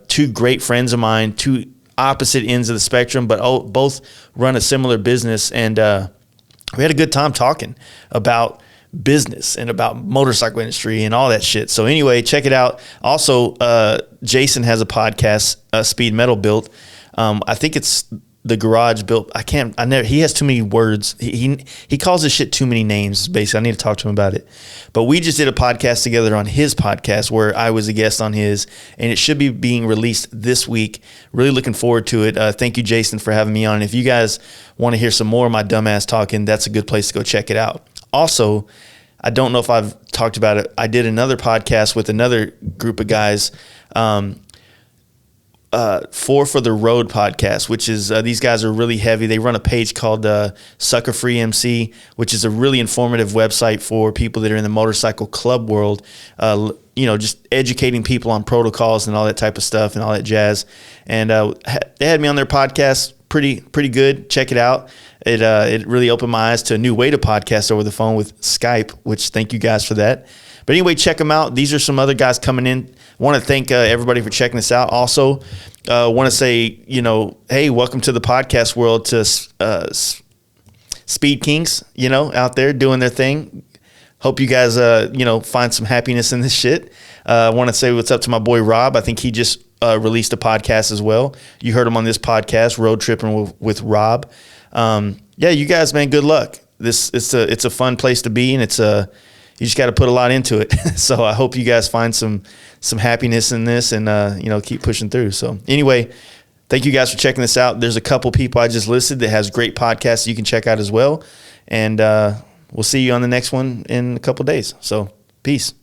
Two great friends of mine, two opposite ends of the spectrum, but both run a similar business. And we had a good time talking about business and about motorcycle industry and all that shit. So anyway, check it out. Also, Jason has a podcast, Speed Metal Built. I think it's the Garage Built. He has too many words. He calls this shit too many names, basically. I need to talk to him about it. But we just did a podcast together on his podcast where I was a guest on his, and it should be being released this week. Really looking forward to it. Thank you, Jason, for having me on. And if you guys want to hear some more of my dumbass talking, that's a good place to go check it out. Also, I don't know if I've talked about it. I did another podcast with another group of guys, For the Road podcast, which is these guys are really heavy. They run a page called Sucker Free MC, which is a really informative website for people that are in the motorcycle club world. Just educating people on protocols and all that type of stuff and all that jazz. And they had me on their podcast. Pretty good. Check it out. It really opened my eyes to a new way to podcast over the phone with Skype, which thank you guys for that. But anyway, check them out. These are some other guys coming in. Want to thank everybody for checking this out. Also, want to say, hey, welcome to the podcast world, to Speed Kings, out there doing their thing. Hope you guys, find some happiness in this shit. I want to say what's up to my boy Rob. I think he just released a podcast as well. You heard him on this podcast, Road Tripping with Rob. You guys, man, good luck. It's a fun place to be, and you just got to put a lot into it. So I hope you guys find some happiness in this, and keep pushing through. So anyway, thank you guys for checking this out. There's a couple people I just listed that has great podcasts you can check out as well. And we'll see you on the next one in a couple days. So peace.